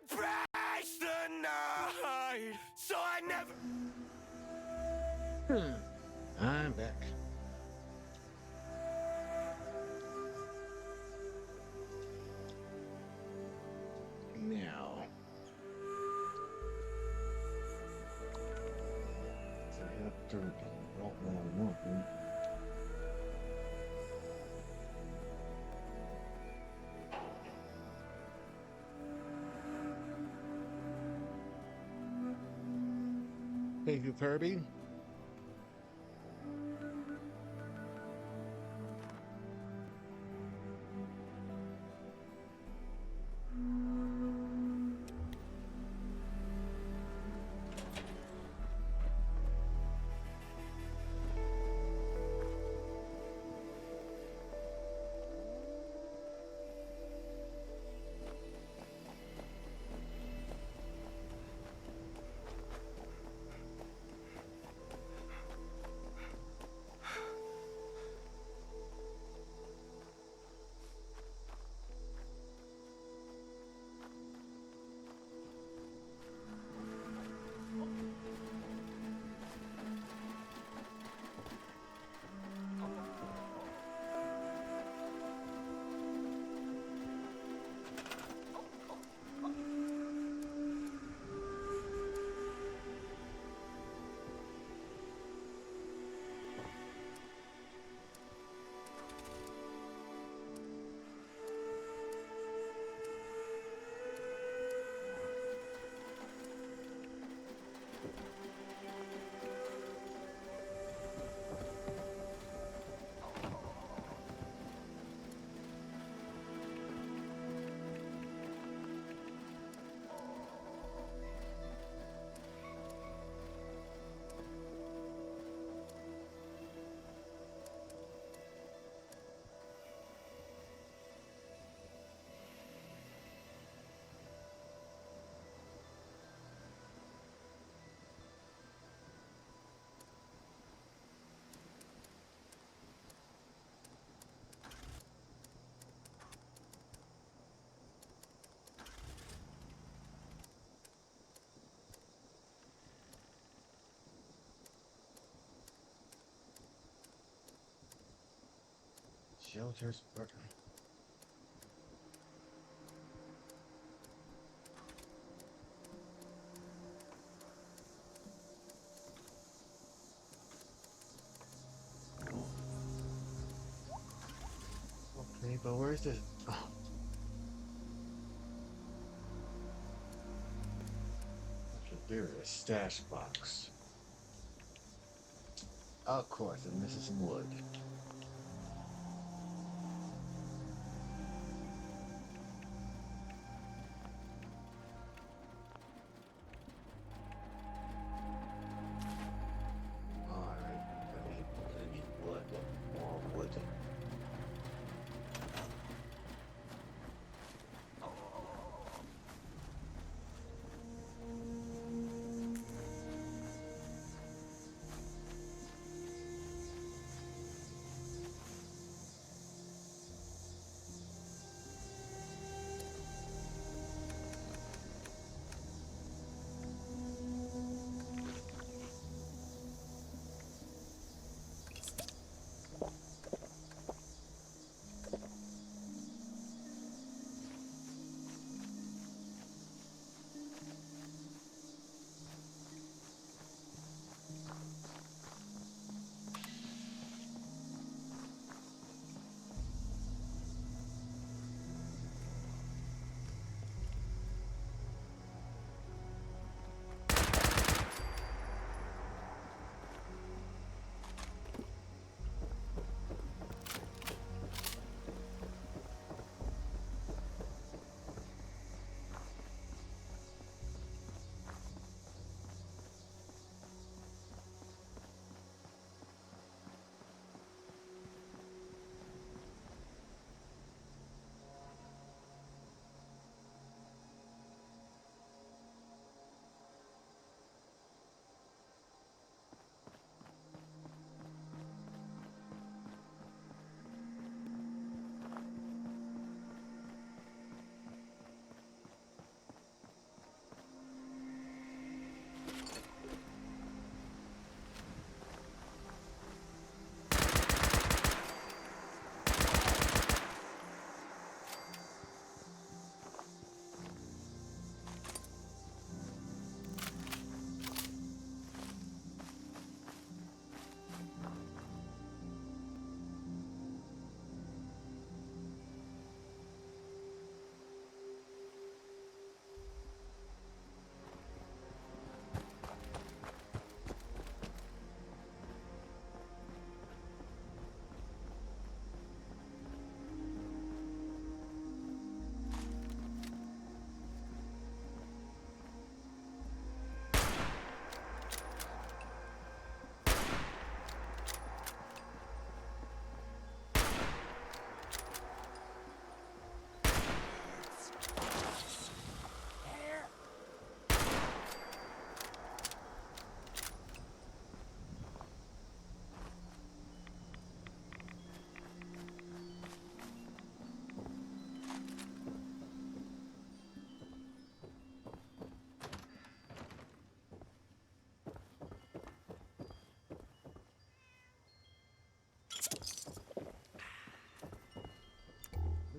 Speaker 20: Embrace the night, so I never...
Speaker 3: I'm back. Now, chapter Thank you, Kirby. Shelters burger. Okay, but where's this? Oh. There is a stash box. Of course, and this is some wood. Alright, I need wood, more wood.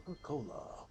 Speaker 3: Coca-Cola.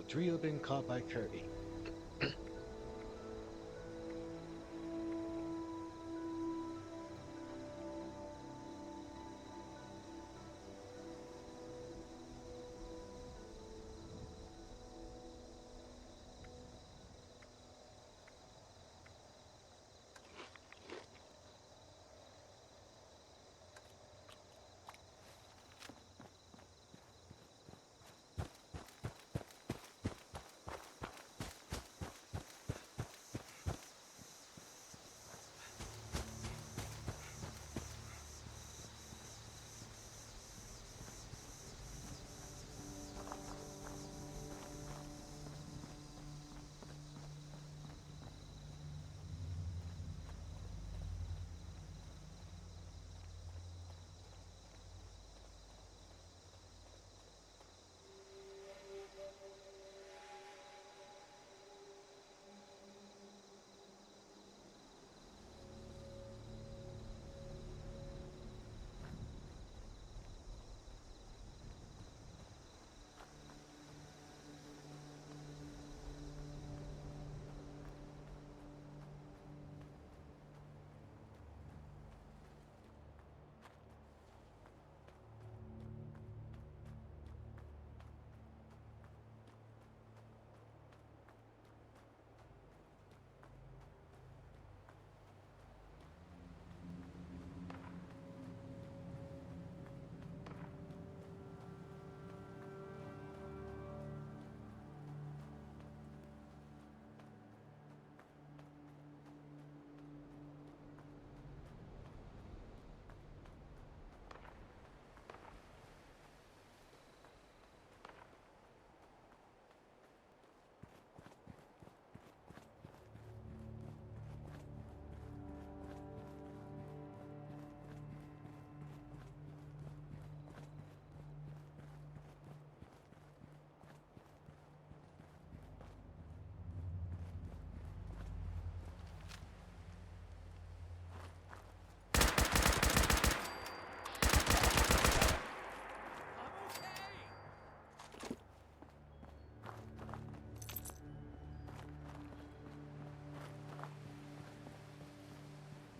Speaker 3: Drio been caught by Kirby.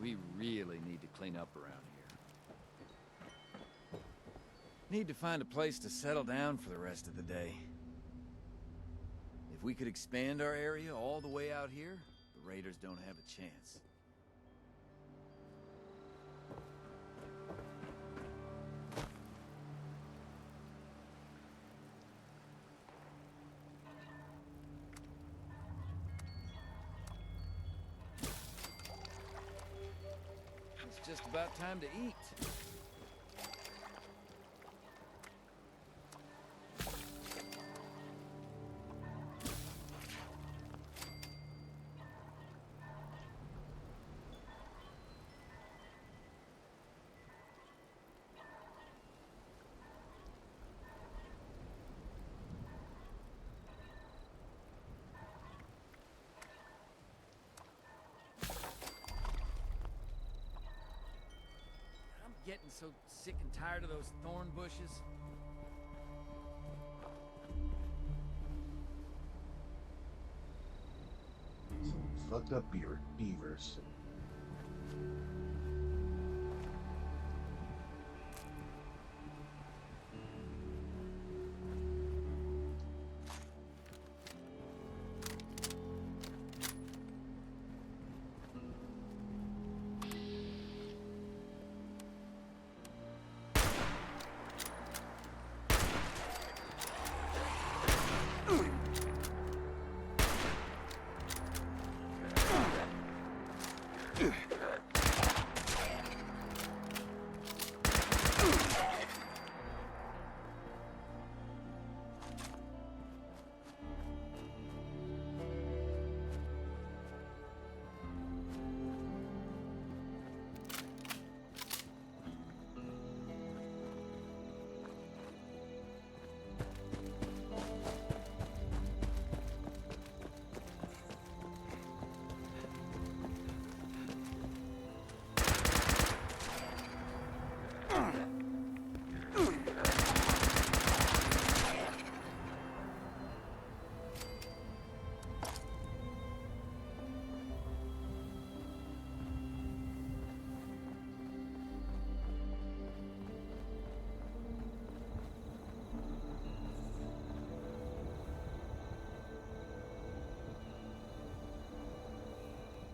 Speaker 14: We really need to clean up around here. Need to find a place to settle down for the rest of the day. If we could expand our area all the way out here, the Raiders don't have a chance. It's just about time to eat. Getting so sick and tired of those thorn bushes.
Speaker 18: Fucked up beavers.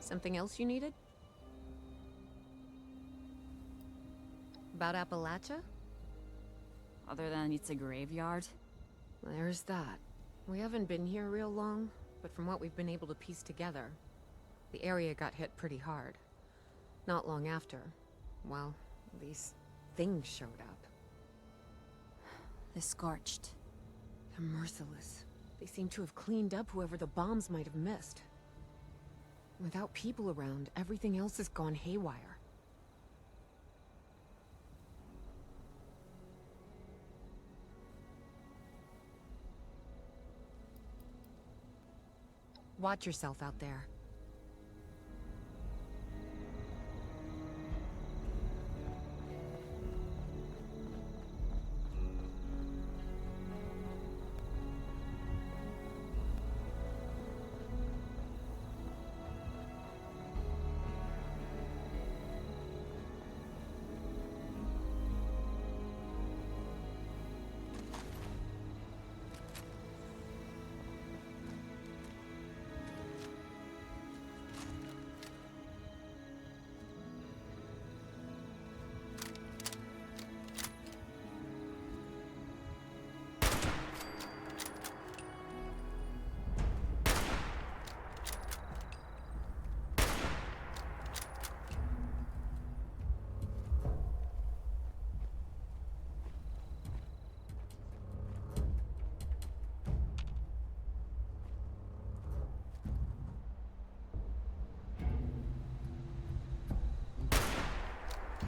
Speaker 7: Something else you needed? About Appalachia?
Speaker 1: Other than it's a graveyard?
Speaker 7: There's that. We haven't been here real long, but from what we've been able to piece together, the area got hit pretty hard. Not long after, well, these things showed up.
Speaker 1: The Scorched.
Speaker 7: They're merciless. They seem to have cleaned up whoever the bombs might have missed. Without people around, everything else has gone haywire. Watch yourself out there.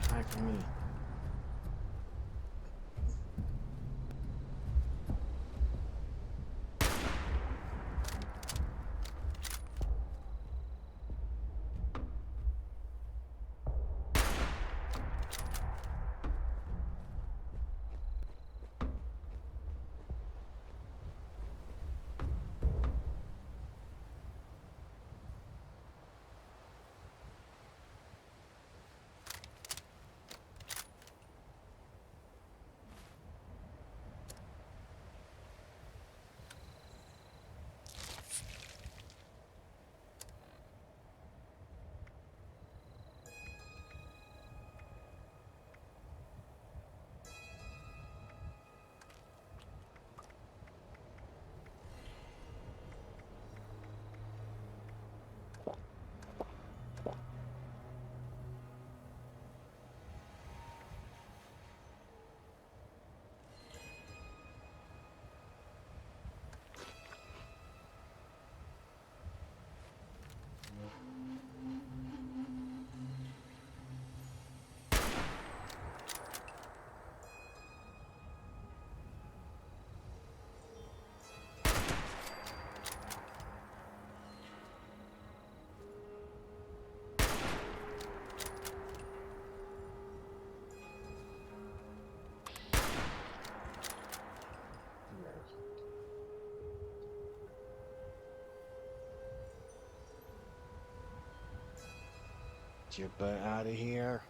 Speaker 3: Hi for me. Get your butt out of here.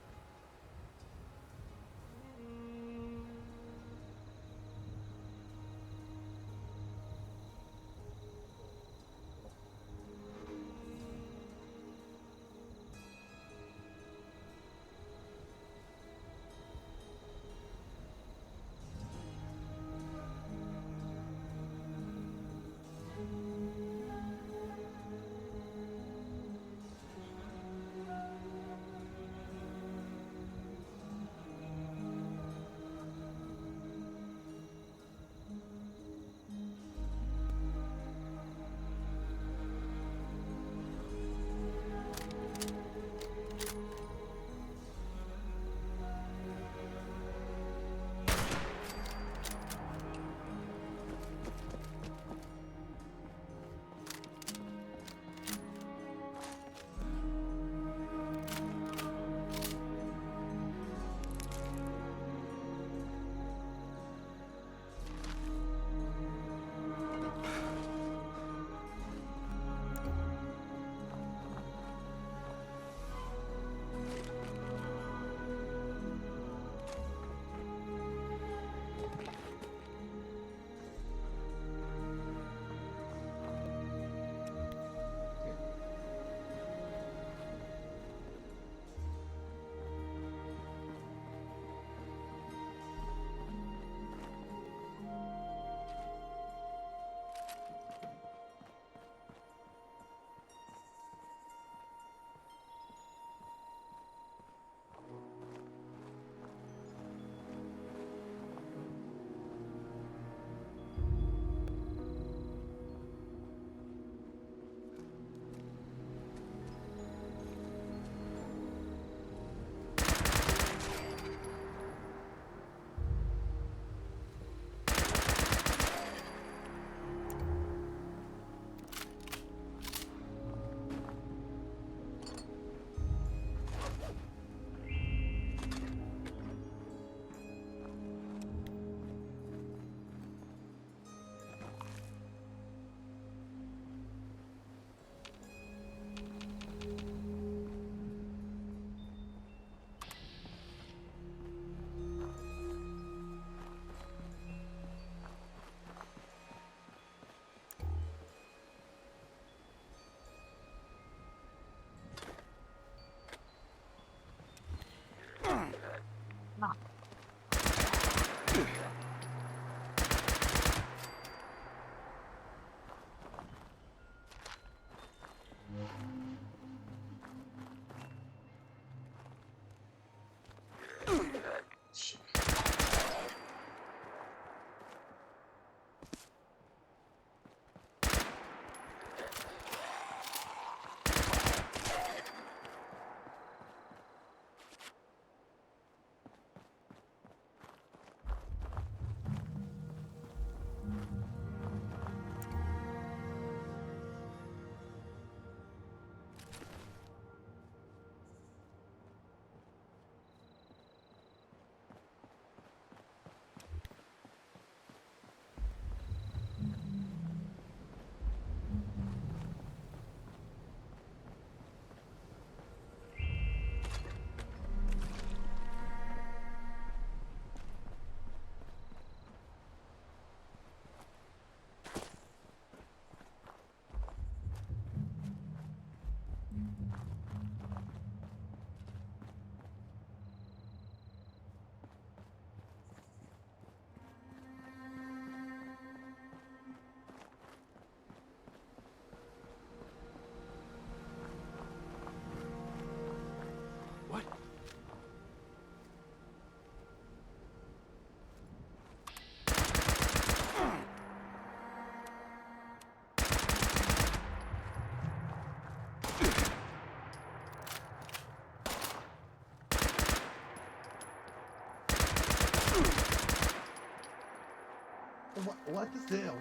Speaker 3: What the hell?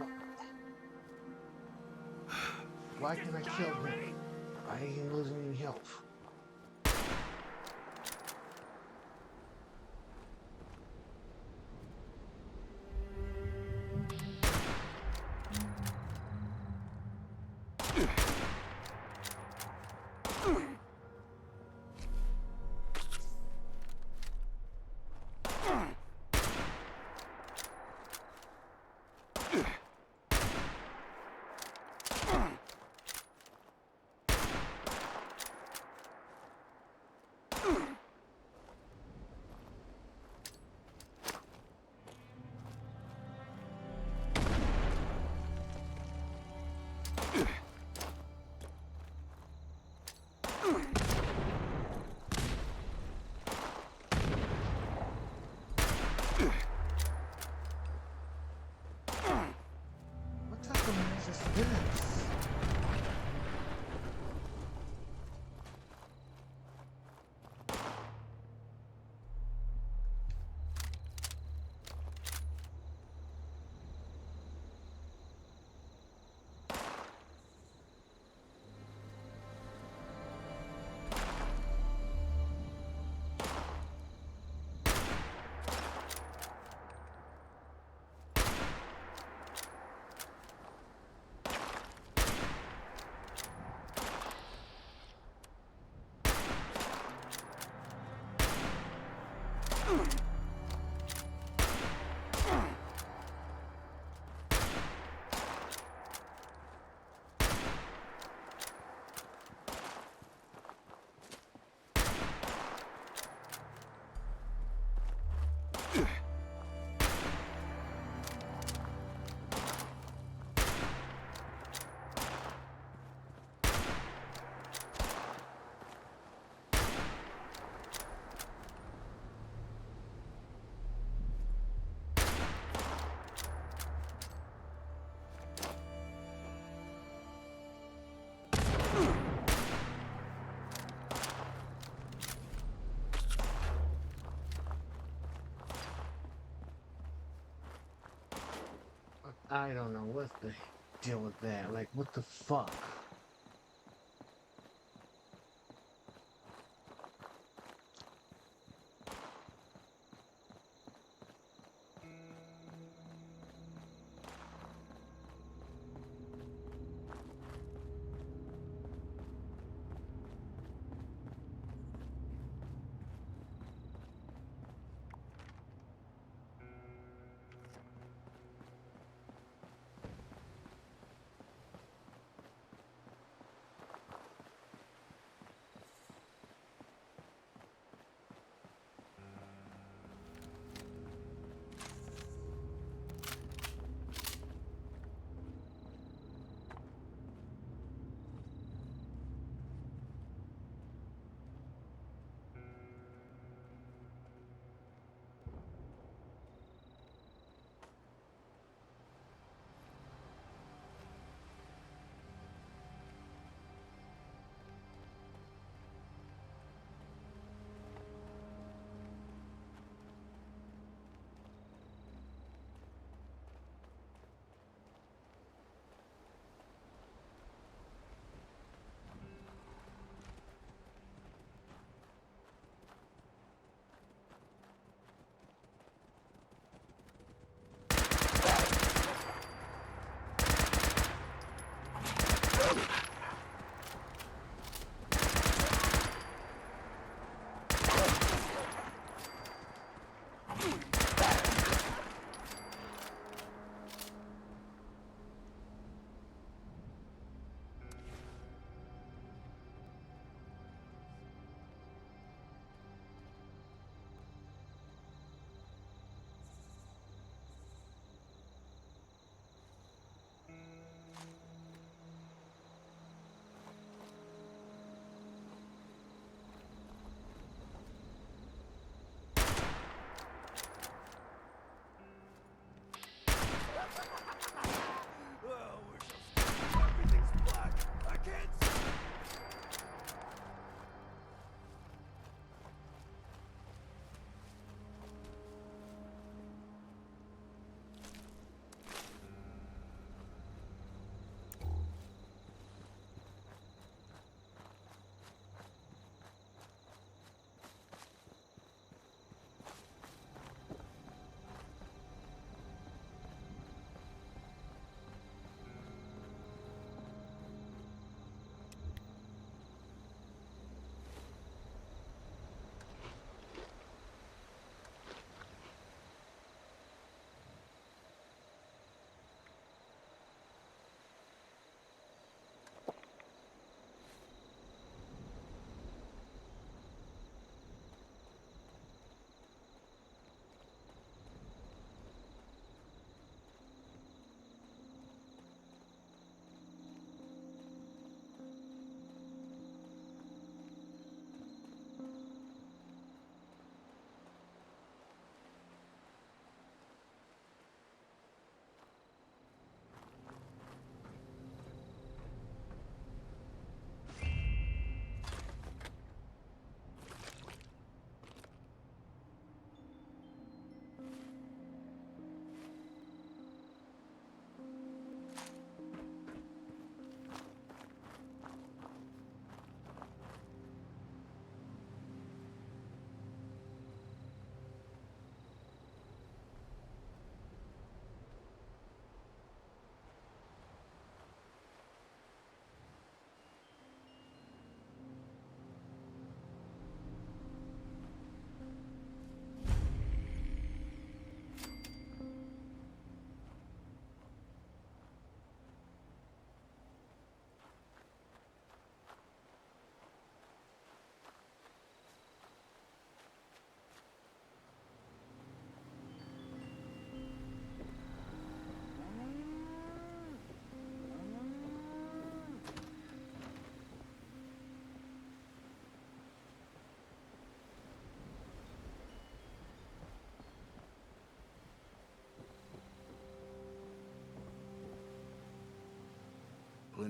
Speaker 3: Why can't I kill him? I ain't losing any health. What type of mess is this? I don't know what's the deal with that. Like, what the fuck?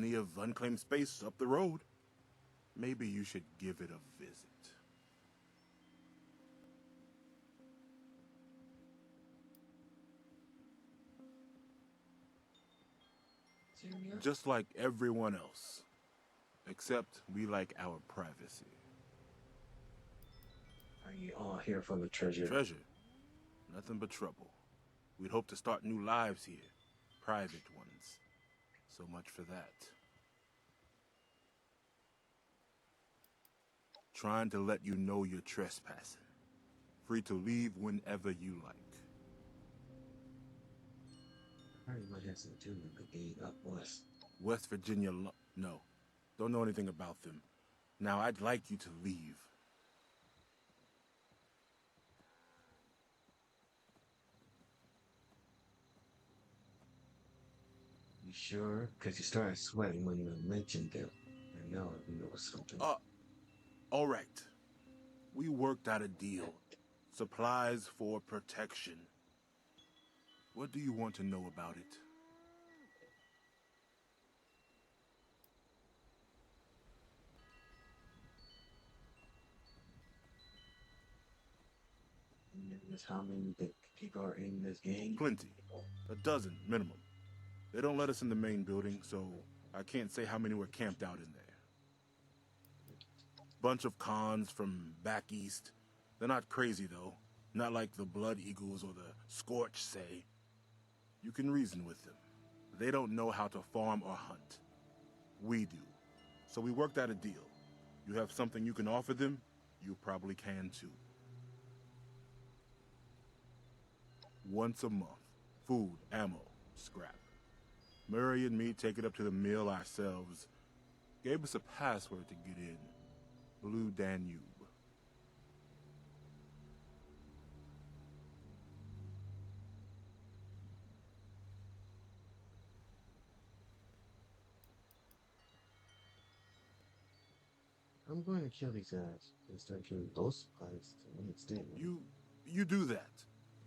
Speaker 5: plenty of unclaimed space up the road. Maybe you should give it a visit. Just like everyone else. Except we like our privacy.
Speaker 18: Are you all here for the treasure?
Speaker 5: Treasure? Nothing but trouble. We'd hope to start new lives here. Private ones. So much for that. Trying to let you know you're trespassing. Free to leave whenever you like.
Speaker 18: I heard what has to do with the gate up west.
Speaker 5: West Virginia no. Don't know anything about them. Now, I'd like you to leave.
Speaker 18: You sure? Because you started sweating when you mentioned them. I know you know something.
Speaker 5: All right. We worked out a deal. Supplies for protection. What do you want to know about it?
Speaker 18: That's how many people are in this gang?
Speaker 5: Plenty. 12 minimum. They don't let us in the main building, so I can't say how many were camped out in there. Bunch of cons from back east. They're not crazy, though. Not like the Blood Eagles or the Scorch say. You can reason with them. They don't know how to farm or hunt. We do. So we worked out a deal. You have something you can offer them, you probably can too. Once a month. Food, ammo, scrap. Murray and me take it up to the mill ourselves. Gave us a password to get in. Blue Danube.
Speaker 18: I'm going to kill these guys and start giving those supplies to me instead.
Speaker 5: You do that.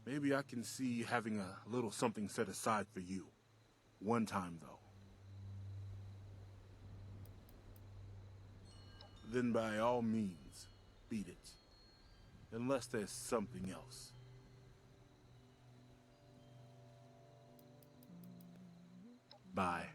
Speaker 5: Maybe I can see having a little something set aside for you. One time, though. Then by all means, beat it. Unless there's something else. Bye.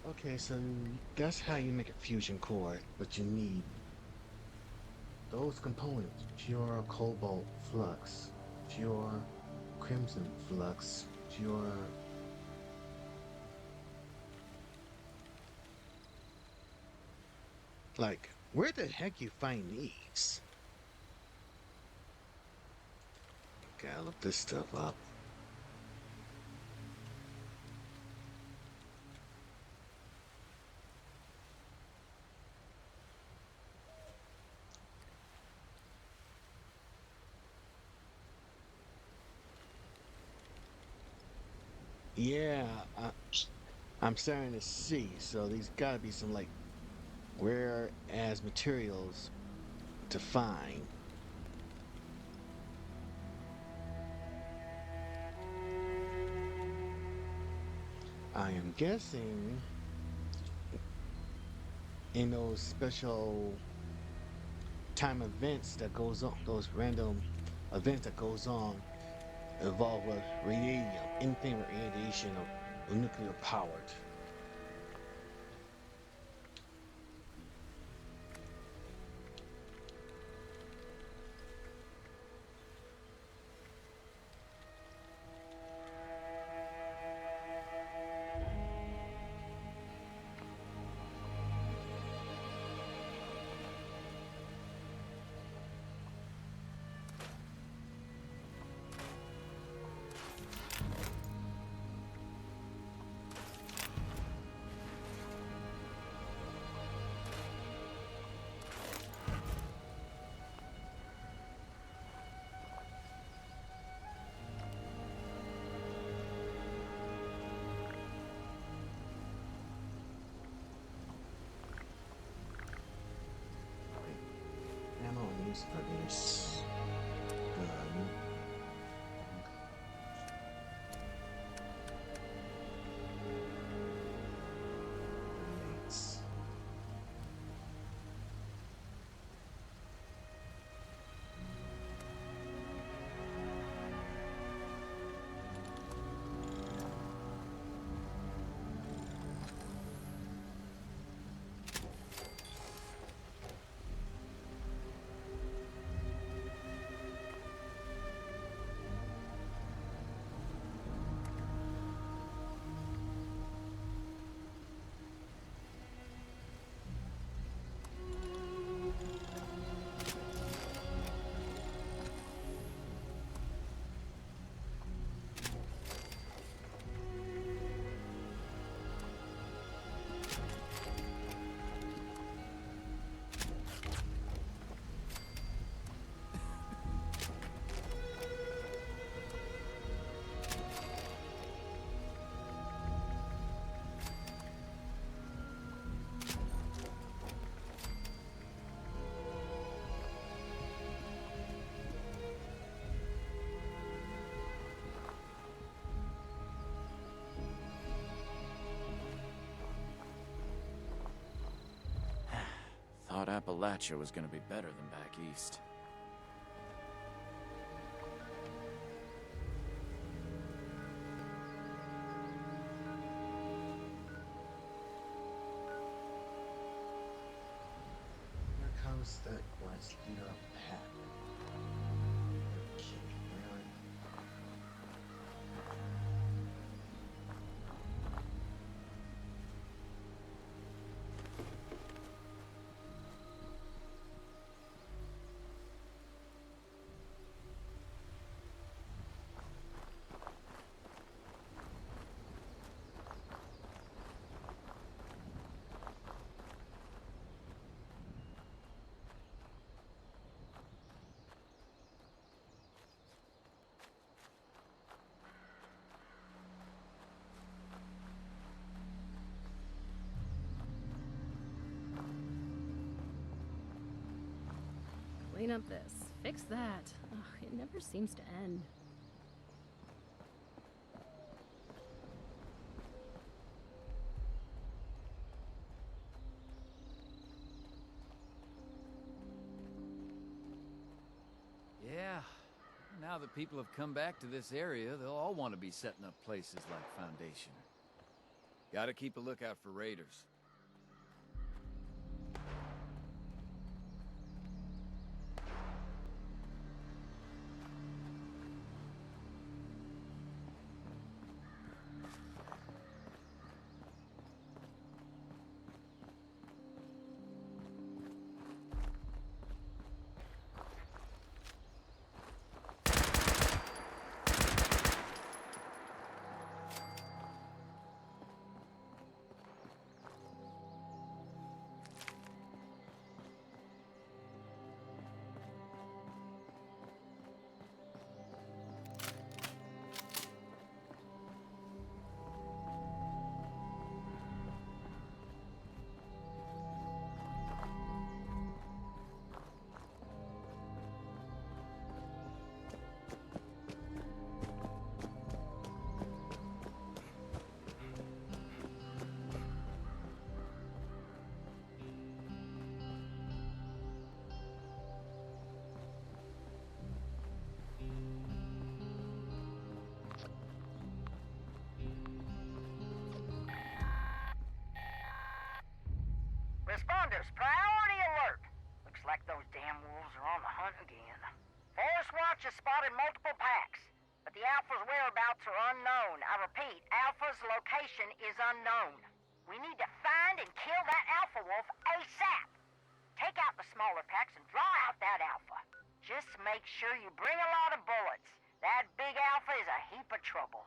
Speaker 3: Okay, so that's how you make a fusion core, but you need those components: pure cobalt flux, pure crimson flux, pure like, where the heck you find these? Gotta look this stuff up. Yeah, I'm starting to see. So these gotta be some like rare as materials to find. I am guessing in those special time events that goes on, those random events that goes on, involved with radiation, anything with radiation or nuclear powered.
Speaker 18: use for this gun. Grenades.
Speaker 17: Thought Appalachia was gonna be better than back east.
Speaker 18: Here comes the quest leader pack. Okay, really?
Speaker 2: Clean up this. Fix that. Ugh, it never seems to end.
Speaker 14: Yeah. Now that people have come back to this area, they'll all want to be setting up places like Foundation. Gotta keep a lookout for raiders.
Speaker 6: Responders, priority alert! Looks like those damn wolves are on the hunt again. Forest Watch has spotted multiple packs, but the Alpha's whereabouts are unknown. I repeat, Alpha's location is unknown. We need to find and kill that Alpha Wolf ASAP. Take out the smaller packs and draw out that Alpha. Just make sure you bring a lot of bullets. That big Alpha is a heap of trouble.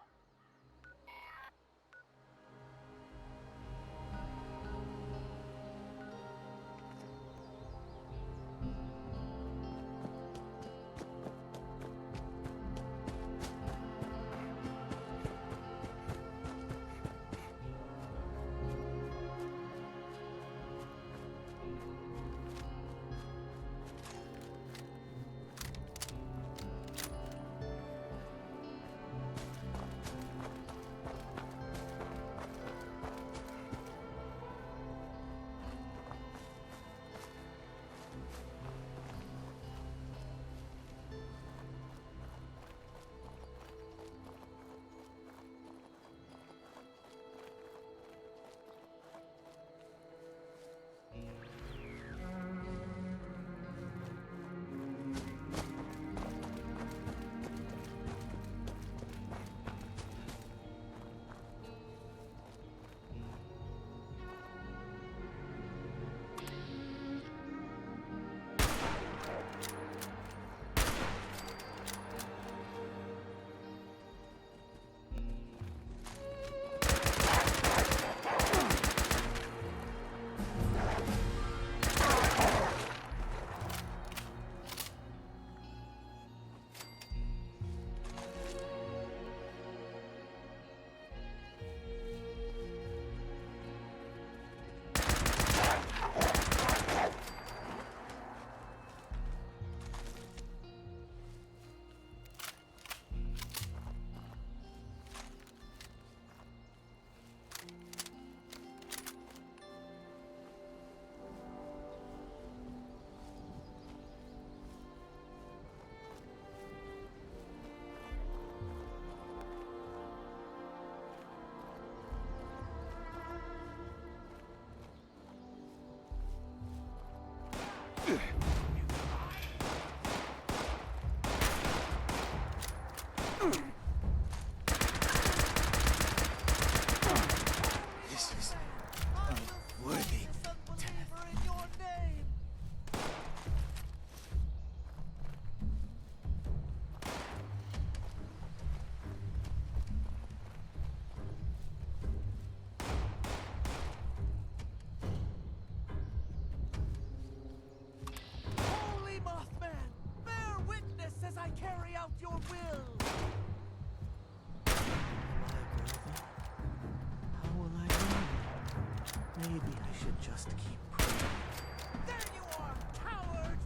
Speaker 16: This is unworthy.
Speaker 8: Holy Mothman, bear witness as I carry out your will.
Speaker 16: How will I know? Maybe I should just keep praying.
Speaker 8: There you are, coward!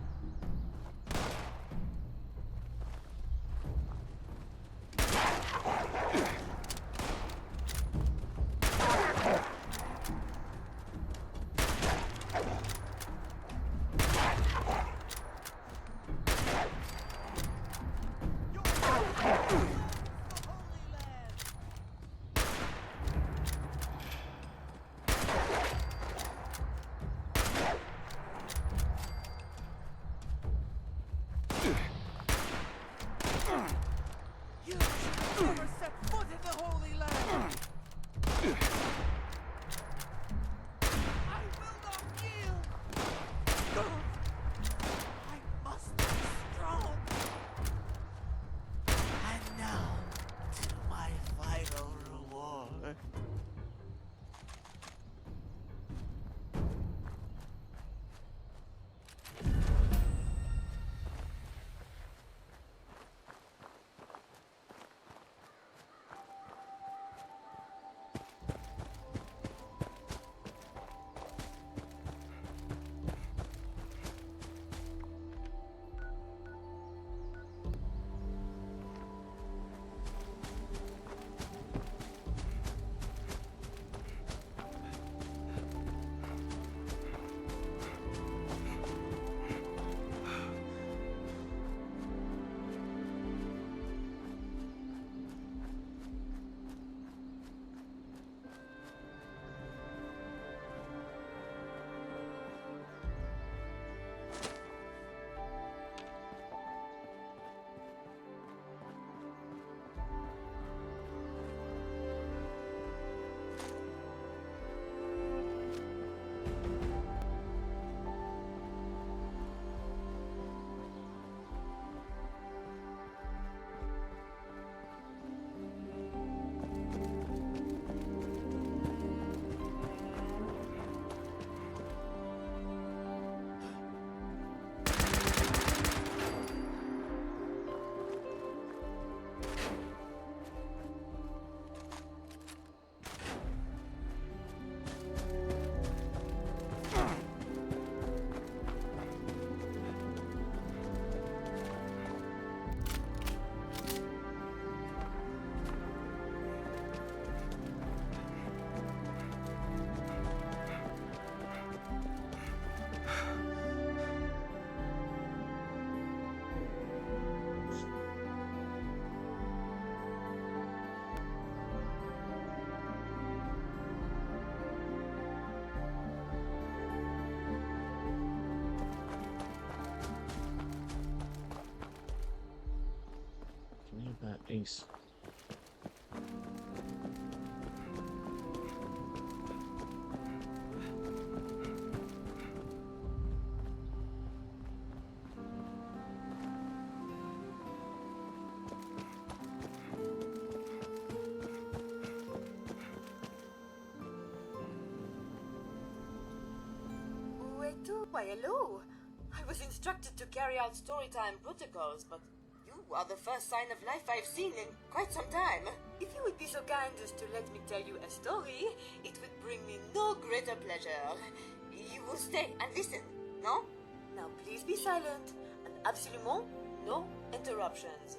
Speaker 8: You should never set foot in the Holy Land! I will not yield! I must be strong! And now, to my final reward.
Speaker 3: That ace.
Speaker 22: Why, hello. I was instructed to carry out storytime protocols, but you are the first sign of life I've seen in quite some time. If you would be so kind as to let me tell you a story, it would bring me no greater pleasure. You will stay and listen, no? Now please be silent, and absolument no interruptions.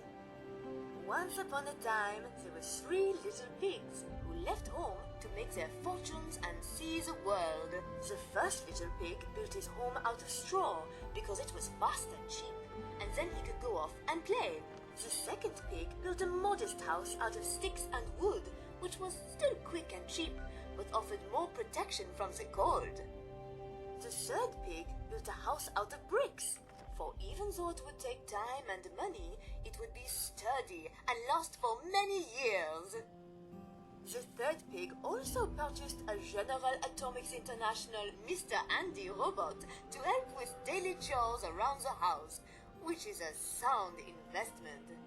Speaker 22: Once upon a time, there were 3 little pigs who left home to make their fortunes and see the world. The first little pig built his home out of straw because it was fast and cheap, and then he could go off and play. The second pig built a modest house out of sticks and wood, which was still quick and cheap, but offered more protection from the cold. The third pig built a house out of bricks. For even though it would take time and money, it would be sturdy and last for many years. The third pig also purchased a General Atomics International Mr. Andy robot to help with daily chores around the house, which is a sound investment.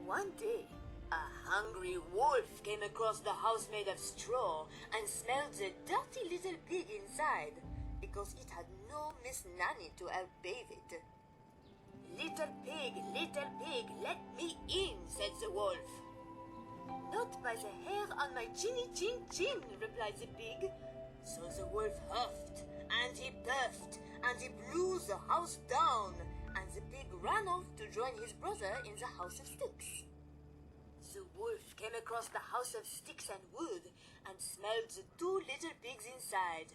Speaker 22: One day, a hungry wolf came across the house made of straw and smelled the dirty little pig inside, because it had no Miss Nanny to help bathe it. Little pig, let me in, said the wolf. Not by the hair on my chinny chin chin, replied the pig. So the wolf huffed, and he puffed, and he blew the house down, and the pig ran off to join his brother in the house of sticks. The wolf came across the house of sticks and wood, and smelled the two little pigs inside.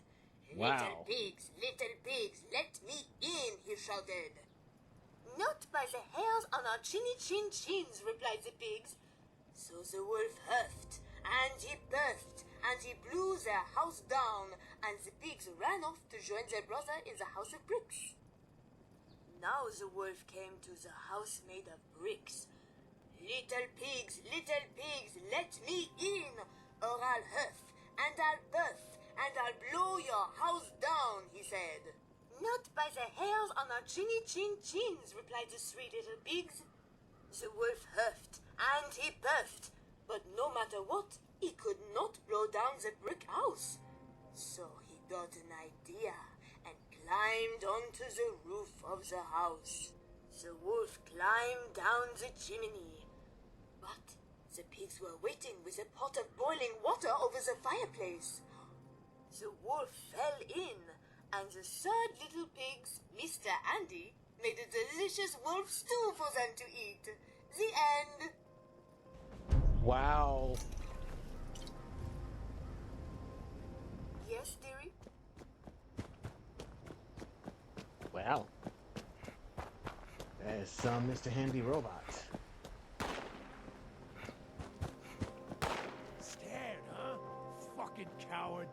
Speaker 3: Wow.
Speaker 22: Little pigs, let me in, he shouted. Not by the hairs on our chinny chin chins, replied the pigs. So the wolf huffed, and he puffed, and he blew their house down, and the pigs ran off to join their brother in the house of bricks. Now the wolf came to the house made of bricks. Little pigs, let me in, or I'll huff, and I'll puff, and I'll blow your house down, he said. Not by the hairs on our chinny chin chins, replied the three little pigs. The wolf huffed, and he puffed, but no matter what, he could not blow down the brick house. So he got an idea, and climbed onto the roof of the house. The wolf climbed down the chimney, but the pigs were waiting with a pot of boiling water over the fireplace. The wolf fell in, and the third little pigs, Mr. Andy, made a delicious wolf stew for them to eat. The end.
Speaker 3: Wow.
Speaker 22: Yes, dearie?
Speaker 3: Wow. That is some Mr. Handy robot.
Speaker 16: Scared, huh? Fucking coward.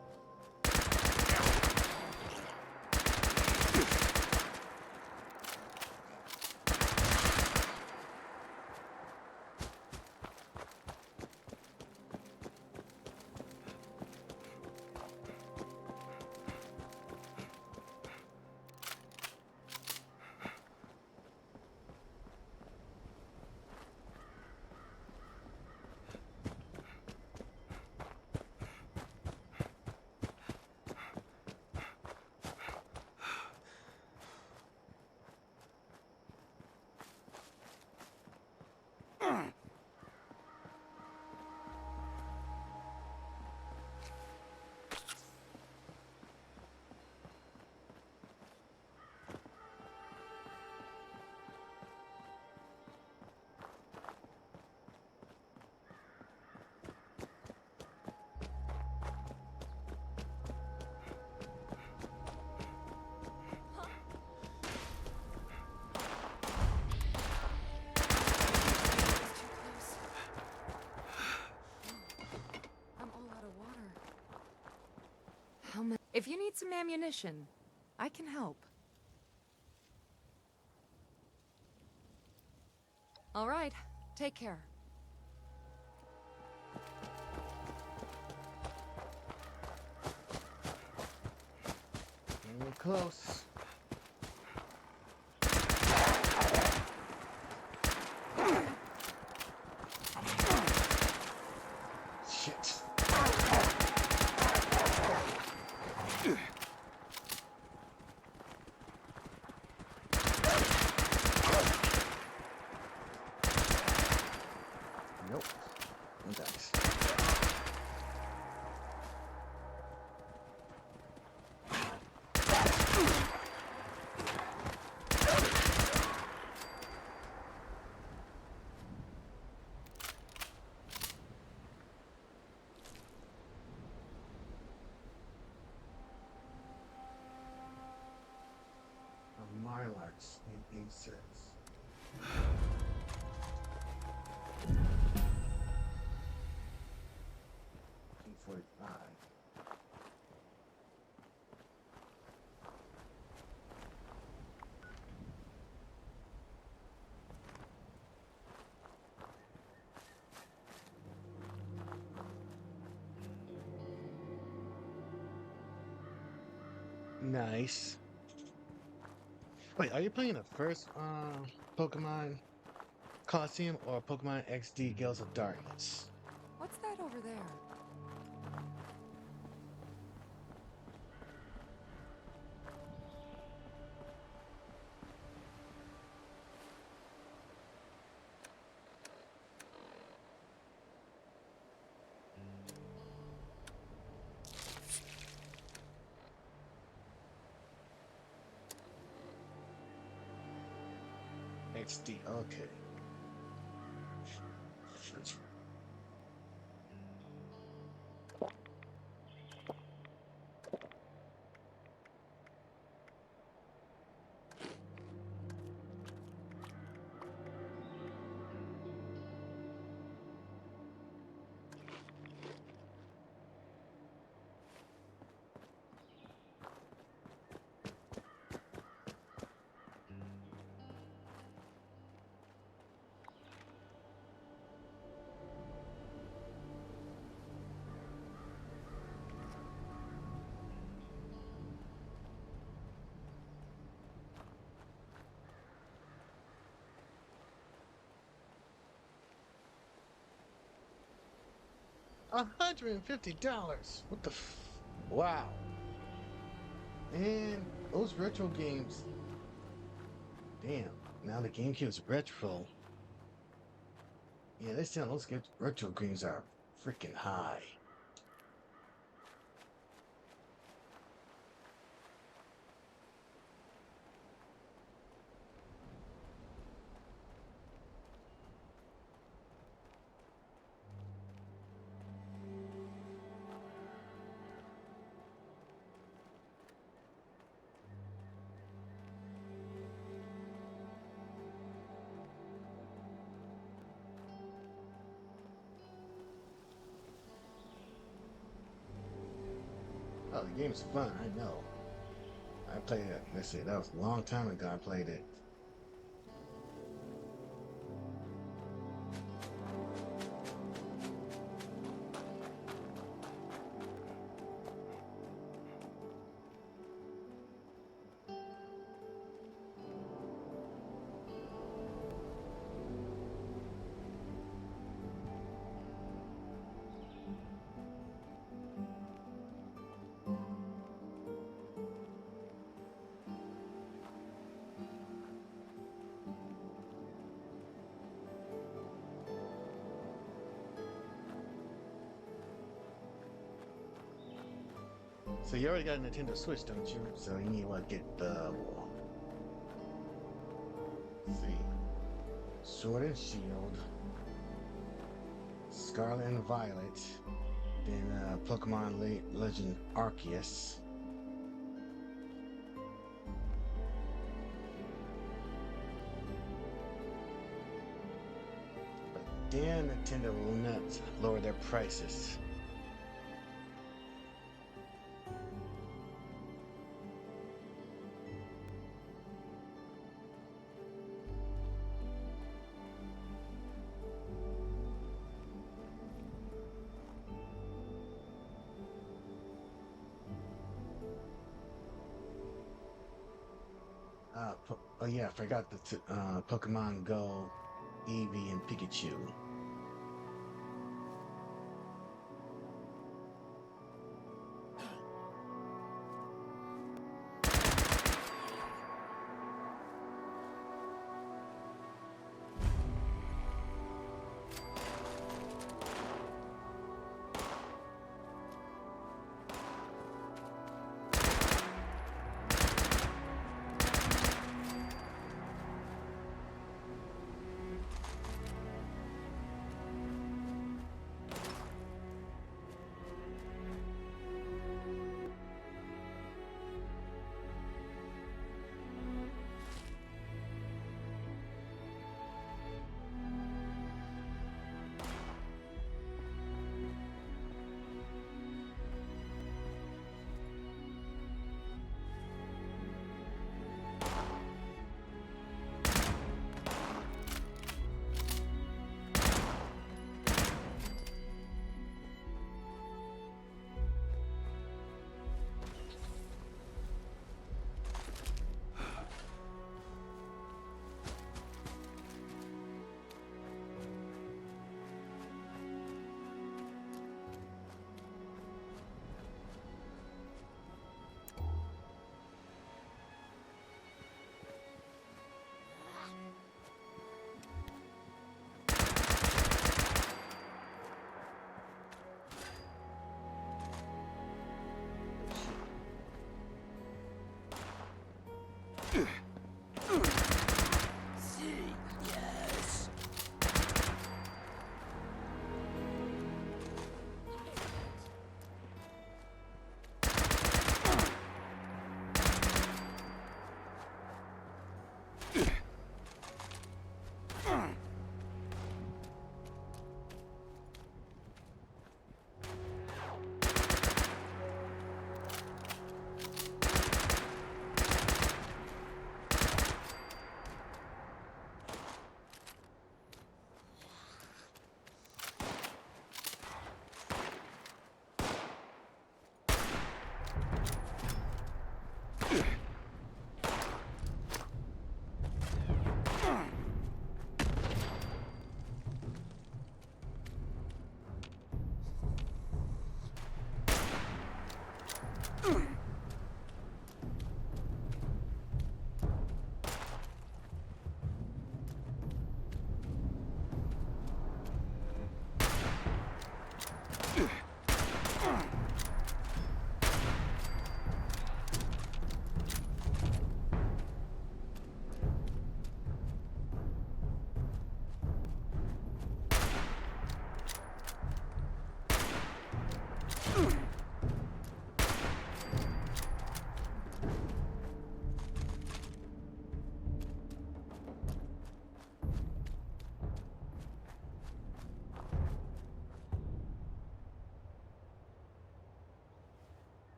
Speaker 12: If you need some ammunition, I can help. All right, take care.
Speaker 3: We're close. Shit. Nope. No dice. Nice. Wait, are you playing the first Pokemon Coliseum or Pokemon XD Gales of Darkness?
Speaker 12: What's that over there?
Speaker 3: XD, okay. $150. What the wow. And those retro games. Damn, now the GameCube's retro. Yeah, they sound those retro games are freaking high. Oh, the game's fun, I know. I played it, let's see, that was a long time ago I played it. So you already got a Nintendo Switch, don't you? So you need to get the let's see, Sword and Shield, Scarlet and Violet, then Pokemon Legend Arceus. But then Nintendo will not lower their prices. Oh yeah, I forgot the Pokemon Go, Eevee, and Pikachu.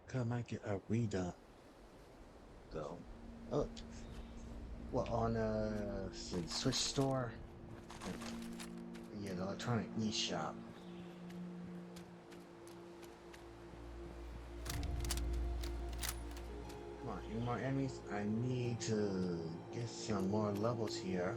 Speaker 3: could might get a redone though. Oh, well, on Switch store. Yeah, the electronic eShop. Come on, any more enemies? I need to get some more levels here.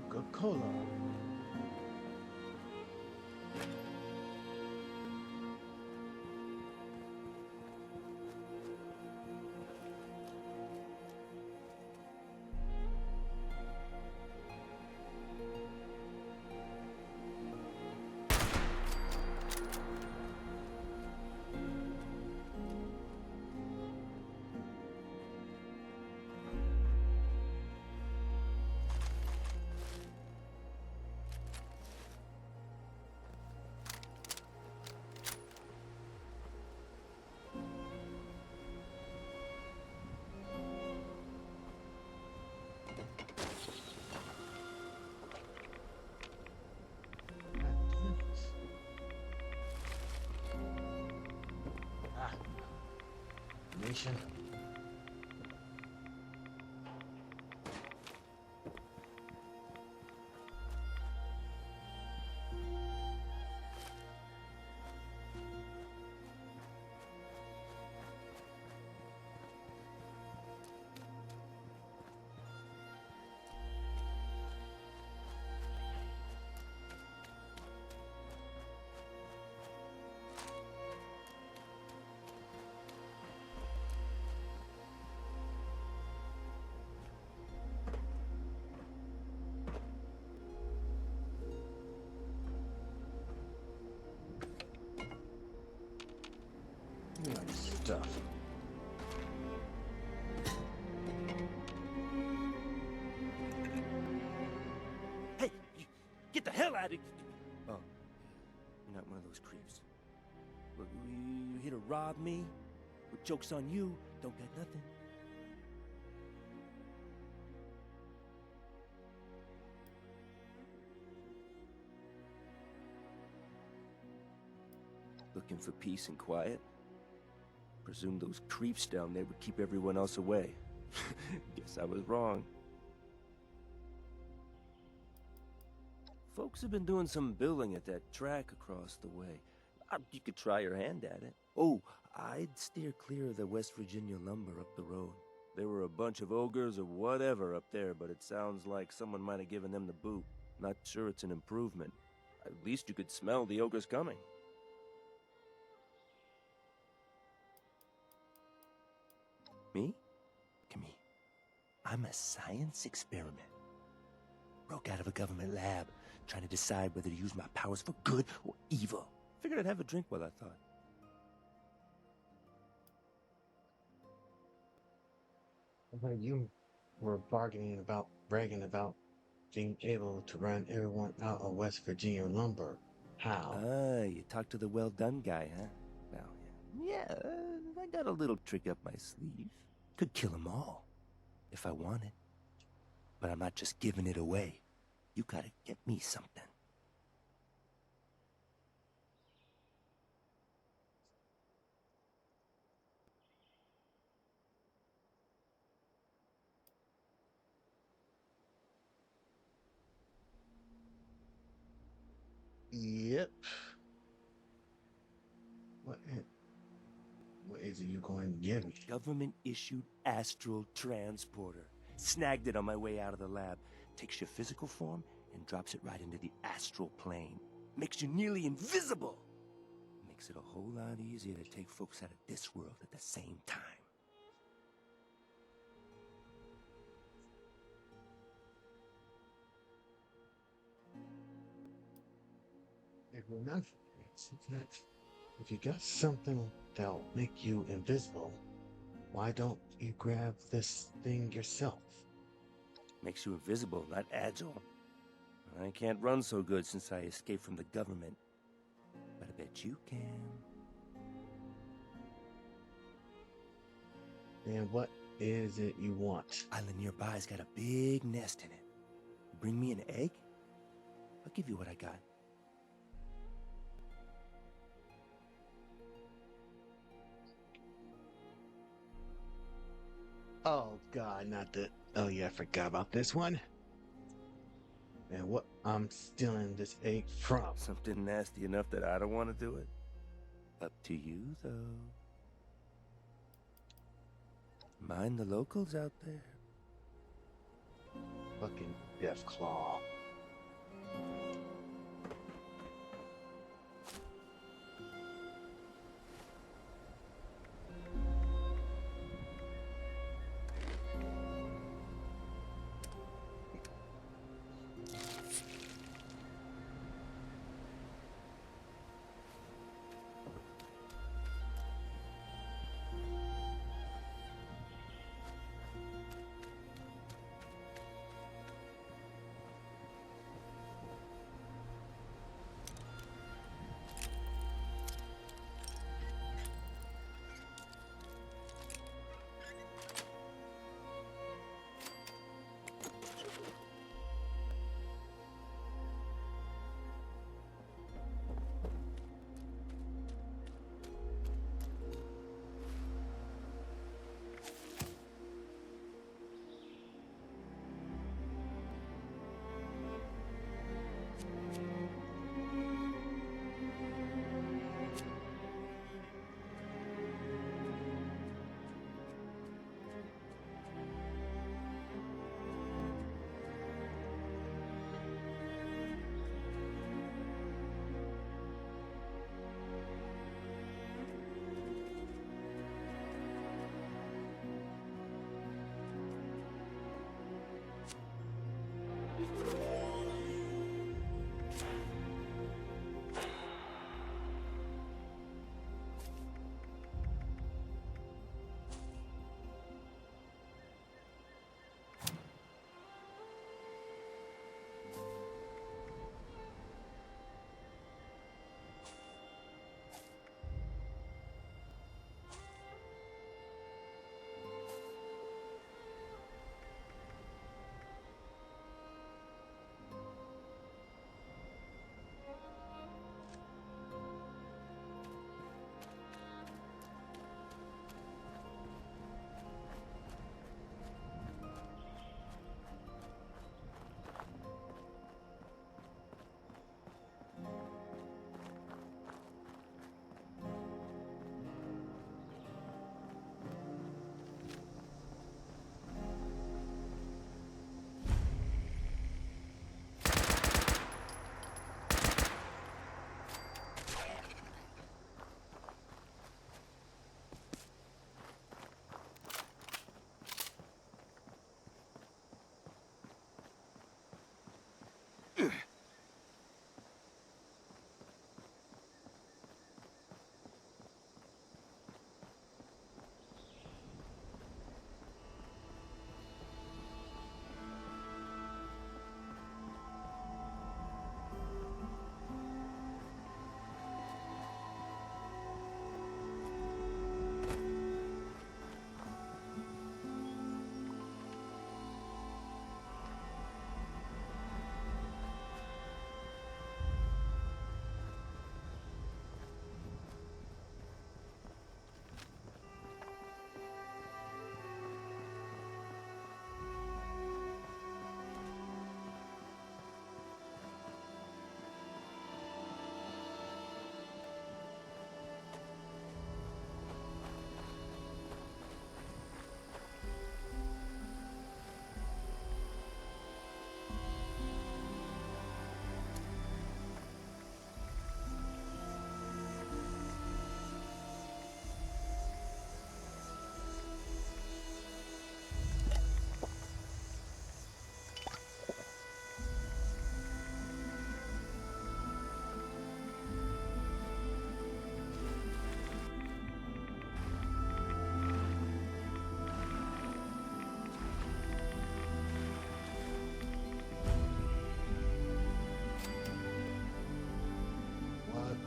Speaker 3: Coca-Cola. Nation. Nice stuff.
Speaker 4: Hey, get the hell out of here! Oh, you're not one of those creeps. Look, you here to rob me? Well, joke's on you. Don't got nothing. Looking for peace and quiet? Presume those creeps down there would keep everyone else away. Guess I was wrong. Folks have been doing some building at that track across the way. You could try your hand at it. Oh, I'd steer clear of the West Virginia lumber up the road. There were a bunch of ogres or whatever up there, but it sounds like someone might have given them the boot. Not sure it's an improvement. At least you could smell the ogres coming. Me? Come here. I'm a science experiment. Broke out of a government lab, trying to decide whether to use my powers for good or evil. Figured I'd have a drink while I thought.
Speaker 3: You were bragging about being able to run everyone out of West Virginia lumber. How?
Speaker 4: Ah, you talked to the well-done guy, huh? Well, yeah, I got a little trick up my sleeve. Could kill them all, if I wanted. But I'm not just giving it away. You gotta get me something.
Speaker 3: Yep. What is it you going to give me?
Speaker 4: Government-issued astral transporter. Snagged it on my way out of the lab. Takes your physical form and drops it right into the astral plane. Makes you nearly invisible. Makes it a whole lot easier to take folks out of this world at the same time.
Speaker 3: It will not. if you got something that'll make you invisible, why don't you grab this thing yourself?
Speaker 4: Makes you invisible, not agile. I can't run so good since I escaped from the government. But I bet you can.
Speaker 3: And what is it you want?
Speaker 4: Island nearby's got a big nest in it. Bring me an egg? I'll give you what I got.
Speaker 3: Oh god, not the... Oh yeah, I forgot about this one. And what I'm stealing this egg from?
Speaker 4: Something nasty enough that I don't want to do it? Up to you, though. Mind the locals out there.
Speaker 3: Fucking Deathclaw.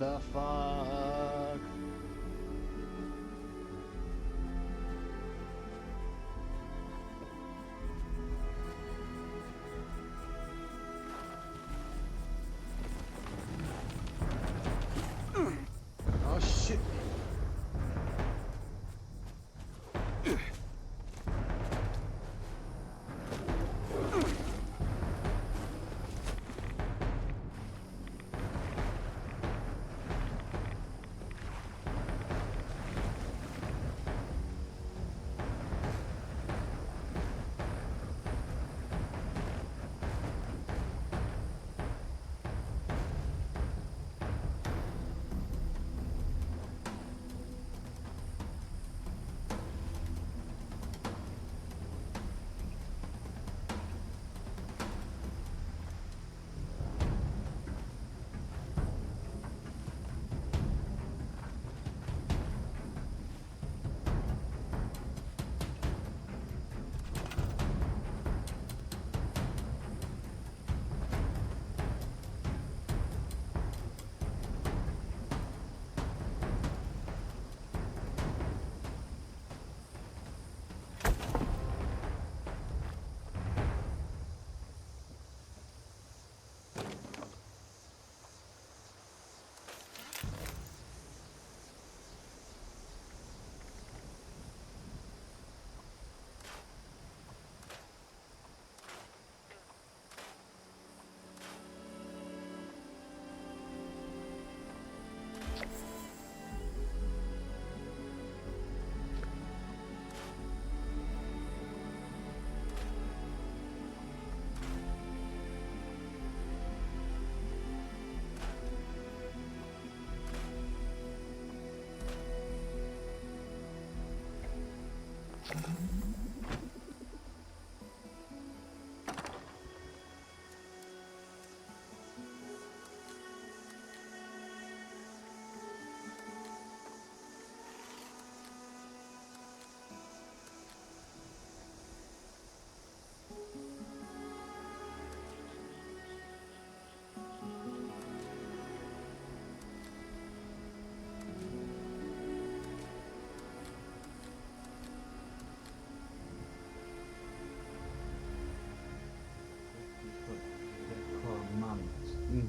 Speaker 3: the fuck? Oh shit.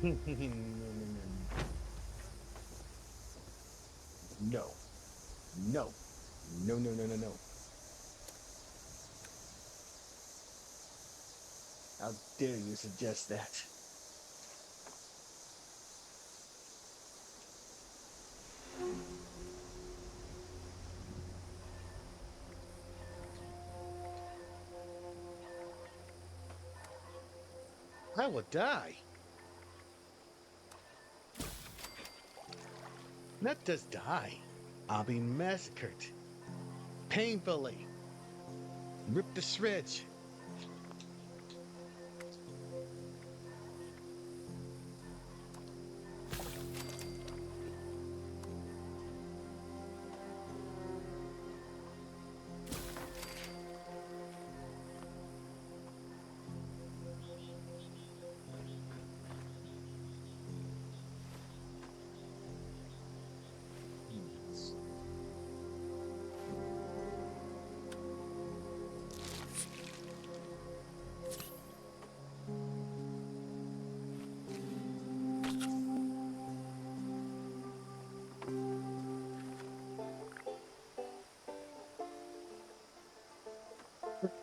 Speaker 3: No. No. No. No, no, no, no, no. How dare you suggest that? I will die. Not just die. I'll be massacred. Painfully. Ripped to shreds.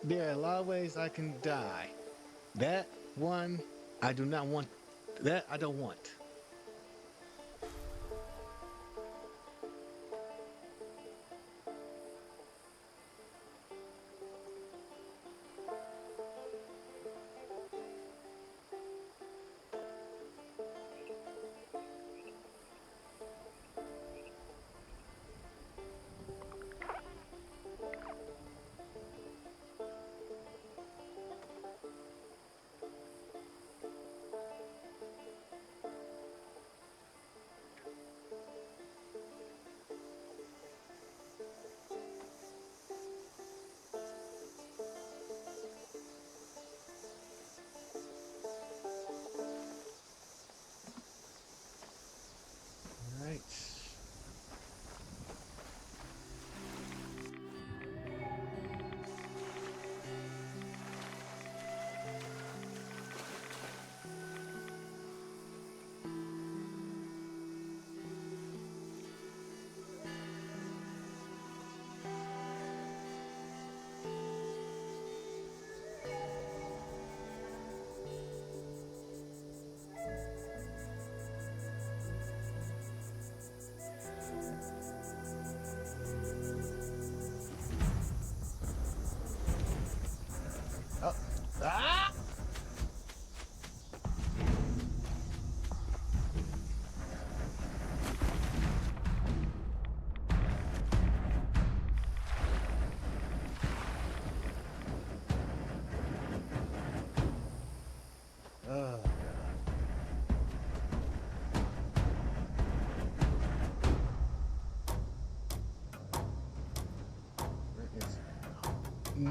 Speaker 3: There are a lot of ways I can die. That one, I do not want. That I don't want.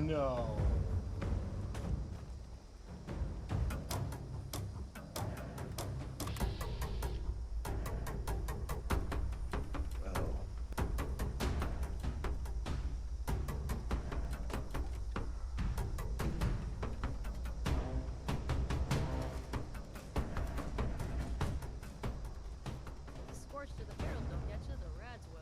Speaker 3: no.
Speaker 2: Scorched to the barrels don't get you, the rats will.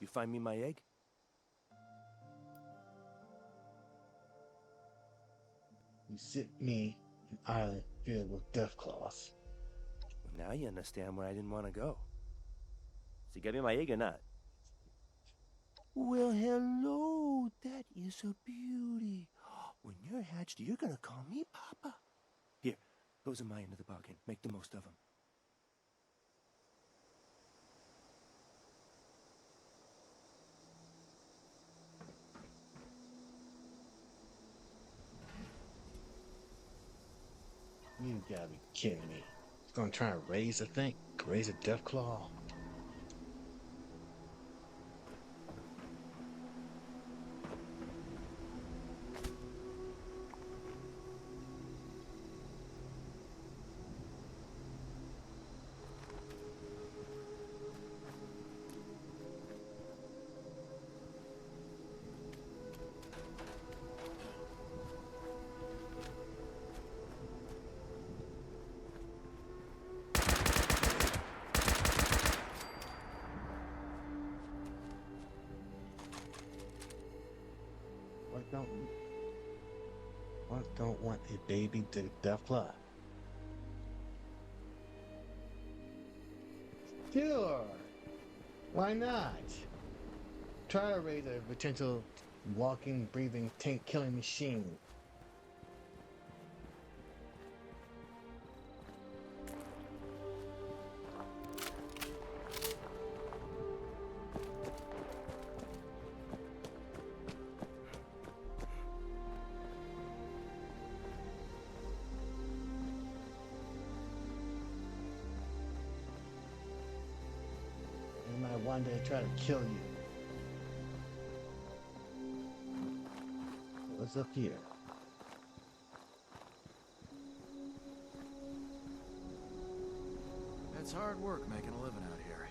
Speaker 4: You find me my egg?
Speaker 3: You sent me an island filled with death claws.
Speaker 4: Now you understand where I didn't want to go. So you got me my egg or not? Well, hello. That is a beauty. When you're hatched, you're gonna call me Papa. Here, those are my end of the bargain. Make the most of them.
Speaker 3: You gotta be kidding me. He's gonna try and raise a thing? Raise a death claw? What don't want a baby to death claw? Sure. Why not? Try to raise a potential walking, breathing, tank killing machine. One day try to kill you. What's up here?
Speaker 17: It's hard work making a living out here.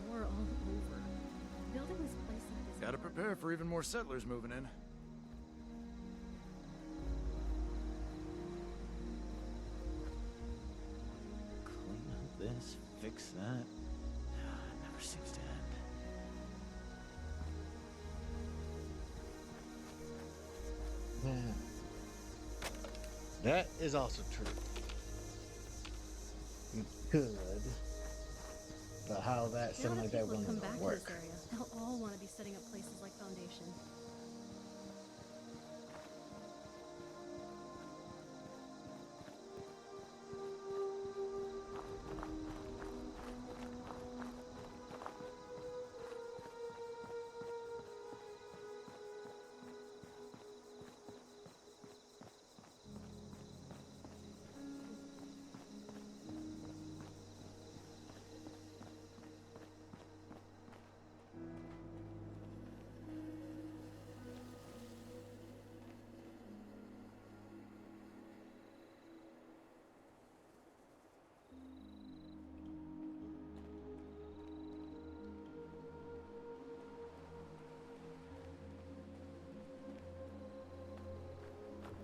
Speaker 2: Sore all over. Building this place up is...
Speaker 17: Gotta prepare for even more settlers moving in. Clean up this, fix that. It never seems to end.
Speaker 3: Man. That is also true. You could, but how that
Speaker 2: There are
Speaker 3: something like that
Speaker 2: people
Speaker 3: will
Speaker 2: come back to
Speaker 3: work.
Speaker 2: this area. They'll all want to be setting up places like Foundation.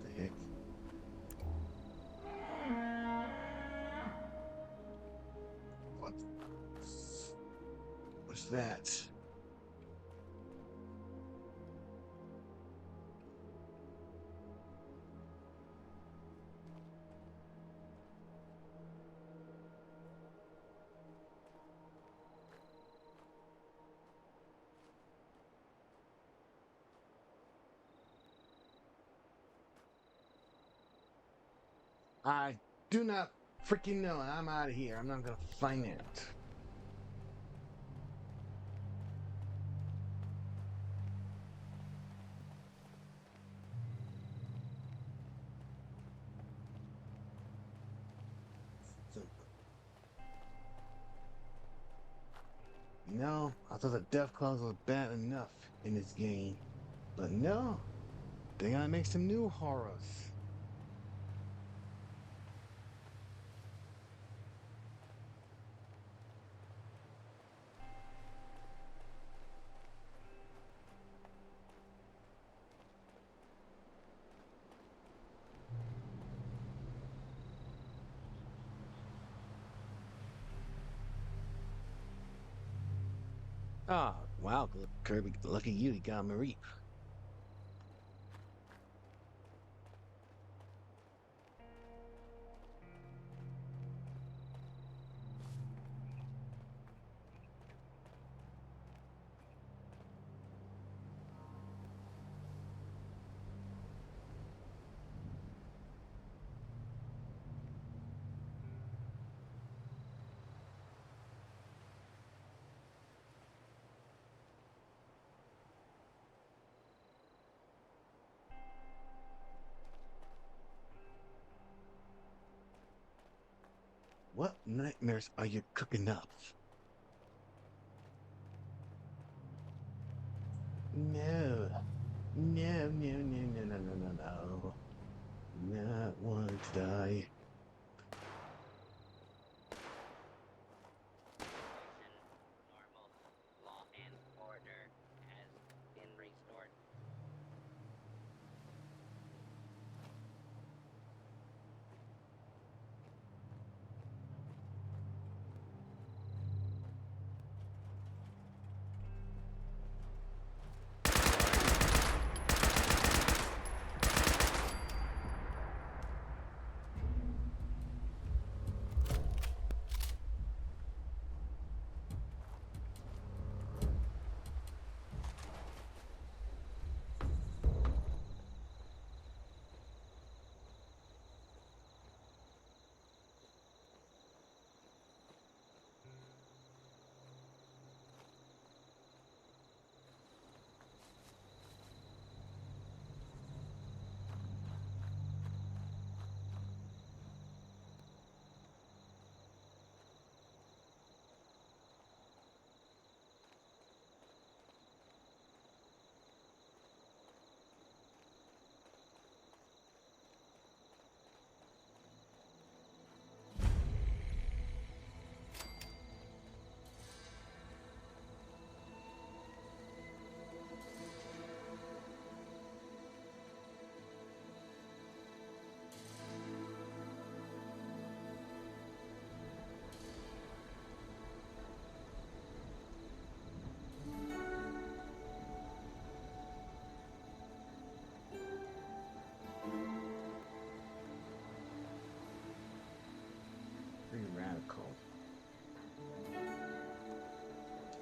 Speaker 3: The heck? What's that? I do not freaking know. I'm out of here. I'm not gonna find it. No, I thought the death clause was bad enough in this game, but no, they gotta make some new horrors. Ah, wow, Kirby, lucky you got Marie. What nightmares are you cooking up? No. No, no, no, no, no, no, no, no. Not want to die.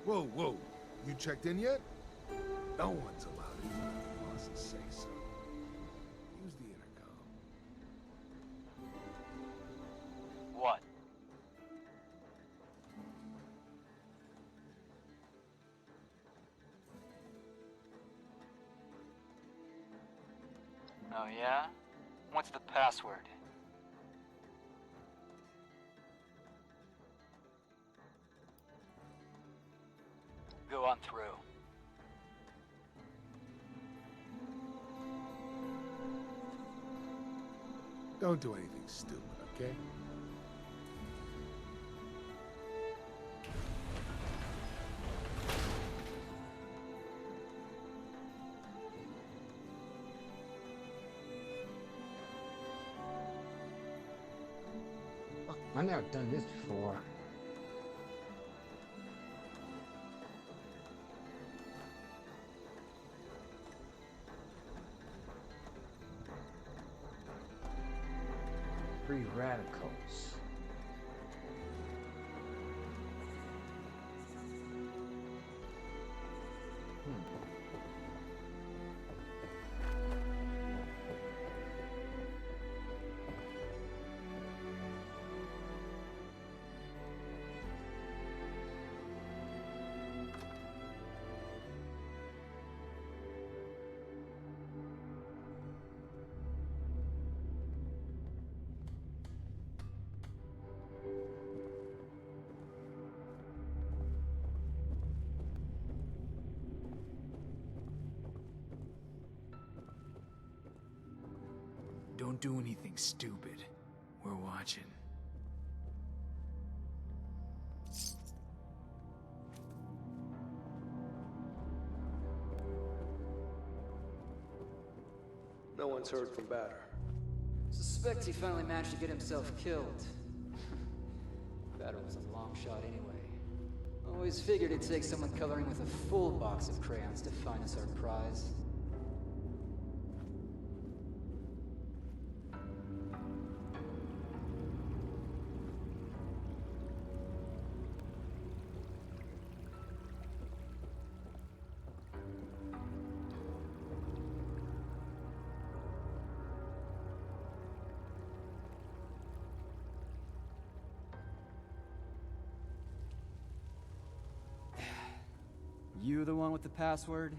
Speaker 10: Whoa, whoa. You checked in yet? No one's allowed in. Bosses say so. Use the intercom.
Speaker 11: What? Oh yeah? What's the password? Go on through.
Speaker 10: Don't do anything stupid, okay?
Speaker 3: I've never done this before. Free radicals.
Speaker 11: Don't do anything stupid. We're watching.
Speaker 23: No one's heard from Batter.
Speaker 11: Suspect he finally managed to get himself killed. Batter was a long shot anyway. Always figured it'd take someone coloring with a full box of crayons to find us our prize. You the one with the password?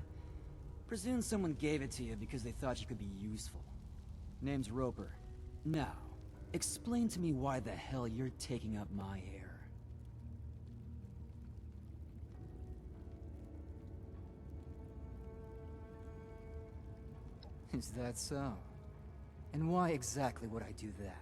Speaker 11: Presume someone gave it to you because they thought you could be useful. Name's Roper. Now, explain to me why the hell you're taking up my hair. Is that so? And why exactly would I do that?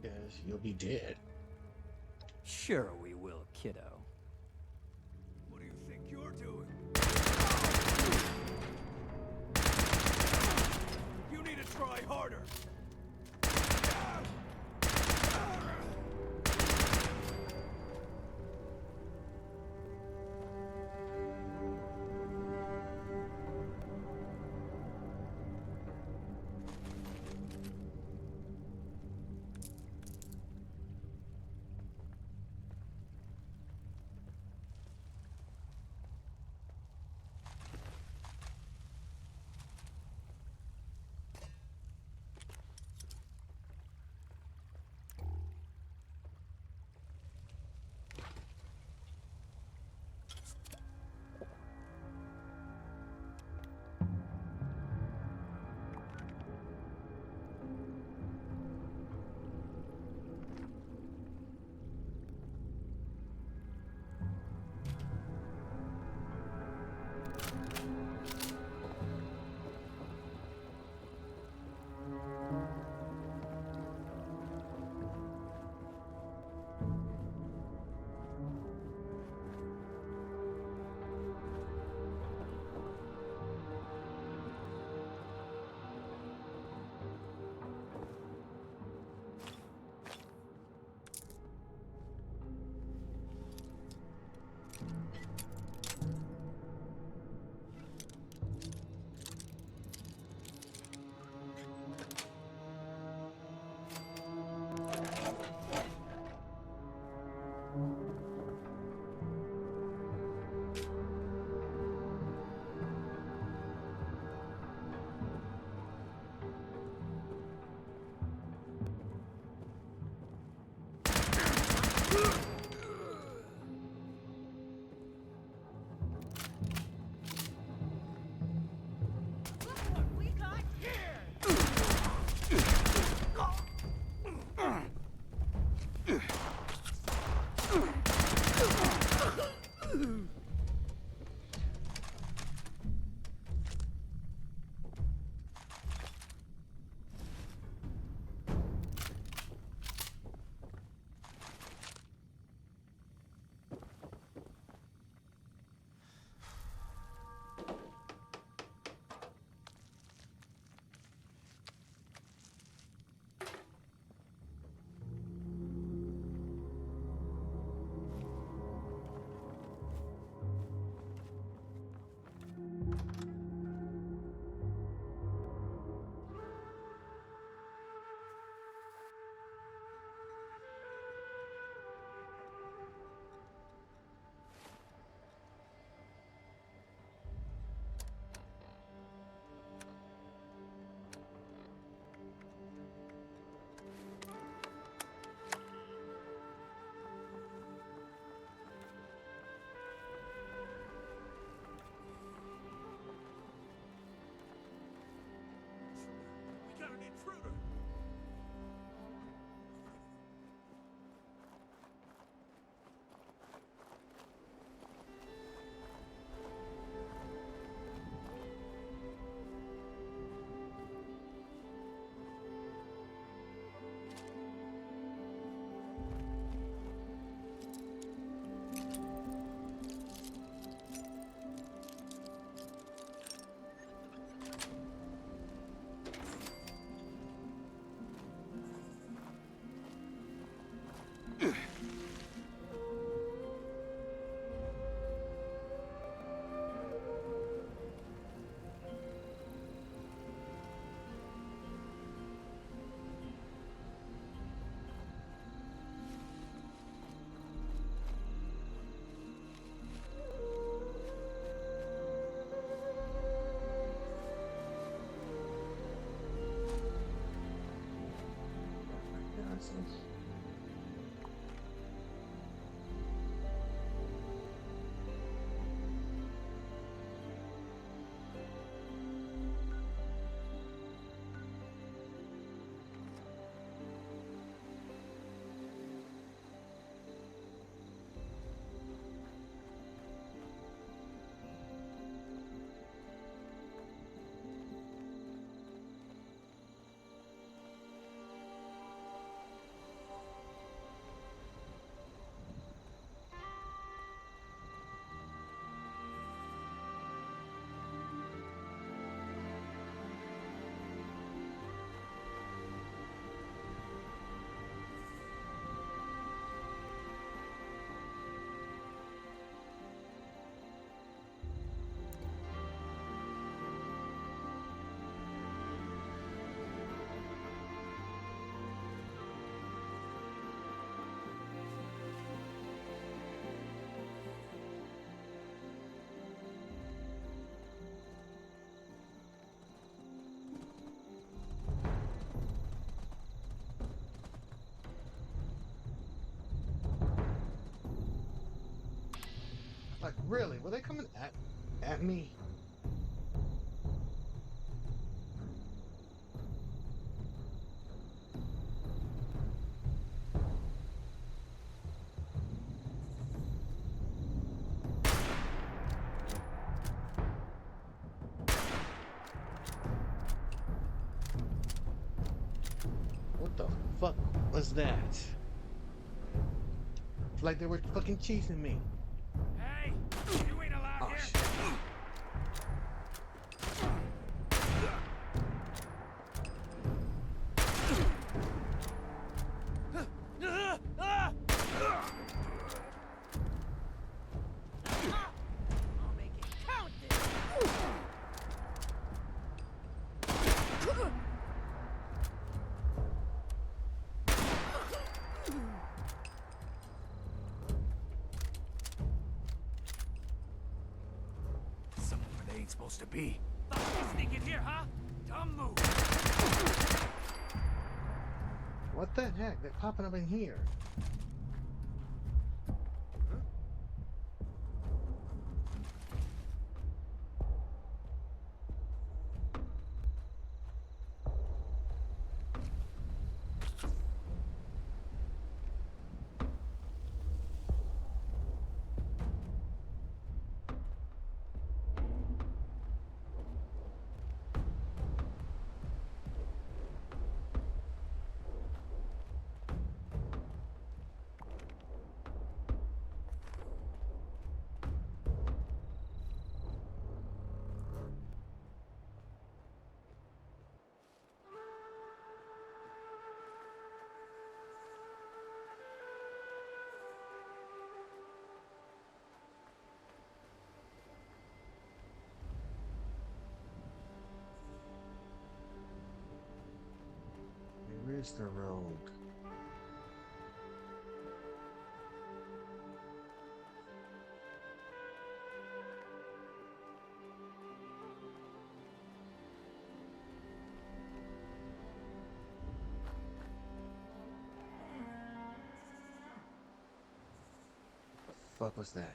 Speaker 3: Yes, you'll be dead.
Speaker 11: Sure we will, kiddo.
Speaker 9: What do you think you're doing?
Speaker 8: You need to try harder.
Speaker 3: expensive. Like, really? Were they coming at me? What the fuck was that? It's like they were fucking chasing me.
Speaker 16: Hey, you ain't allowed here.
Speaker 3: Shit.
Speaker 16: I'll make it count this. Somewhere they ain't supposed to be. Thought you sneak in here, huh? Dumb move.
Speaker 3: What the heck? They're popping up in here. Where's the road? What the fuck was that?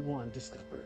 Speaker 3: one discovered.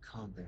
Speaker 3: Combat.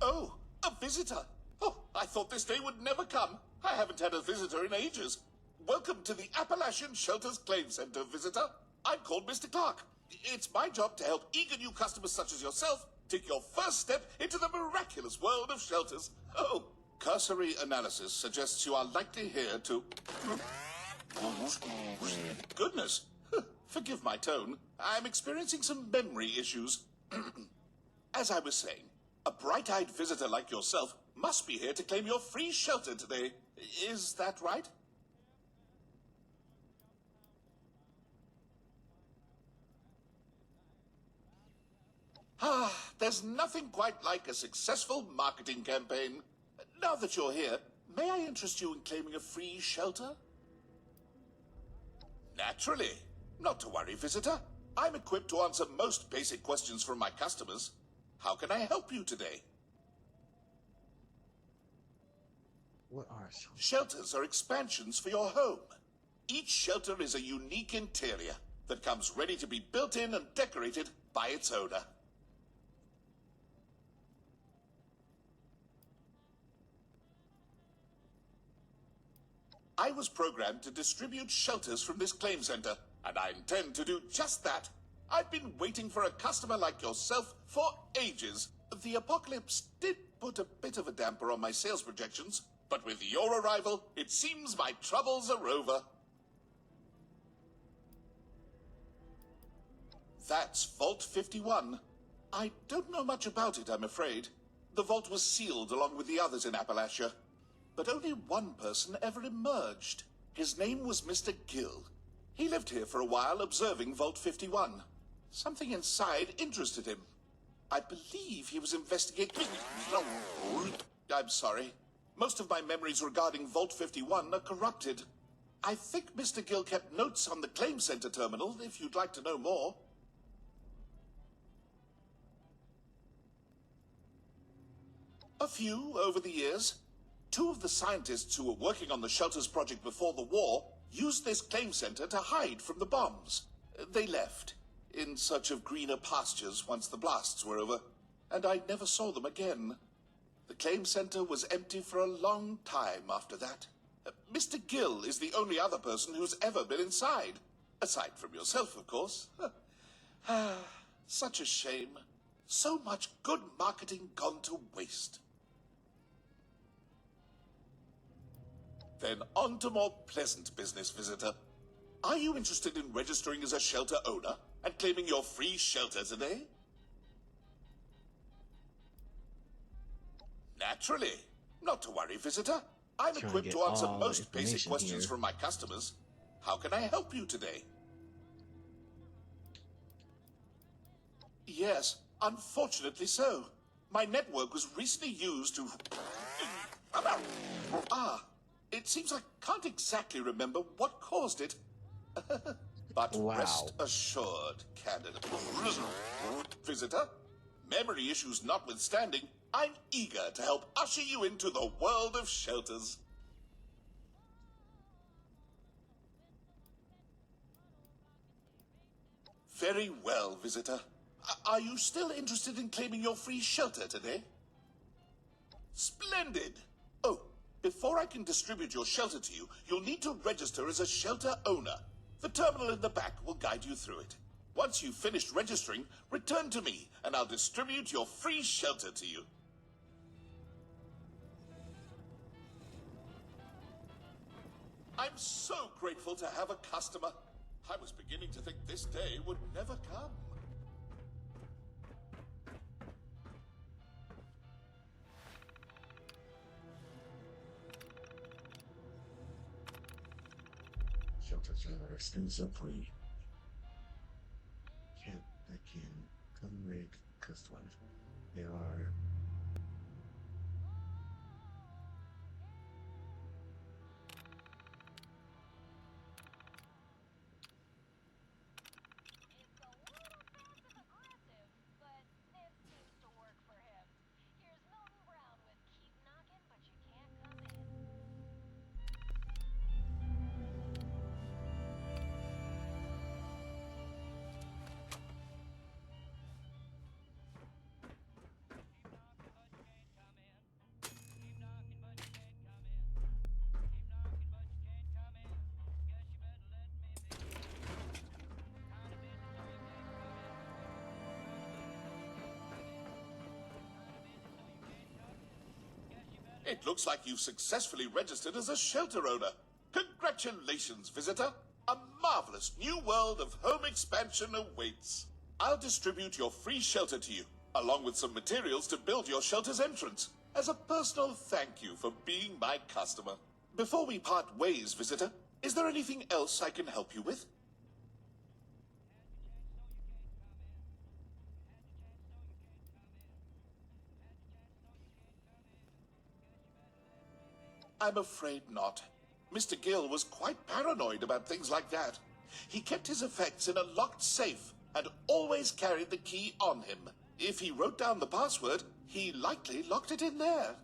Speaker 13: Oh, a visitor. Oh, I thought this day would never come. I haven't had a visitor in ages. Welcome to the Appalachian Shelters Claim Center, visitor. I'm called Mr. Clark. It's my job to help eager new customers such as yourself take your first step into the miraculous world of shelters. Oh, cursory analysis suggests you are likely here to... Goodness. Forgive my tone. I'm experiencing some memory issues. As I was saying, a bright-eyed visitor like yourself must be here to claim your free shelter today. Is that right? Ah, there's nothing quite like a successful marketing campaign. Now that you're here, may I interest you in claiming a free shelter? Naturally. Not to worry, visitor. I'm equipped to answer most basic questions from my customers. How can I help you today?
Speaker 3: What are
Speaker 13: shelters are expansions for your home. Each shelter is a unique interior that comes ready to be built in and decorated by its owner. I was programmed to distribute shelters from this claim center, and I intend to do just that. I've been waiting for a customer like yourself for ages. The apocalypse did put a bit of a damper on my sales projections, but with your arrival, it seems my troubles are over. That's Vault 51. I don't know much about it, I'm afraid. The vault was sealed along with the others in Appalachia, but only one person ever emerged. His name was Mr. Gill. He lived here for a while observing Vault 51. Something inside interested him. I believe he was investigating... I'm sorry. Most of my memories regarding Vault 51 are corrupted. I think Mr. Gill kept notes on the Claim Center terminal, if you'd like to know more. A few over the years. Two of the scientists who were working on the Shelters project before the war used this claim center to hide from the bombs. They left, in search of greener pastures once the blasts were over, and I never saw them again. The claim center was empty for a long time after that. Mr. Gill is the only other person who's ever been inside. Aside from yourself, of course. Such a shame. So much good marketing gone to waste. Then on to more pleasant business, visitor. Are you interested in registering as a shelter owner and claiming your free shelter today? Naturally. Not to worry, visitor. I'm equipped to answer most basic questions from my customers. How can I help you today? Yes, unfortunately so. My network was recently used to... It seems I can't exactly remember what caused it. But rest assured, candidate. Visitor, memory issues notwithstanding, I'm eager to help usher you into the world of shelters. Very well, visitor. Are you still interested in claiming your free shelter today? Splendid! Oh, before I can distribute your shelter to you, you'll need to register as a shelter owner. The terminal in the back will guide you through it. Once you've finished registering, return to me, and I'll distribute your free shelter to you. I'm so grateful to have a customer. I was beginning to think this day would never come.
Speaker 18: Shelters are extensively. I can come make customers. They are.
Speaker 13: It looks like you've successfully registered as a shelter owner. Congratulations, visitor. A marvelous new world of home expansion awaits. I'll distribute your free shelter to you, along with some materials to build your shelter's entrance, as a personal thank you for being my customer. Before we part ways, visitor, is there anything else I can help you with? I'm afraid not. Mr. Gill was quite paranoid about things like that. He kept his effects in a locked safe and always carried the key on him. If he wrote down the password, he likely locked it in there.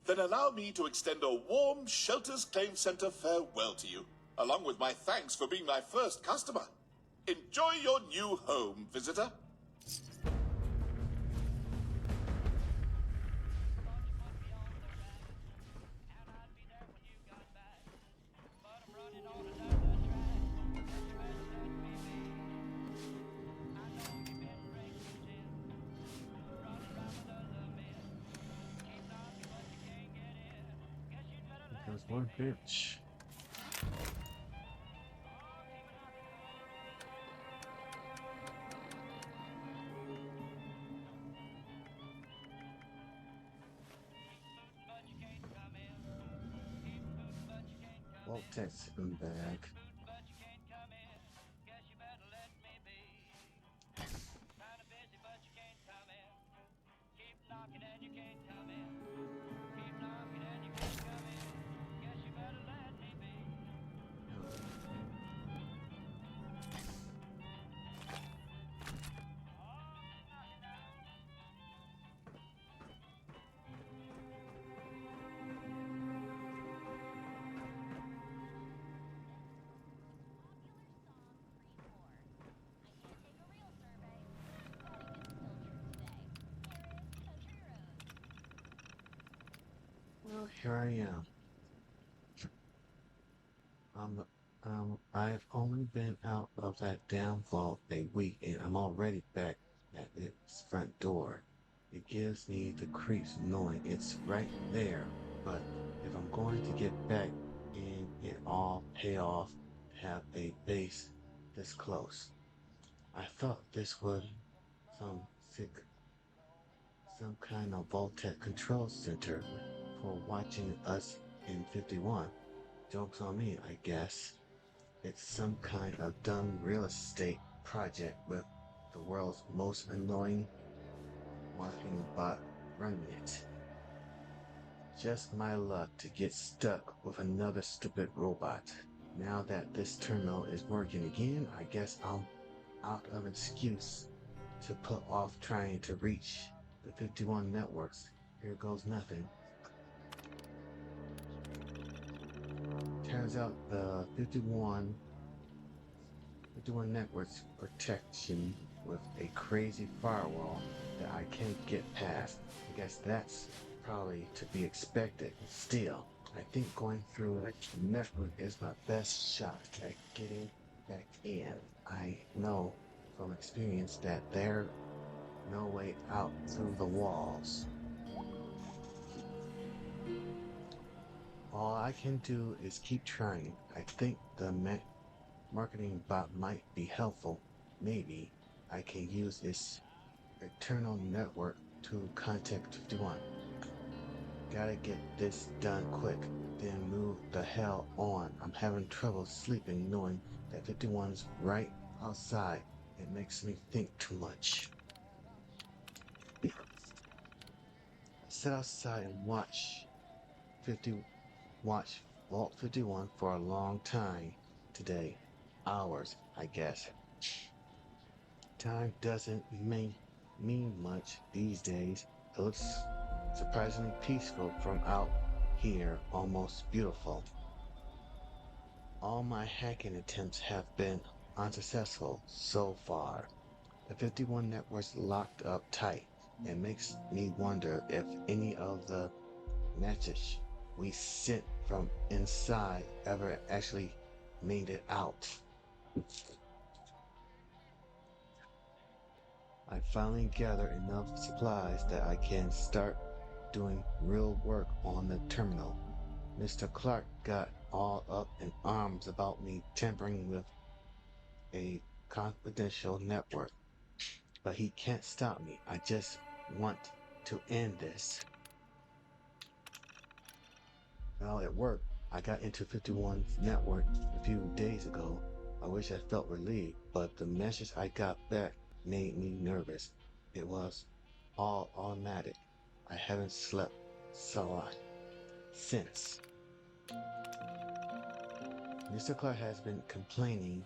Speaker 13: Then allow me to extend a warm Shelters Claim Center farewell to you, along with my thanks for being my first customer. Enjoy your new home, visitor.
Speaker 3: There's one bitch. Well, text him back. Well, here I am. I've only been out of that damn vault a week and I'm already back at its front door. It gives me the creeps knowing it's right there, but if I'm going to get back in it all pay off to have a base this close. I thought this was some kind of Voltec control center for watching us in 51. Joke's on me, I guess. It's some kind of dumb real estate project with the world's most annoying marketing bot running it. Just my luck to get stuck with another stupid robot. Now that this terminal is working again, I guess I'm out of excuse to put off trying to reach the 51 networks. Here goes nothing. Turns out the 51 networks protection with a crazy firewall that I can't get past. I guess that's probably to be expected. Still, I think going through the network is my best shot at getting back in. I know from experience that there's no way out through the walls. All I can do is keep trying. I think the marketing bot might be helpful. Maybe I can use this internal network to contact 51. Gotta get this done quick, then move the hell on. I'm having trouble sleeping knowing that 51's right outside. It makes me think too much. I sit outside and watch Vault 51 for a long time today. Hours, I guess. Time doesn't mean much these days. It looks surprisingly peaceful from out here, almost beautiful. All my hacking attempts have been unsuccessful so far. The 51 network's locked up tight. It makes me wonder if any of the messages we sent from inside ever actually made it out. I finally gather enough supplies that I can start doing real work on the terminal. Mr. Clark got all up in arms about me tampering with a confidential network, but he can't stop me. I just want to end this. Well, it worked. I got into 51's network a few days ago. I wish I felt relieved, but the message I got back made me nervous. It was all automatic. I haven't slept since. Mr. Clark has been complaining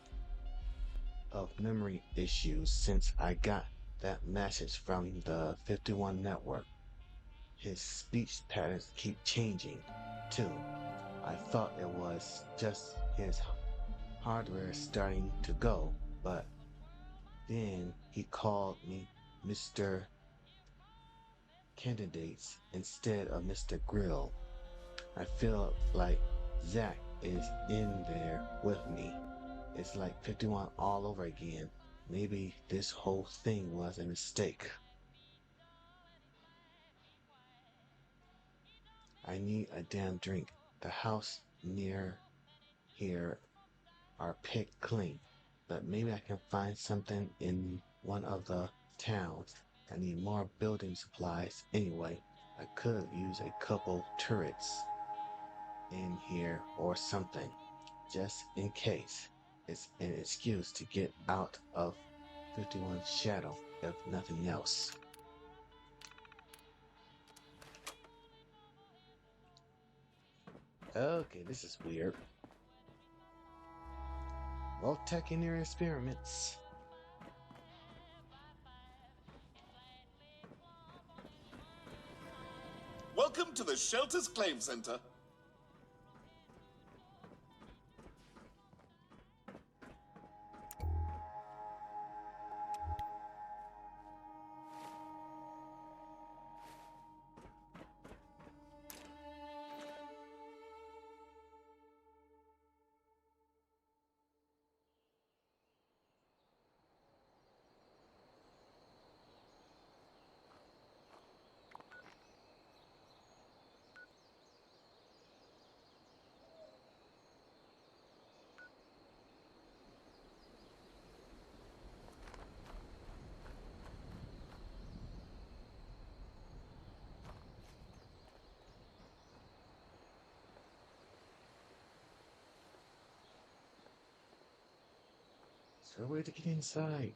Speaker 3: of memory issues since I got that message from the 51 network. his speech patterns keep changing, too. I thought it was just his hardware starting to go, but then he called me Mr. Candidates instead of Mr. Grill. I feel like Zach is in there with me. It's like 51 all over again. Maybe this whole thing was a mistake. I need a damn drink. The house near here are picked clean, but maybe I can find something in one of the towns. I need more building supplies anyway. I could use a couple turrets in here or something, just in case. It's an excuse to get out of 51's shadow, if nothing else. Okay, this is weird. Well, tech in their experiments.
Speaker 13: Welcome to the Shelters Claim Center.
Speaker 3: So where to get inside?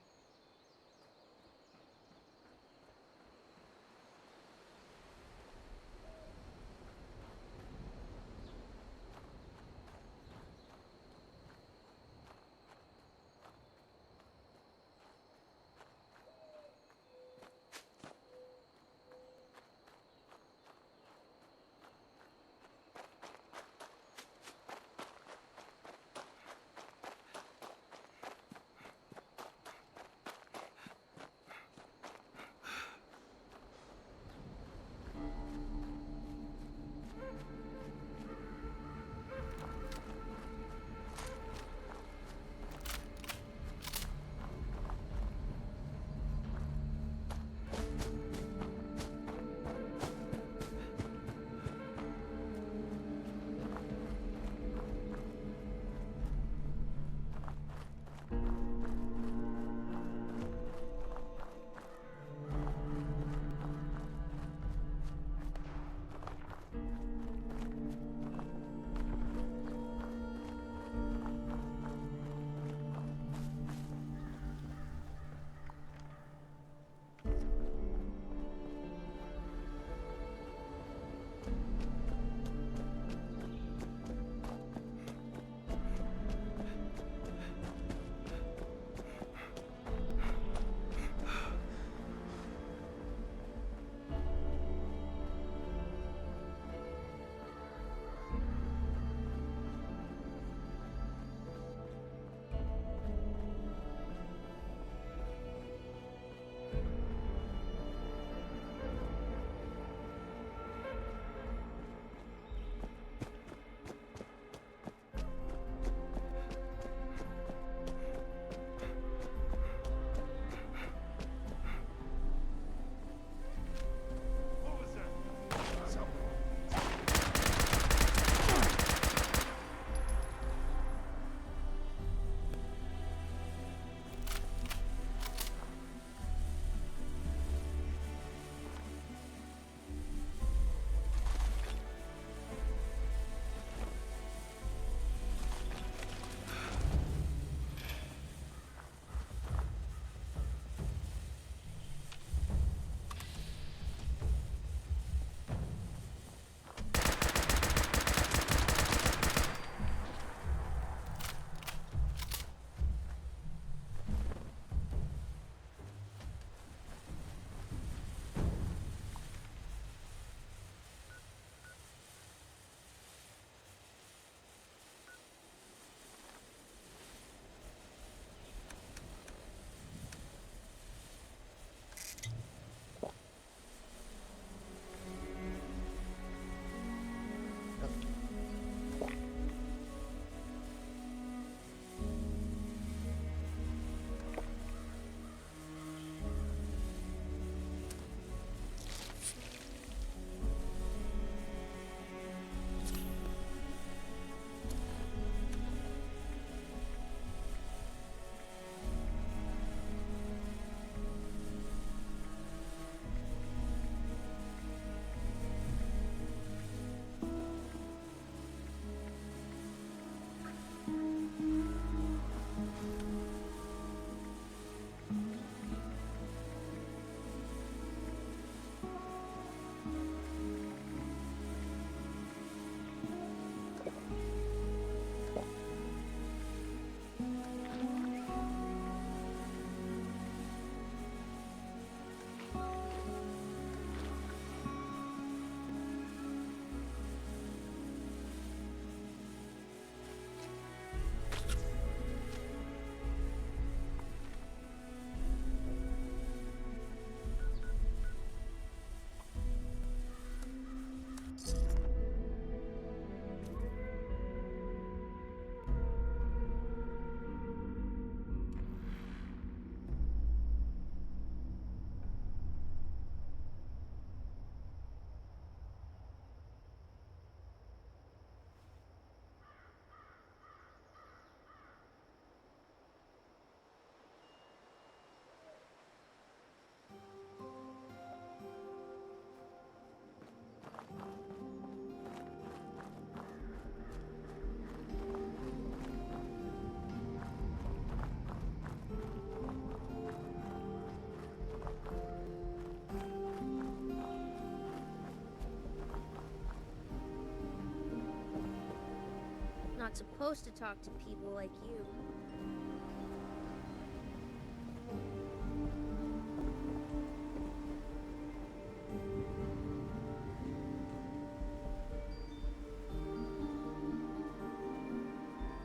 Speaker 15: not supposed to talk to people like you.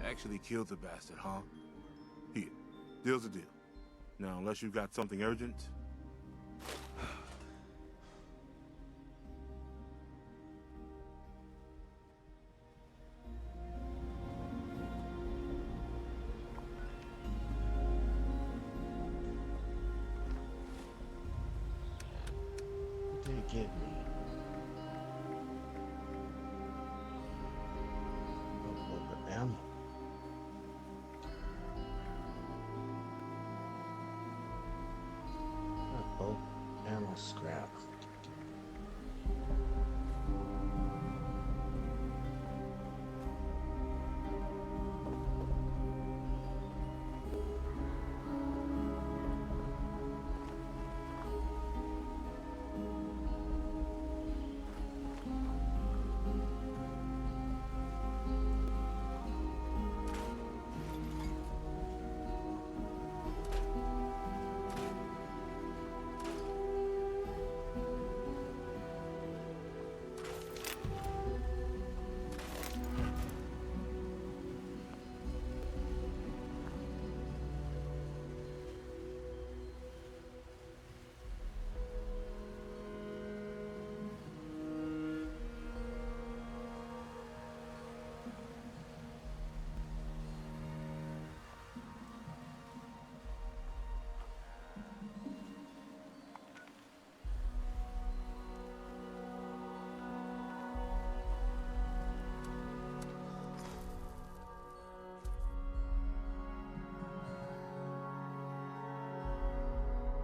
Speaker 5: Actually killed the bastard, huh? Here, deal's a deal. Now, unless you've got something urgent.
Speaker 3: They get me. Oh, the ammo. Oh, ammo scrap.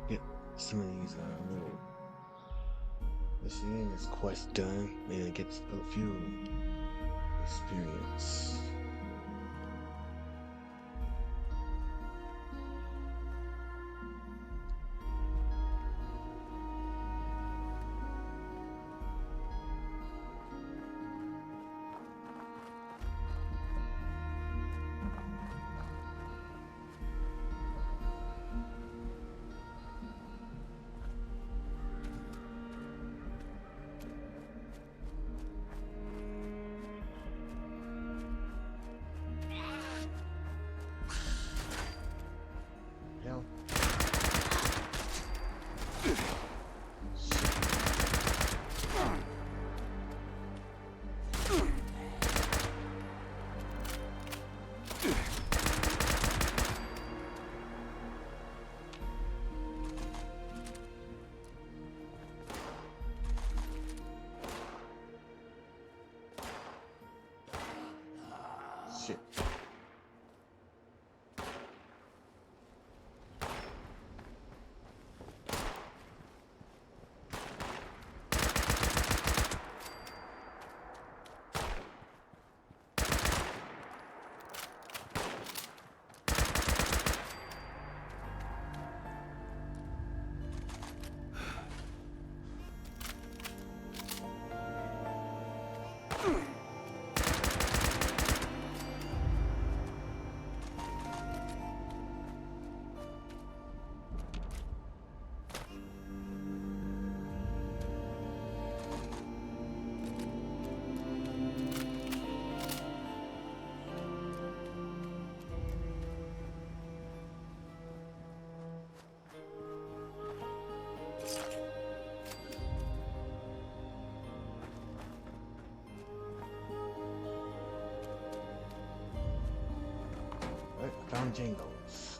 Speaker 3: Get some of these little this quest done and get a few experience. Hell. Shit. Right, I found Jingles.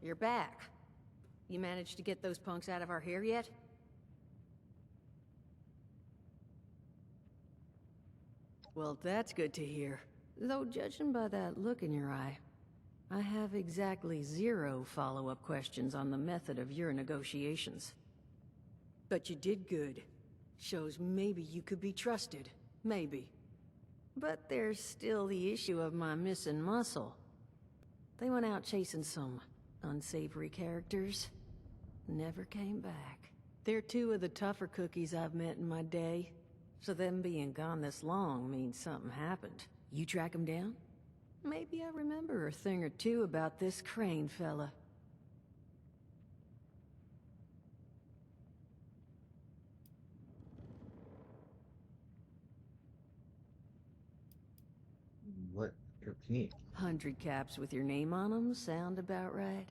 Speaker 2: you're back. You managed to get those punks out of our hair yet? Well, that's good to hear. Though judging by that look in your eye, I have exactly 0 follow-up questions on the method of your negotiations. But you did good. Shows maybe you could be trusted. Maybe. But there's still the issue of my missing muscle. They went out chasing some unsavory characters. Never came back. They're 2 of the tougher cookies I've met in my day. So them being gone this long means something happened. You track them down? Maybe I remember a thing or two about this Crane fella.
Speaker 18: What your opinion?
Speaker 2: 100 caps with your name on them sound about right?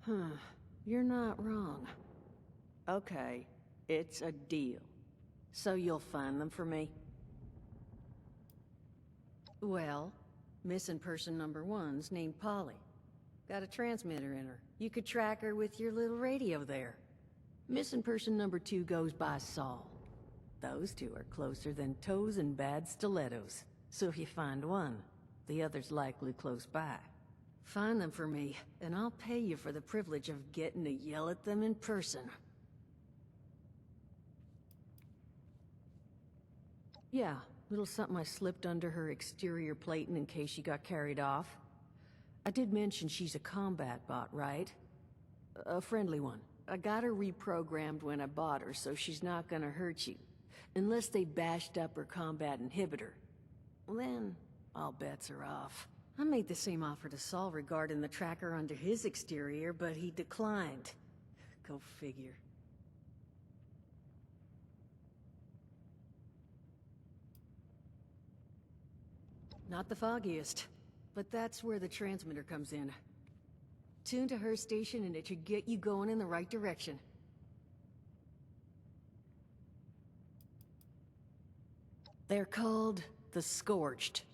Speaker 2: Huh. You're not wrong. Okay, it's a deal. So you'll find them for me? Well, missing person number 1's named Polly. Got a transmitter in her. You could track her with your little radio there. Missing person number 2 goes by Saul. Those 2 are closer than toes and bad stilettos. So if you find one, the other's likely close by. Find them for me, and I'll pay you for the privilege of getting to yell at them in person. Yeah, little something I slipped under her exterior plating in case she got carried off. I did mention she's a combat bot, right? A friendly one. I got her reprogrammed when I bought her, so she's not gonna hurt you. Unless they bashed up her combat inhibitor. Then, all bets are off. I made the same offer to Saul regarding the tracker under his exterior, but he declined. Go figure. Not the foggiest, but that's where the transmitter comes in. Tune to her station and it should get you going in the right direction. They're called the Scorched.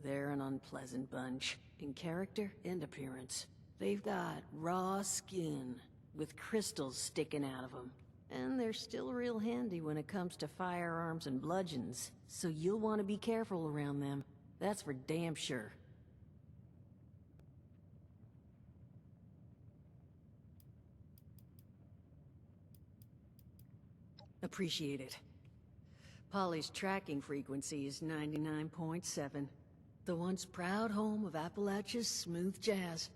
Speaker 2: They're an unpleasant bunch, in character and appearance. They've got raw skin, with crystals sticking out of them. And they're still real handy when it comes to firearms and bludgeons, so you'll want to be careful around them. That's for damn sure. Appreciate it. Polly's tracking frequency is 99.7. The once proud home of Appalachia's smooth jazz.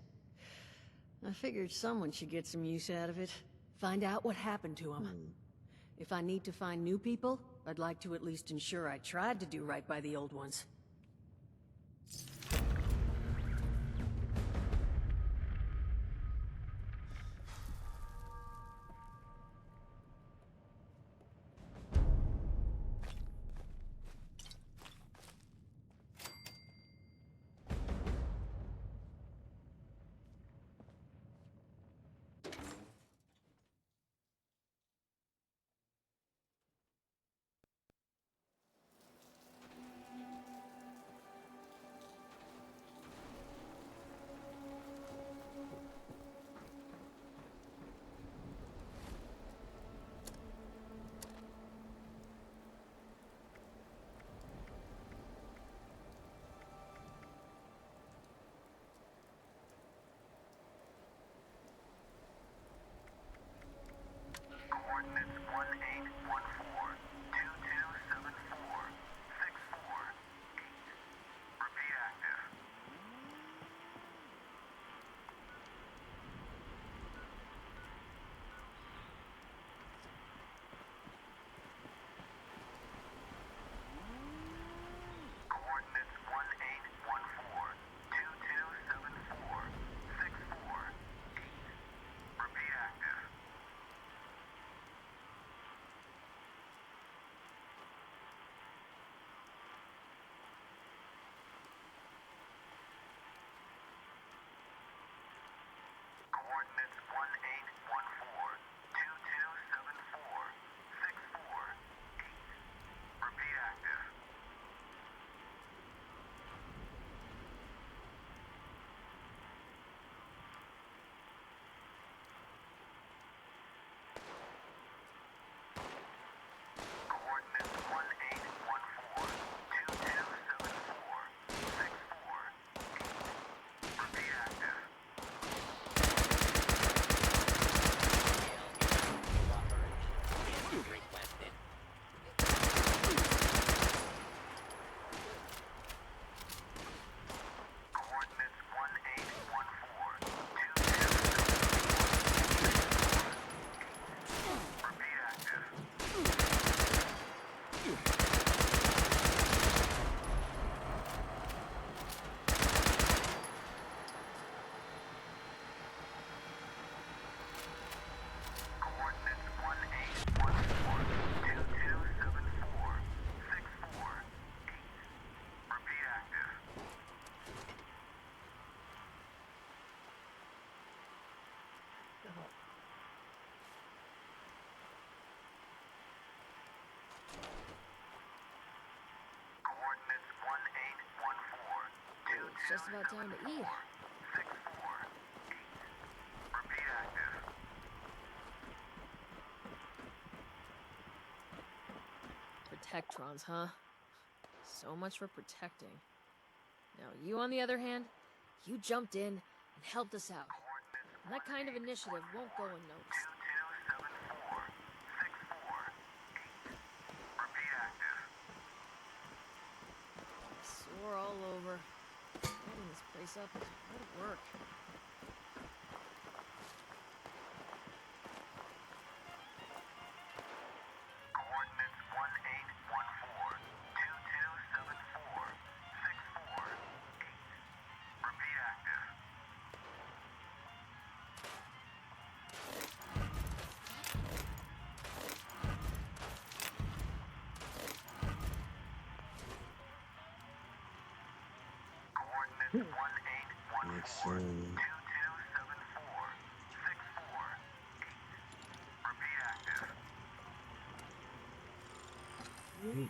Speaker 2: I figured someone should get some use out of it. Find out what happened to them. If I need to find new people, I'd like to at least ensure I tried to do right by the old ones.
Speaker 19: It's just about time to eat. Protectrons, huh? So much for protecting. Now, you on the other hand, you jumped in and helped us out. And that kind of initiative won't go unnoticed. Sore all over. Lighting this place up is hard work.
Speaker 3: Excellent. Great.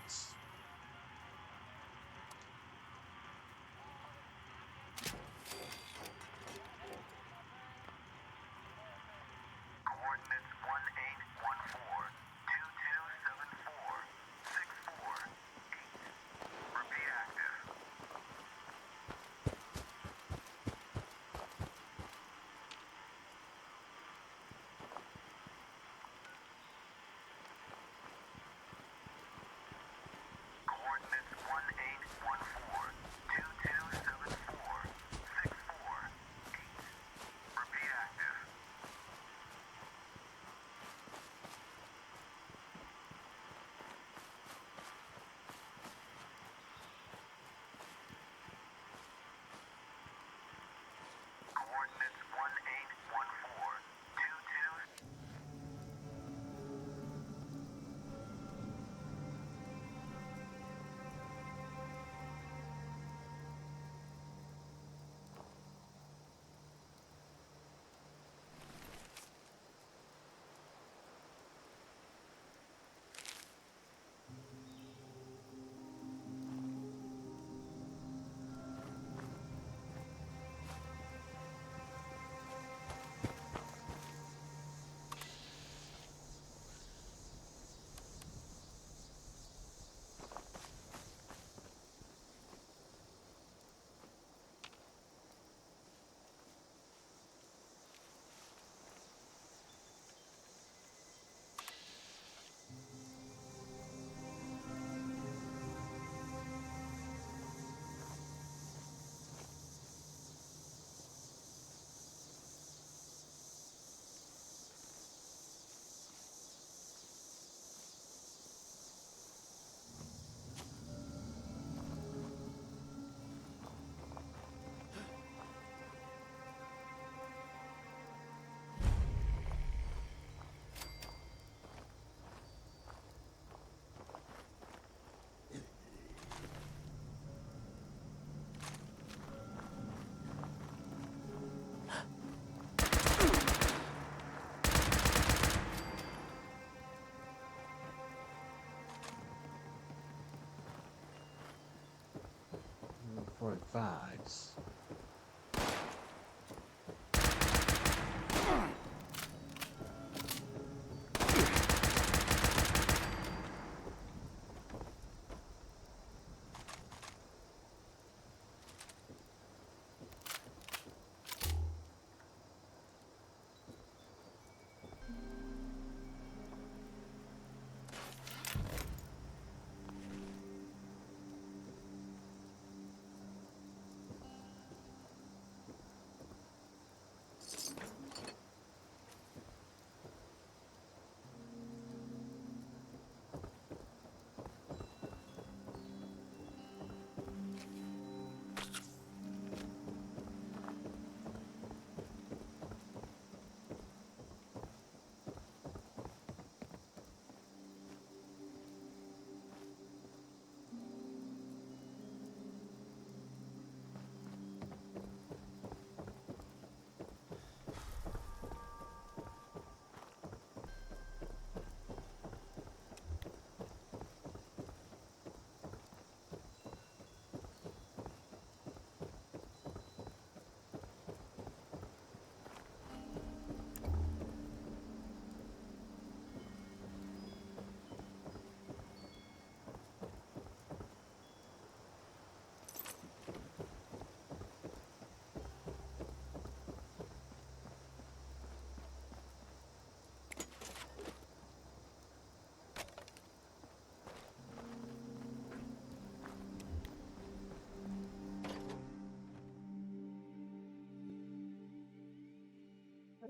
Speaker 3: For advice.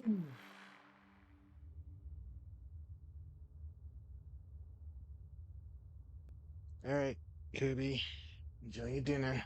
Speaker 3: All right, Kirby, enjoy your dinner.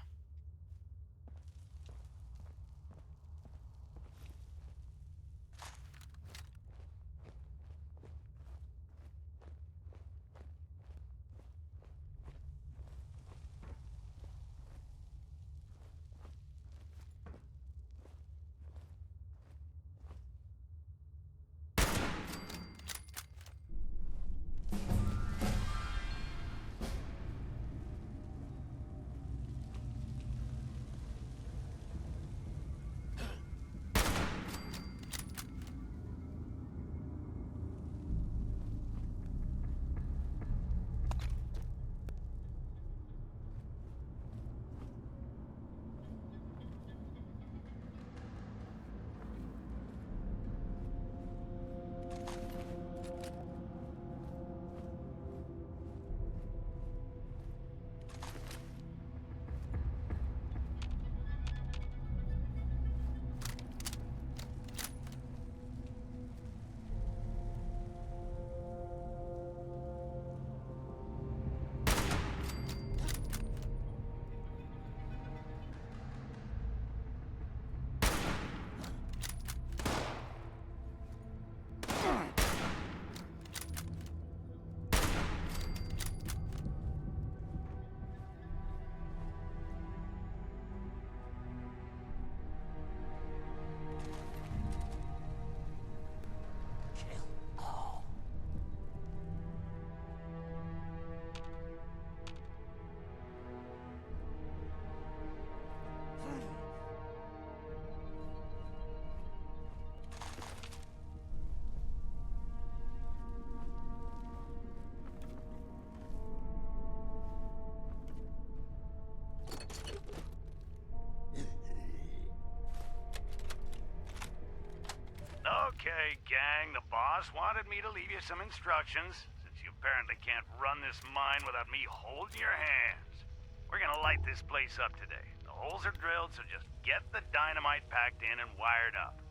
Speaker 1: Okay, gang, the boss wanted me to leave you some instructions, since you apparently can't run this mine without me holding your hands. We're gonna light this place up today. The holes are drilled, so just get the dynamite packed in and wired up.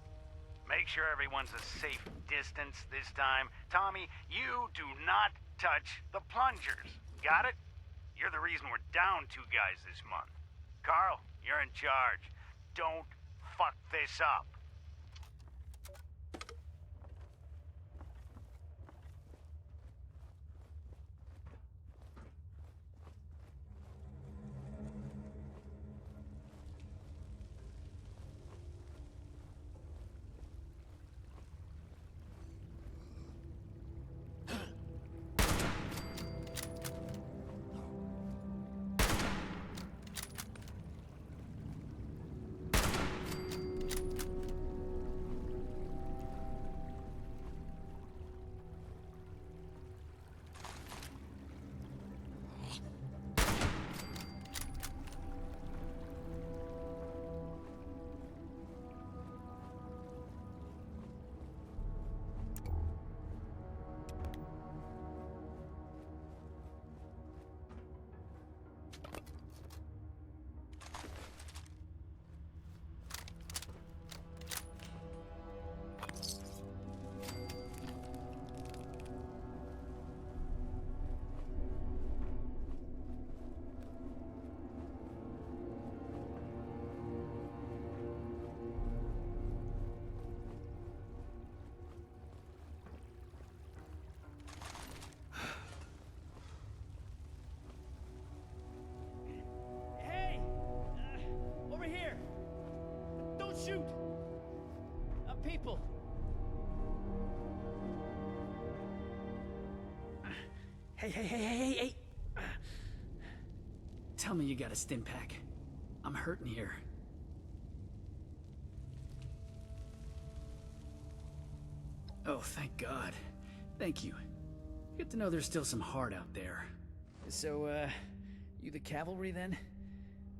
Speaker 1: Make sure everyone's a safe distance this time. Tommy, you do not touch the plungers. Got it? You're the reason we're down 2 guys this month. Carl, you're in charge. Don't fuck this up.
Speaker 17: Shoot! People!
Speaker 11: Hey! Tell me you got a stim pack. I'm hurting here. Oh, thank God. Thank you. Good to know there's still some heart out there.
Speaker 17: So, you the cavalry then?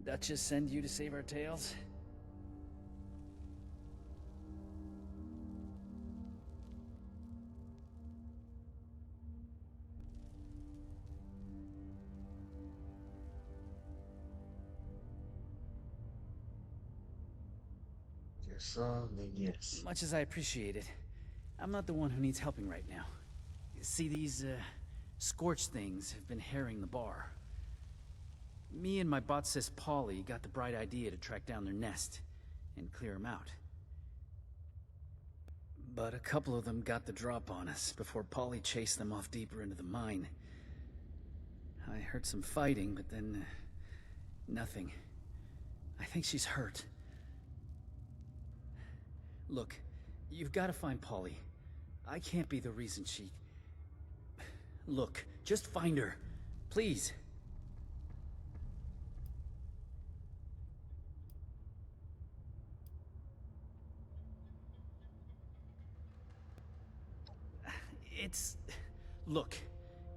Speaker 17: Duchess send you to save our tails?
Speaker 18: If so, then yes.
Speaker 11: Much as I appreciate it, I'm not the one who needs helping right now. See, these, scorched things have been harrying the bar. Me and my bot sis Polly got the bright idea to track down their nest and clear them out. But a couple of them got the drop on us before Polly chased them off deeper into the mine. I heard some fighting, but then... nothing. I think she's hurt. Look, you've got to find Polly. I can't be the reason she... Look, just find her. Please. Look,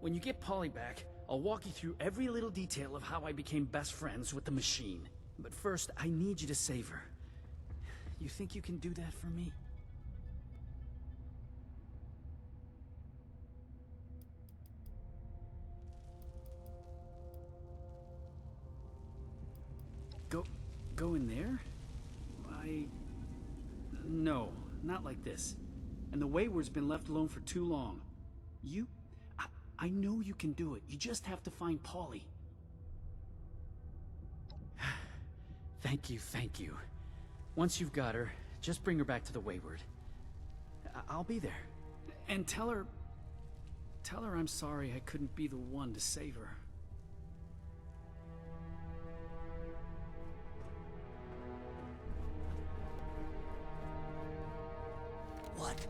Speaker 11: when you get Polly back, I'll walk you through every little detail of how I became best friends with the machine. But first, I need you to save her. You think you can do that for me? Go in there? No, not like this. And the Wayward's been left alone for too long. I know you can do it. You just have to find Polly. Thank you. Once you've got her, just bring her back to the Wayward. I'll be there. And tell her I'm sorry I couldn't be the one to save her.
Speaker 8: What?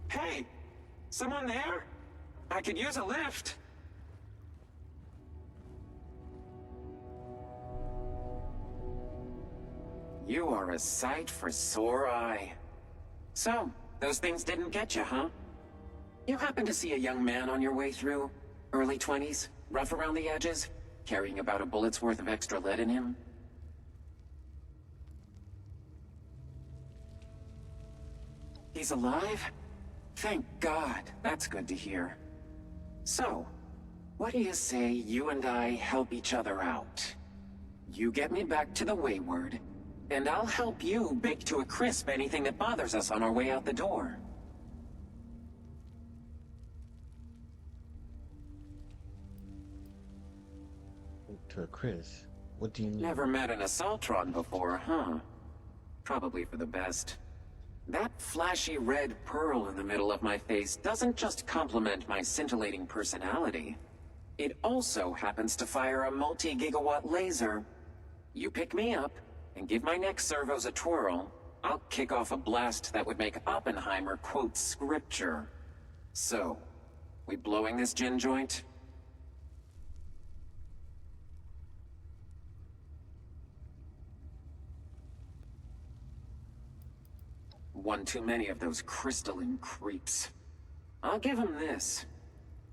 Speaker 7: Hey! Someone there? I could use a lift. You are a sight for sore eye. So, those things didn't get you, huh? You happen to see a young man on your way through? Early 20s? Rough around the edges? Carrying about a bullet's worth of extra lead in him? He's alive? Thank God. That's good to hear. So, what do you say you and I help each other out? You get me back to the Wayward, and I'll help you bake to a crisp anything that bothers us on our way out the door.
Speaker 3: To a crisp? What do you mean?
Speaker 7: Never met an Assaultron before, huh? Probably for the best. That flashy red pearl in the middle of my face doesn't just complement my scintillating personality. It also happens to fire a multi-gigawatt laser. You pick me up, and give my neck servos a twirl, I'll kick off a blast that would make Oppenheimer quote scripture. So, we blowing this gin joint? One too many of those crystalline creeps. I'll give them this.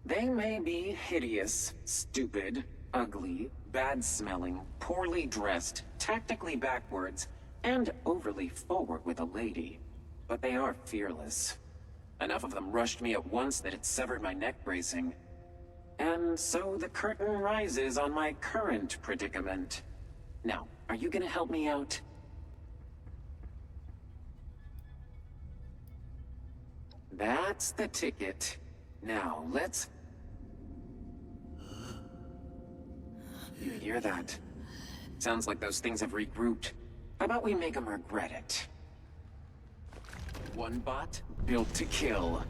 Speaker 7: They may be hideous, stupid, ugly, bad-smelling, poorly dressed, tactically backwards, and overly forward with a lady. But they are fearless. Enough of them rushed me at once that it severed my neck bracing. And so the curtain rises on my current predicament. Now, are you gonna help me out? That's the ticket. Now, let's... You hear that? Sounds like those things have regrouped. How about we make them regret it? One bot, built to kill.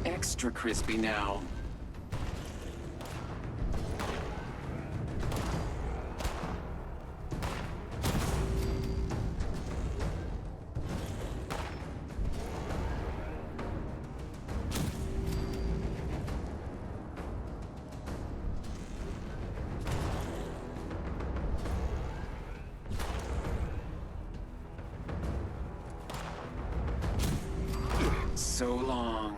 Speaker 7: Extra crispy now. So long.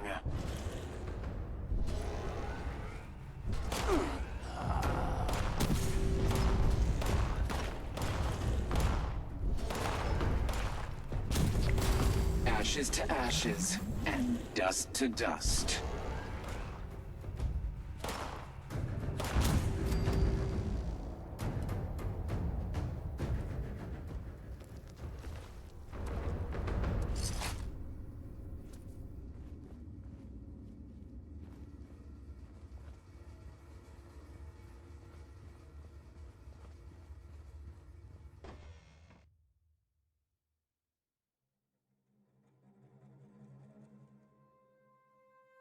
Speaker 7: Ashes to ashes, and dust to dust.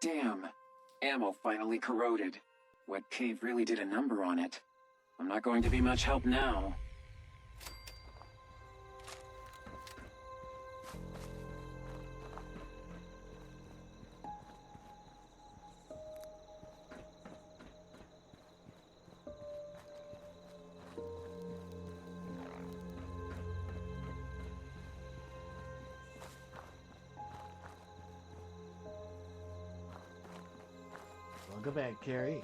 Speaker 7: Damn. Ammo finally corroded. Wet Cave really did a number on it. I'm not going to be much help now.
Speaker 3: Welcome back, Carrie.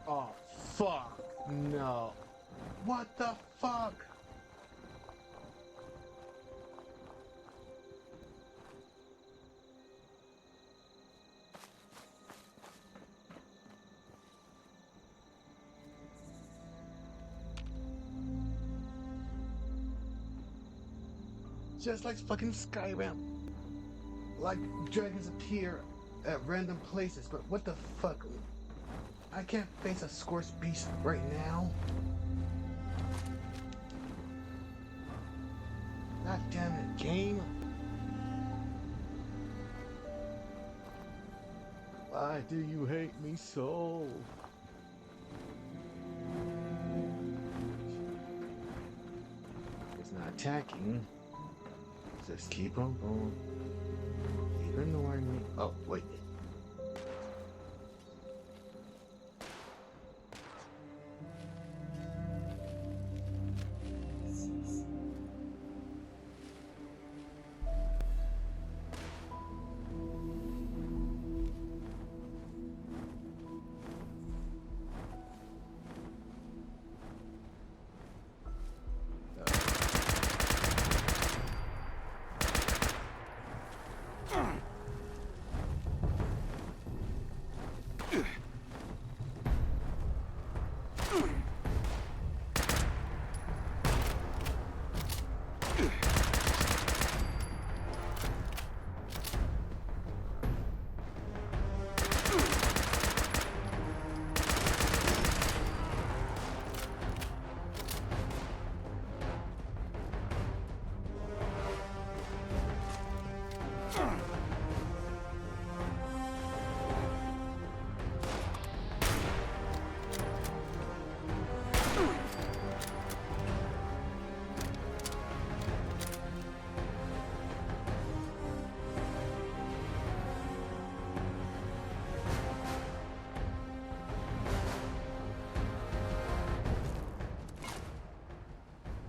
Speaker 3: Oh, fuck. No. What the fuck? Just like fucking Skyrim. Like dragons appear at random places, but what the fuck? I can't face a scorched beast right now. God damn it, game. Why do you hate me so? It's not attacking. Just keep on going. Keep ignoring me. Oh, wait.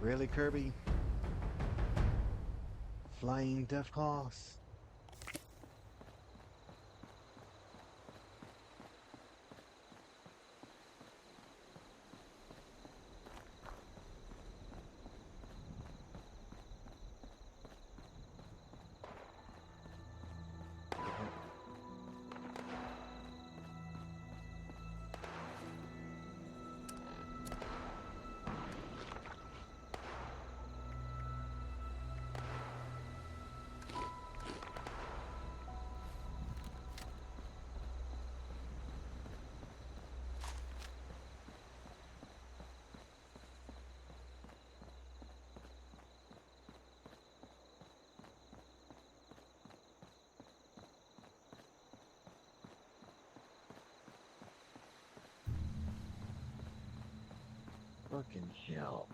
Speaker 3: Really, Kirby? Flying Death Claws? Fucking hell.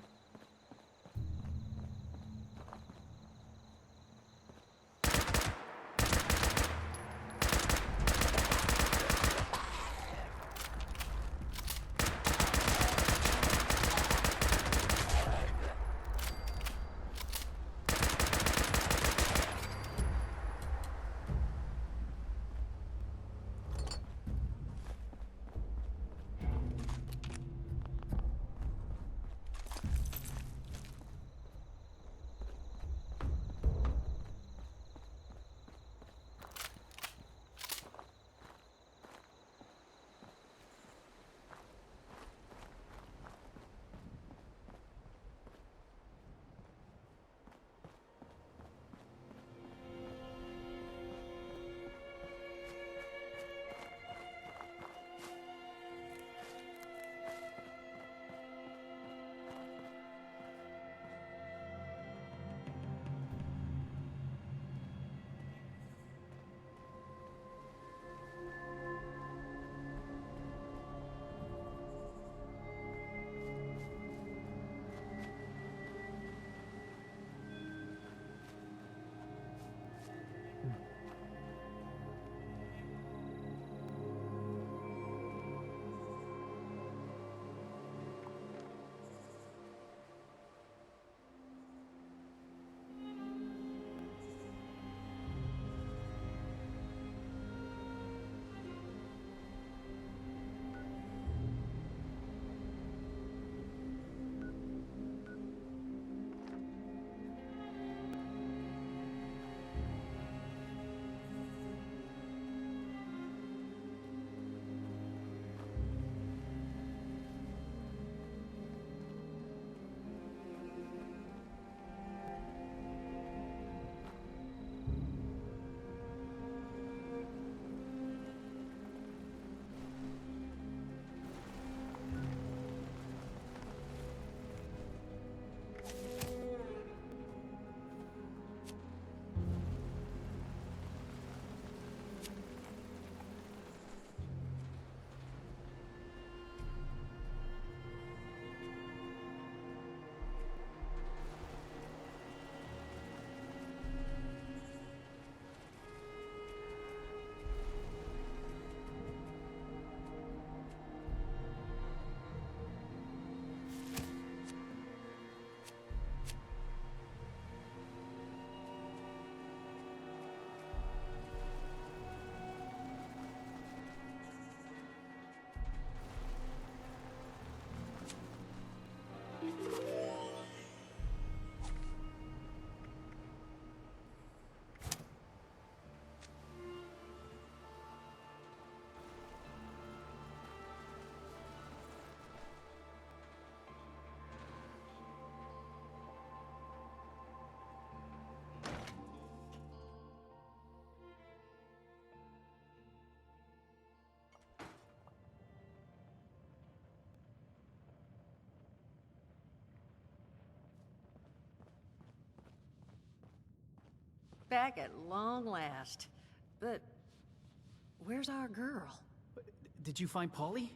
Speaker 2: back at long last. But where's our girl?
Speaker 14: Did you find Polly?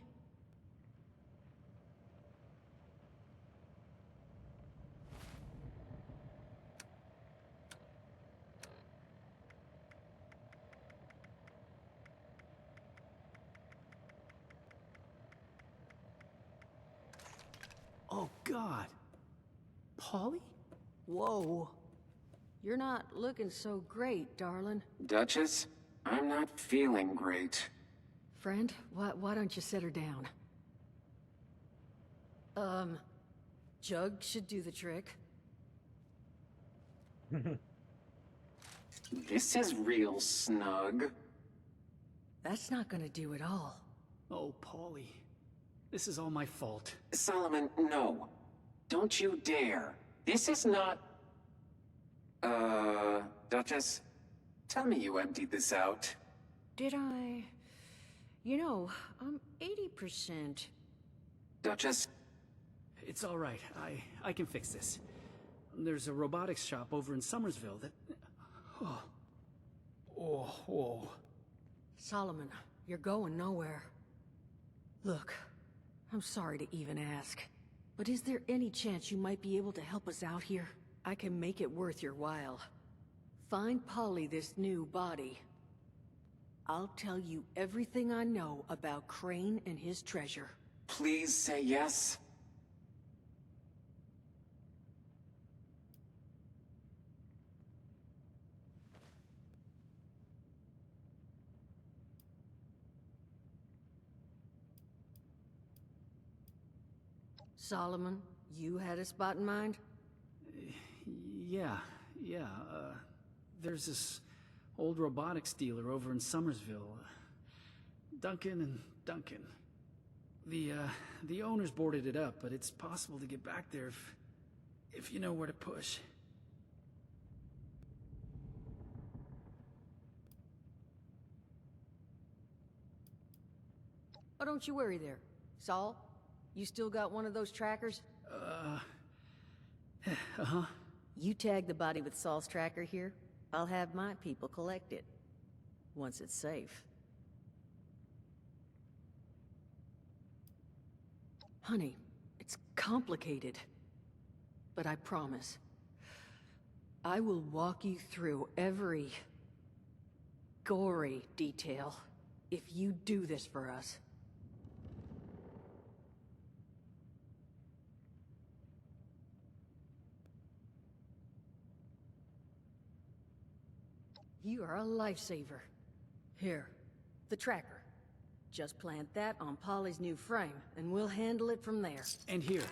Speaker 14: Oh, God. Polly?
Speaker 2: Whoa. You're not looking so great, darling.
Speaker 7: Duchess, I'm not feeling great.
Speaker 2: Friend, why don't you set her down? Jug should do the trick.
Speaker 7: This is real snug.
Speaker 2: That's not gonna do it all.
Speaker 14: Oh, Polly. This is all my fault.
Speaker 7: Solomon, no. Don't you dare. This is not... Duchess, tell me you emptied this out.
Speaker 2: Did I? You know, I'm 80%.
Speaker 7: Duchess?
Speaker 14: It's all right. I can fix this. There's a robotics shop over in Somersville that... Oh.
Speaker 2: Solomon, you're going nowhere. Look, I'm sorry to even ask, but is there any chance you might be able to help us out here? I can make it worth your while. Find Polly this new body. I'll tell you everything I know about Crane and his treasure.
Speaker 7: Please say yes.
Speaker 2: Solomon, you had a spot in mind?
Speaker 14: Yeah. There's this old robotics dealer over in Somersville. Duncan and Duncan. The owners boarded it up, but it's possible to get back there if you know where to push.
Speaker 2: Oh, don't you worry there. Saul, you still got one of those trackers?
Speaker 14: Uh-huh.
Speaker 2: You tag the body with Saul's tracker here, I'll have my people collect it. Once it's safe. Honey, it's complicated. But I promise, I will walk you through every gory detail if you do this for us. You are a lifesaver. Here, the tracker. Just plant that on Polly's new frame, and we'll handle it from there.
Speaker 14: And here,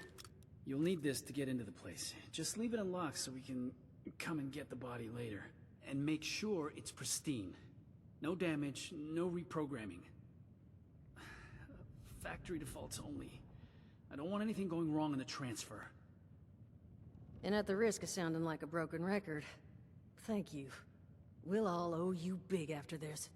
Speaker 14: you'll need this to get into the place. Just leave it unlocked so we can come and get the body later. And make sure it's pristine. No damage, no reprogramming. Factory defaults only. I don't want anything going wrong in the transfer.
Speaker 2: And at the risk of sounding like a broken record, thank you. We'll all owe you big after this.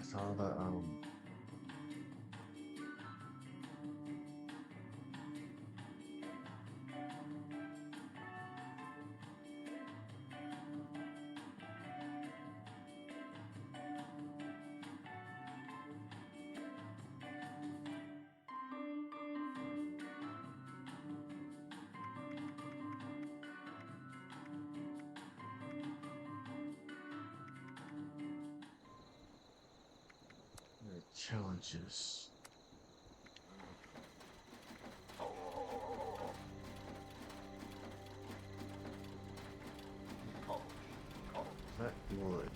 Speaker 3: That's all the challenges. That wood.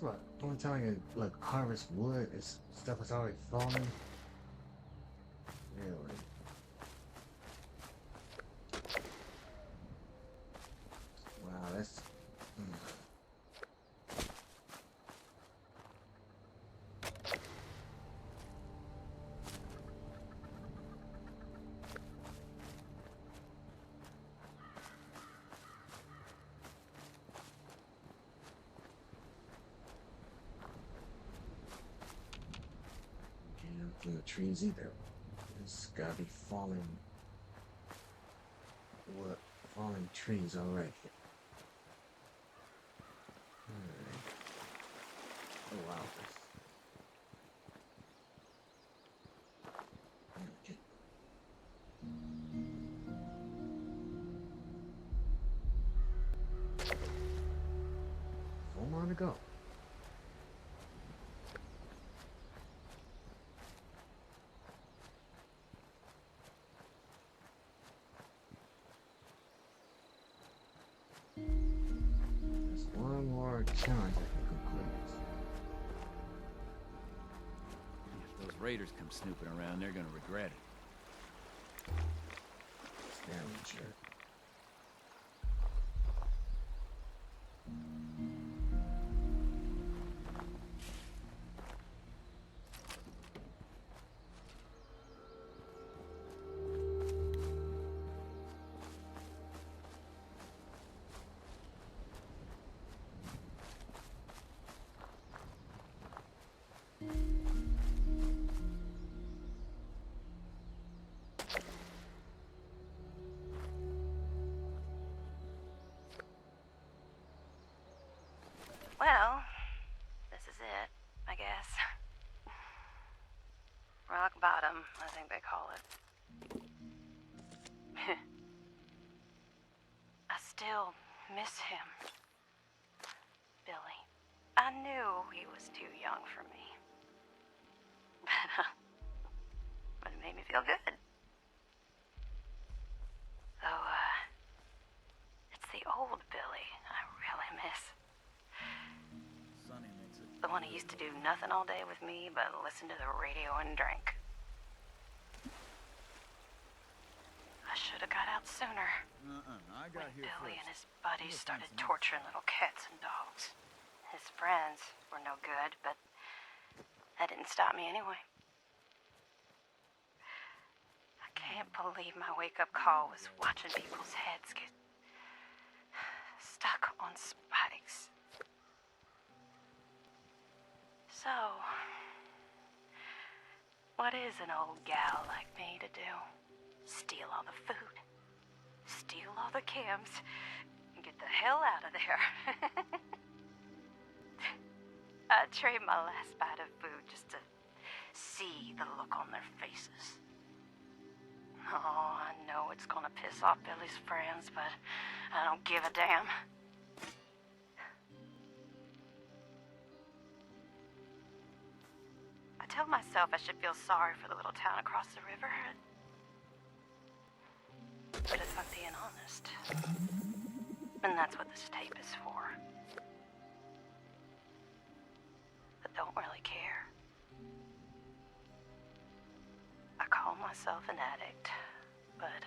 Speaker 3: So what? Only time I can like harvest wood is stuff that's already fallen. Really? Wow, that's. From the trees either. It's gotta be falling wood, falling trees already. Alright. Oh wow. Okay. 4 more to go. Challenge I can complete.
Speaker 9: If those raiders come snooping around, they're gonna regret it.
Speaker 3: Scavenger.
Speaker 6: Well, this is it, I guess. Rock bottom, I think they call it. I still miss him. Billy. I knew he was too young for me. made me feel good. Though, it's the old Billy I really miss.
Speaker 17: Sonny makes it.
Speaker 6: The one who used to do nothing all day with me but listen to the radio and drink. I should have got out sooner.
Speaker 17: I got
Speaker 6: when
Speaker 17: here
Speaker 6: Billy
Speaker 17: first.
Speaker 6: and his buddies started torturing little cats and dogs. His friends were no good, but that didn't stop me anyway. I can't believe my wake-up call was watching people's heads get stuck on spikes. So, what is an old gal like me to do? Steal all the food, steal all the cams, and get the hell out of there. I'd trade my last bite of food just to see the look on their faces. Oh, I know it's gonna piss off Billy's friends, but I don't give a damn. I tell myself I should feel sorry for the little town across the river. But if I'm being honest, and that's what this tape is for, I don't really care. I call myself an addict, but,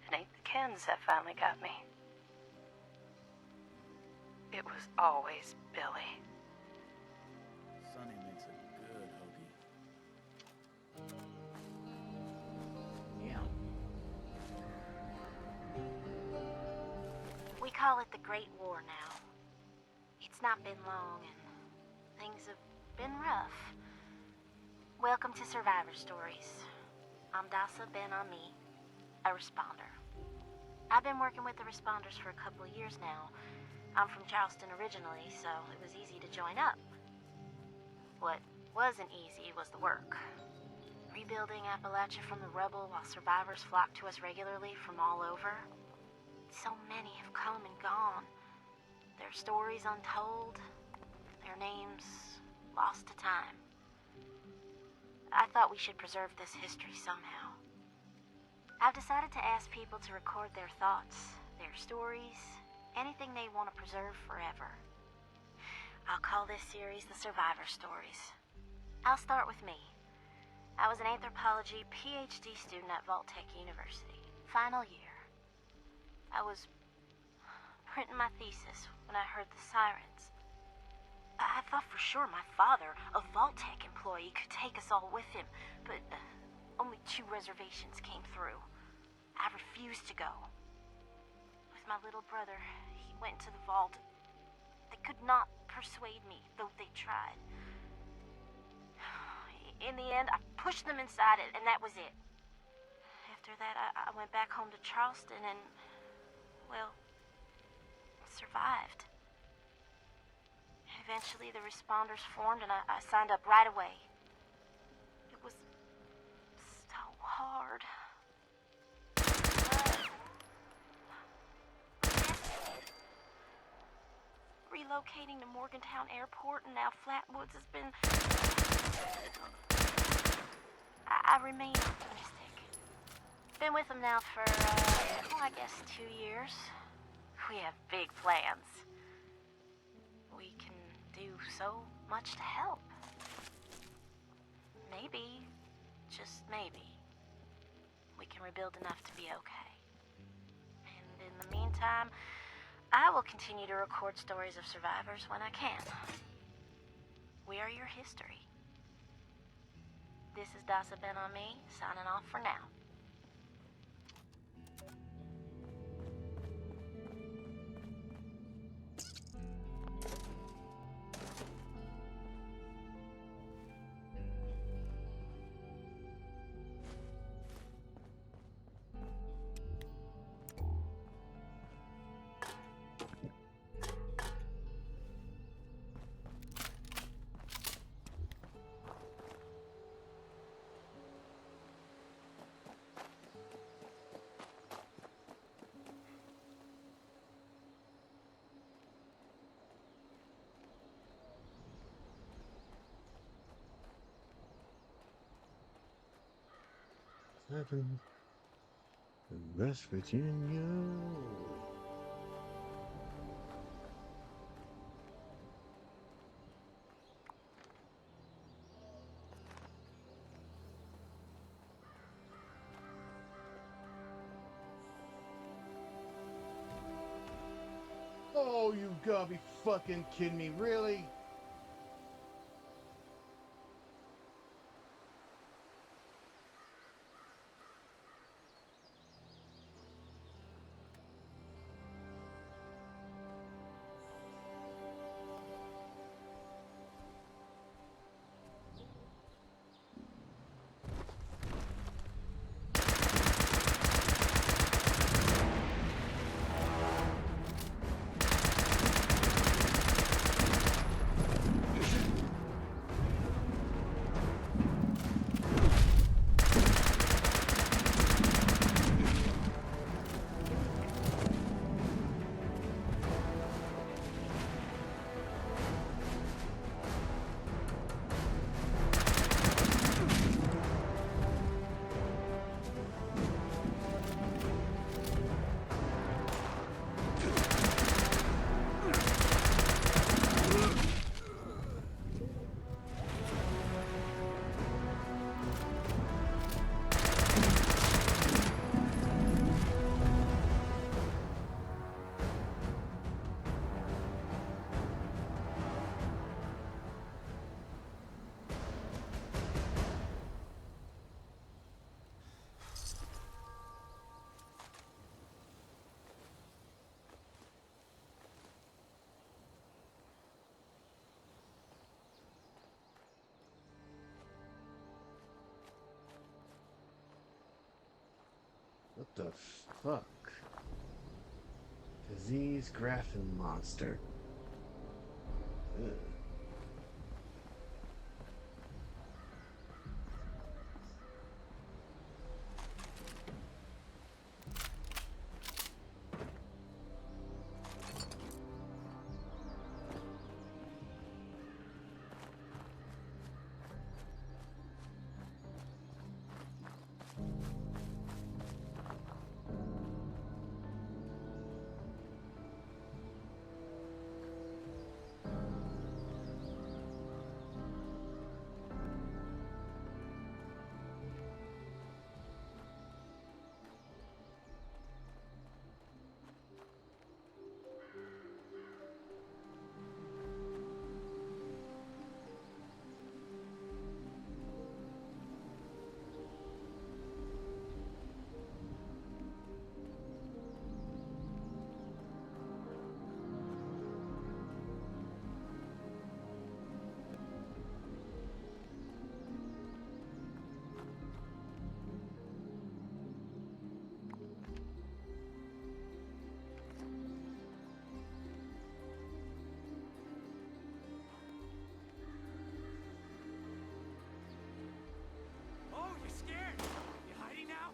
Speaker 6: it ain't the Kens that finally got me. It was always Billy.
Speaker 17: Sonny makes a good hoagie.
Speaker 15: We call it the Great War now. It's not been long and things have been rough. Welcome to Survivor Stories. I'm Dasa Ben-Ami, a responder. I've been working with the responders for a couple of years now. I'm from Charleston originally, so it was easy to join up. What wasn't easy was the work. Rebuilding Appalachia from the rubble while survivors flock to us regularly from all over. So many have come and gone. Their stories untold, their names lost to time. I thought we should preserve this history somehow. I've decided to ask people to record their thoughts, their stories, anything they want to preserve forever. I'll call this series The Survivor Stories. I'll start with me. I was an anthropology PhD student at Vault-Tec University, final year. I was printing my thesis when I heard the sirens. I thought for sure my father, a Vault-Tec employee, could take us all with him, but only 2 reservations came through. I refused to go. With my little brother, he went to the vault. They could not persuade me, though they tried. In the end, I pushed them inside it, and that was it. After that, I went back home to Charleston and, well, survived. Eventually, the responders formed, and I signed up right away. It was so hard. Relocating to Morgantown Airport and now Flatwoods has been... I remain optimistic. Been with them now for, I guess 2 years. We have big plans. We can do so much to help. Maybe, just maybe, we can rebuild enough to be okay. And in the meantime, I will continue to record stories of survivors when I can. We are your history. This is Dasa Ben-Ami, signing off for now.
Speaker 3: happened in West Virginia. Oh, you gotta be fucking kidding me, really? What the fuck? Disease Graffin monster. Ugh.
Speaker 8: Oh, you scared? You hiding now?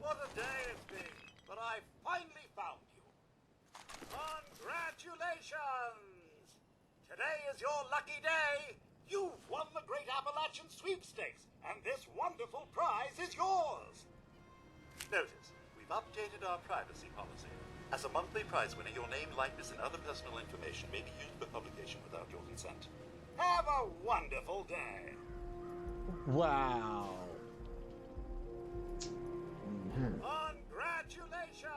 Speaker 20: What a day it's been, but I finally found you. Congratulations! Today is your lucky day. You've won the Great Appalachian Sweepstakes, and this wonderful prize is yours. Notice, we've updated our privacy policy.
Speaker 12: As a monthly prize winner, your name, likeness, and other personal information may be used for publication without your consent. Have a wonderful day.
Speaker 3: Wow.
Speaker 20: Congratulations!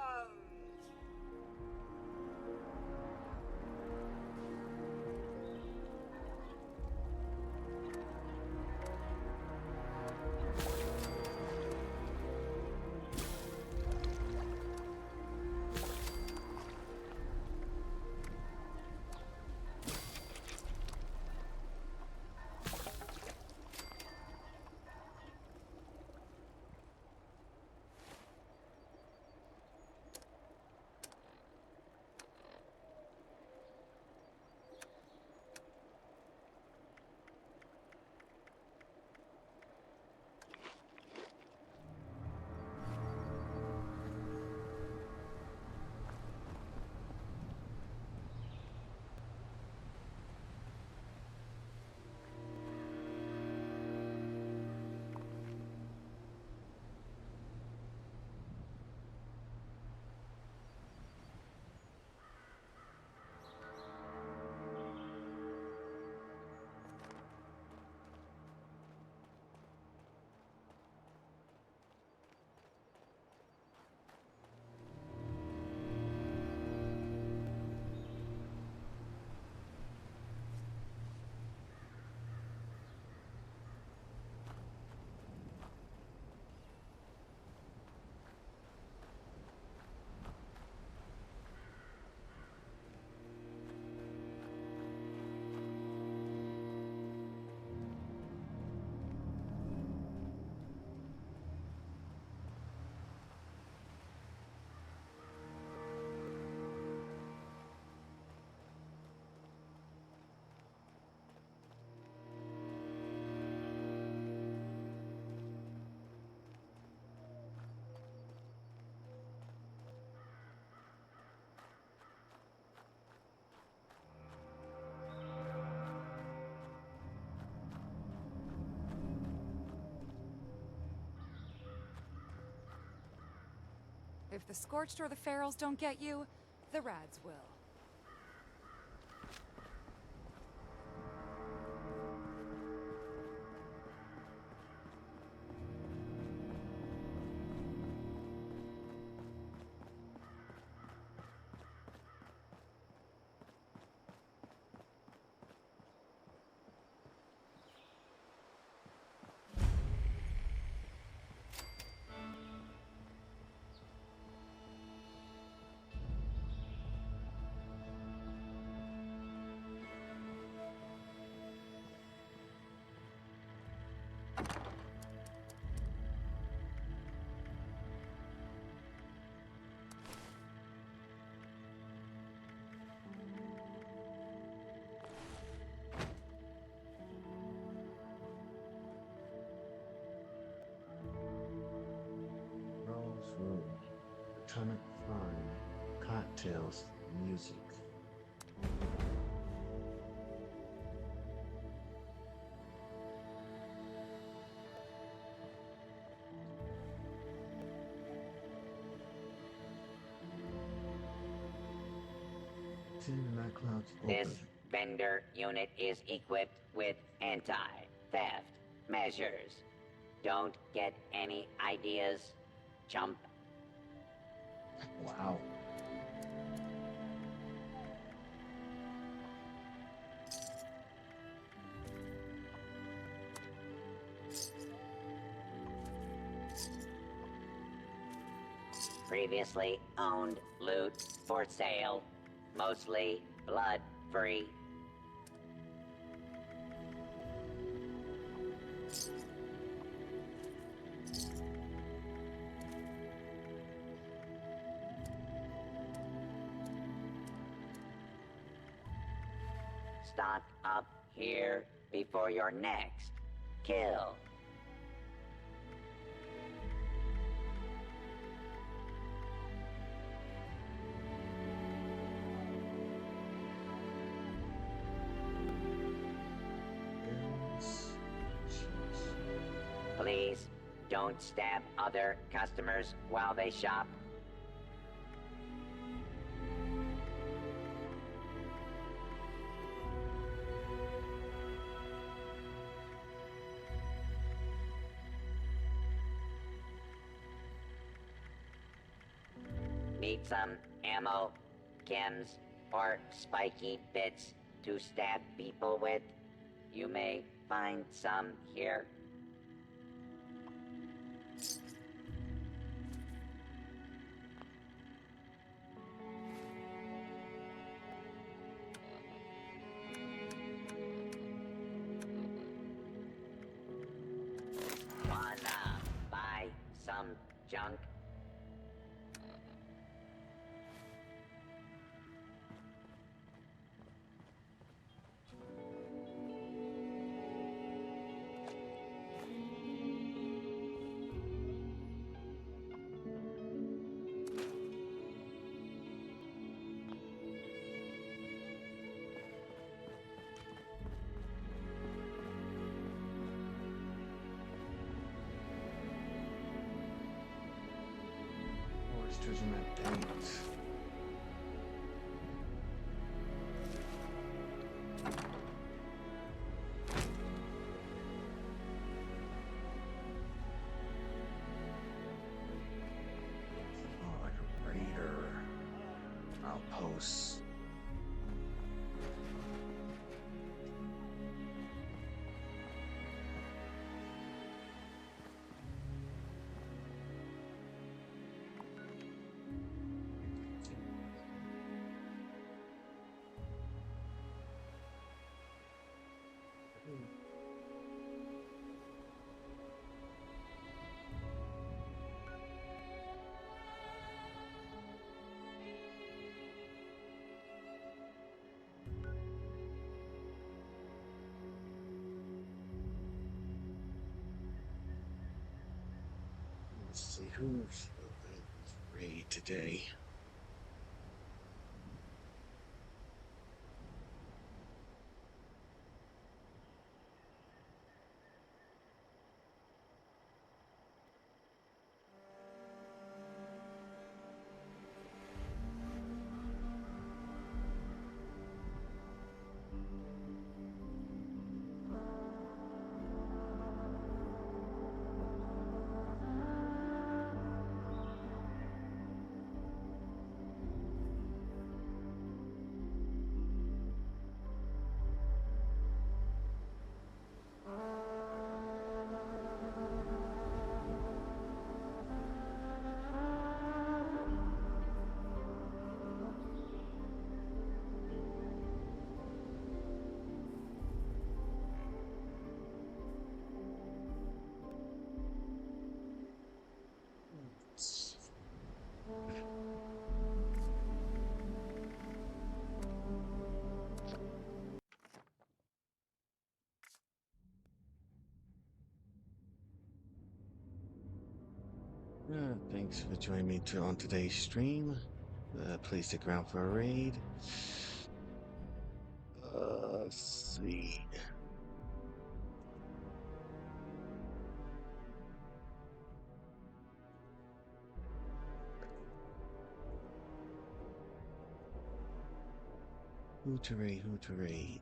Speaker 21: If the Scorched or the Ferals don't get you, the Rads will.
Speaker 3: Rose Room. Atomic Fun. Cocktails. Music.
Speaker 22: This vendor unit is equipped with anti-theft measures. Don't get any ideas, chump.
Speaker 3: Wow.
Speaker 22: Previously owned loot for sale. Mostly blood-free. Stock up here before your next kill. Please don't stab other customers while they shop. Need some ammo, chems, or spiky bits to stab people with? You may find some here. Wanna buy some junk?
Speaker 3: Oysters in that paint. Oh, like a raider outpost. Let's see who's raid today. Thanks for joining me on today's stream. Please stick around for a raid. Let's see. Who to raid? Who to raid?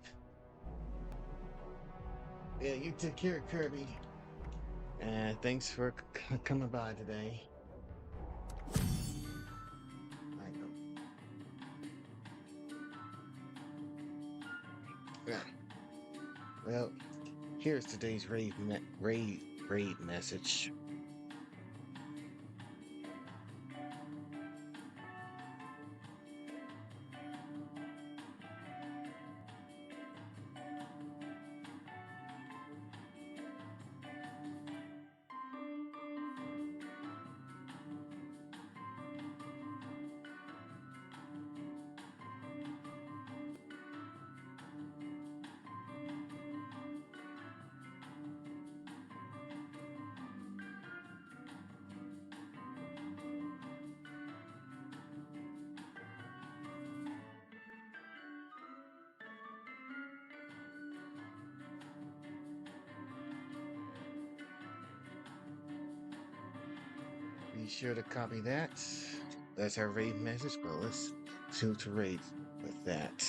Speaker 3: Yeah, you take care, Kirby. And thanks for coming by today. I know. Yeah. Well, here's today's raid message. Be sure to copy that. That's our raid message. Well, let's see who to raid with that.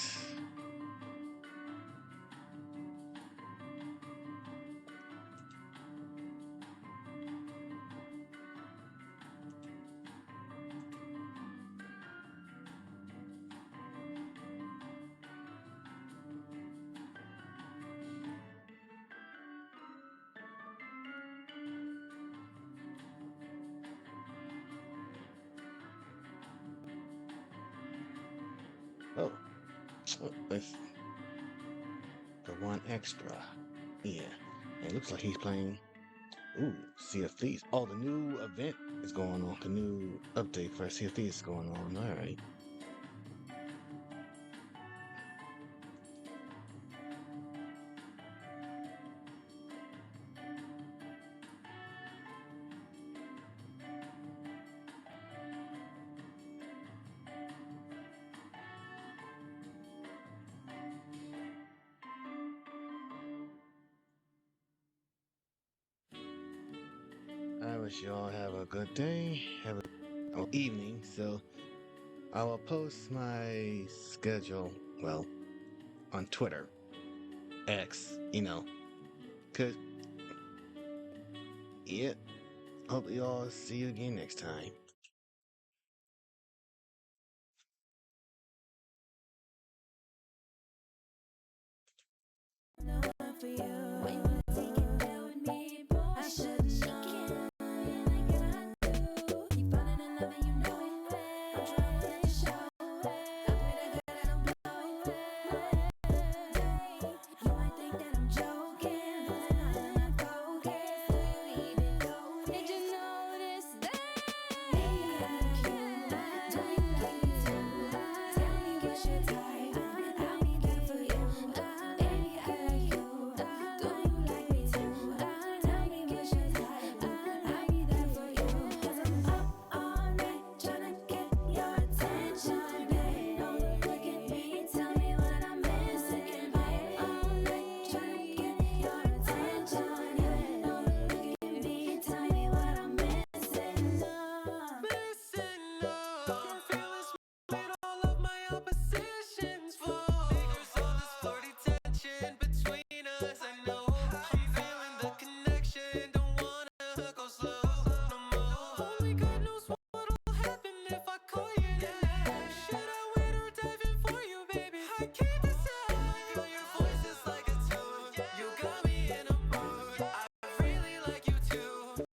Speaker 3: with the one extra. Yeah, and it looks like he's playing. Ooh, Sea of Thieves. Oh, the new event is going on. The new update for Sea of Thieves is going on. All right. I wish you all have a good day, have a evening. So I will post my schedule, well, on Twitter, X, cause yeah. Hope you all see you again next time.
Speaker 4: For you.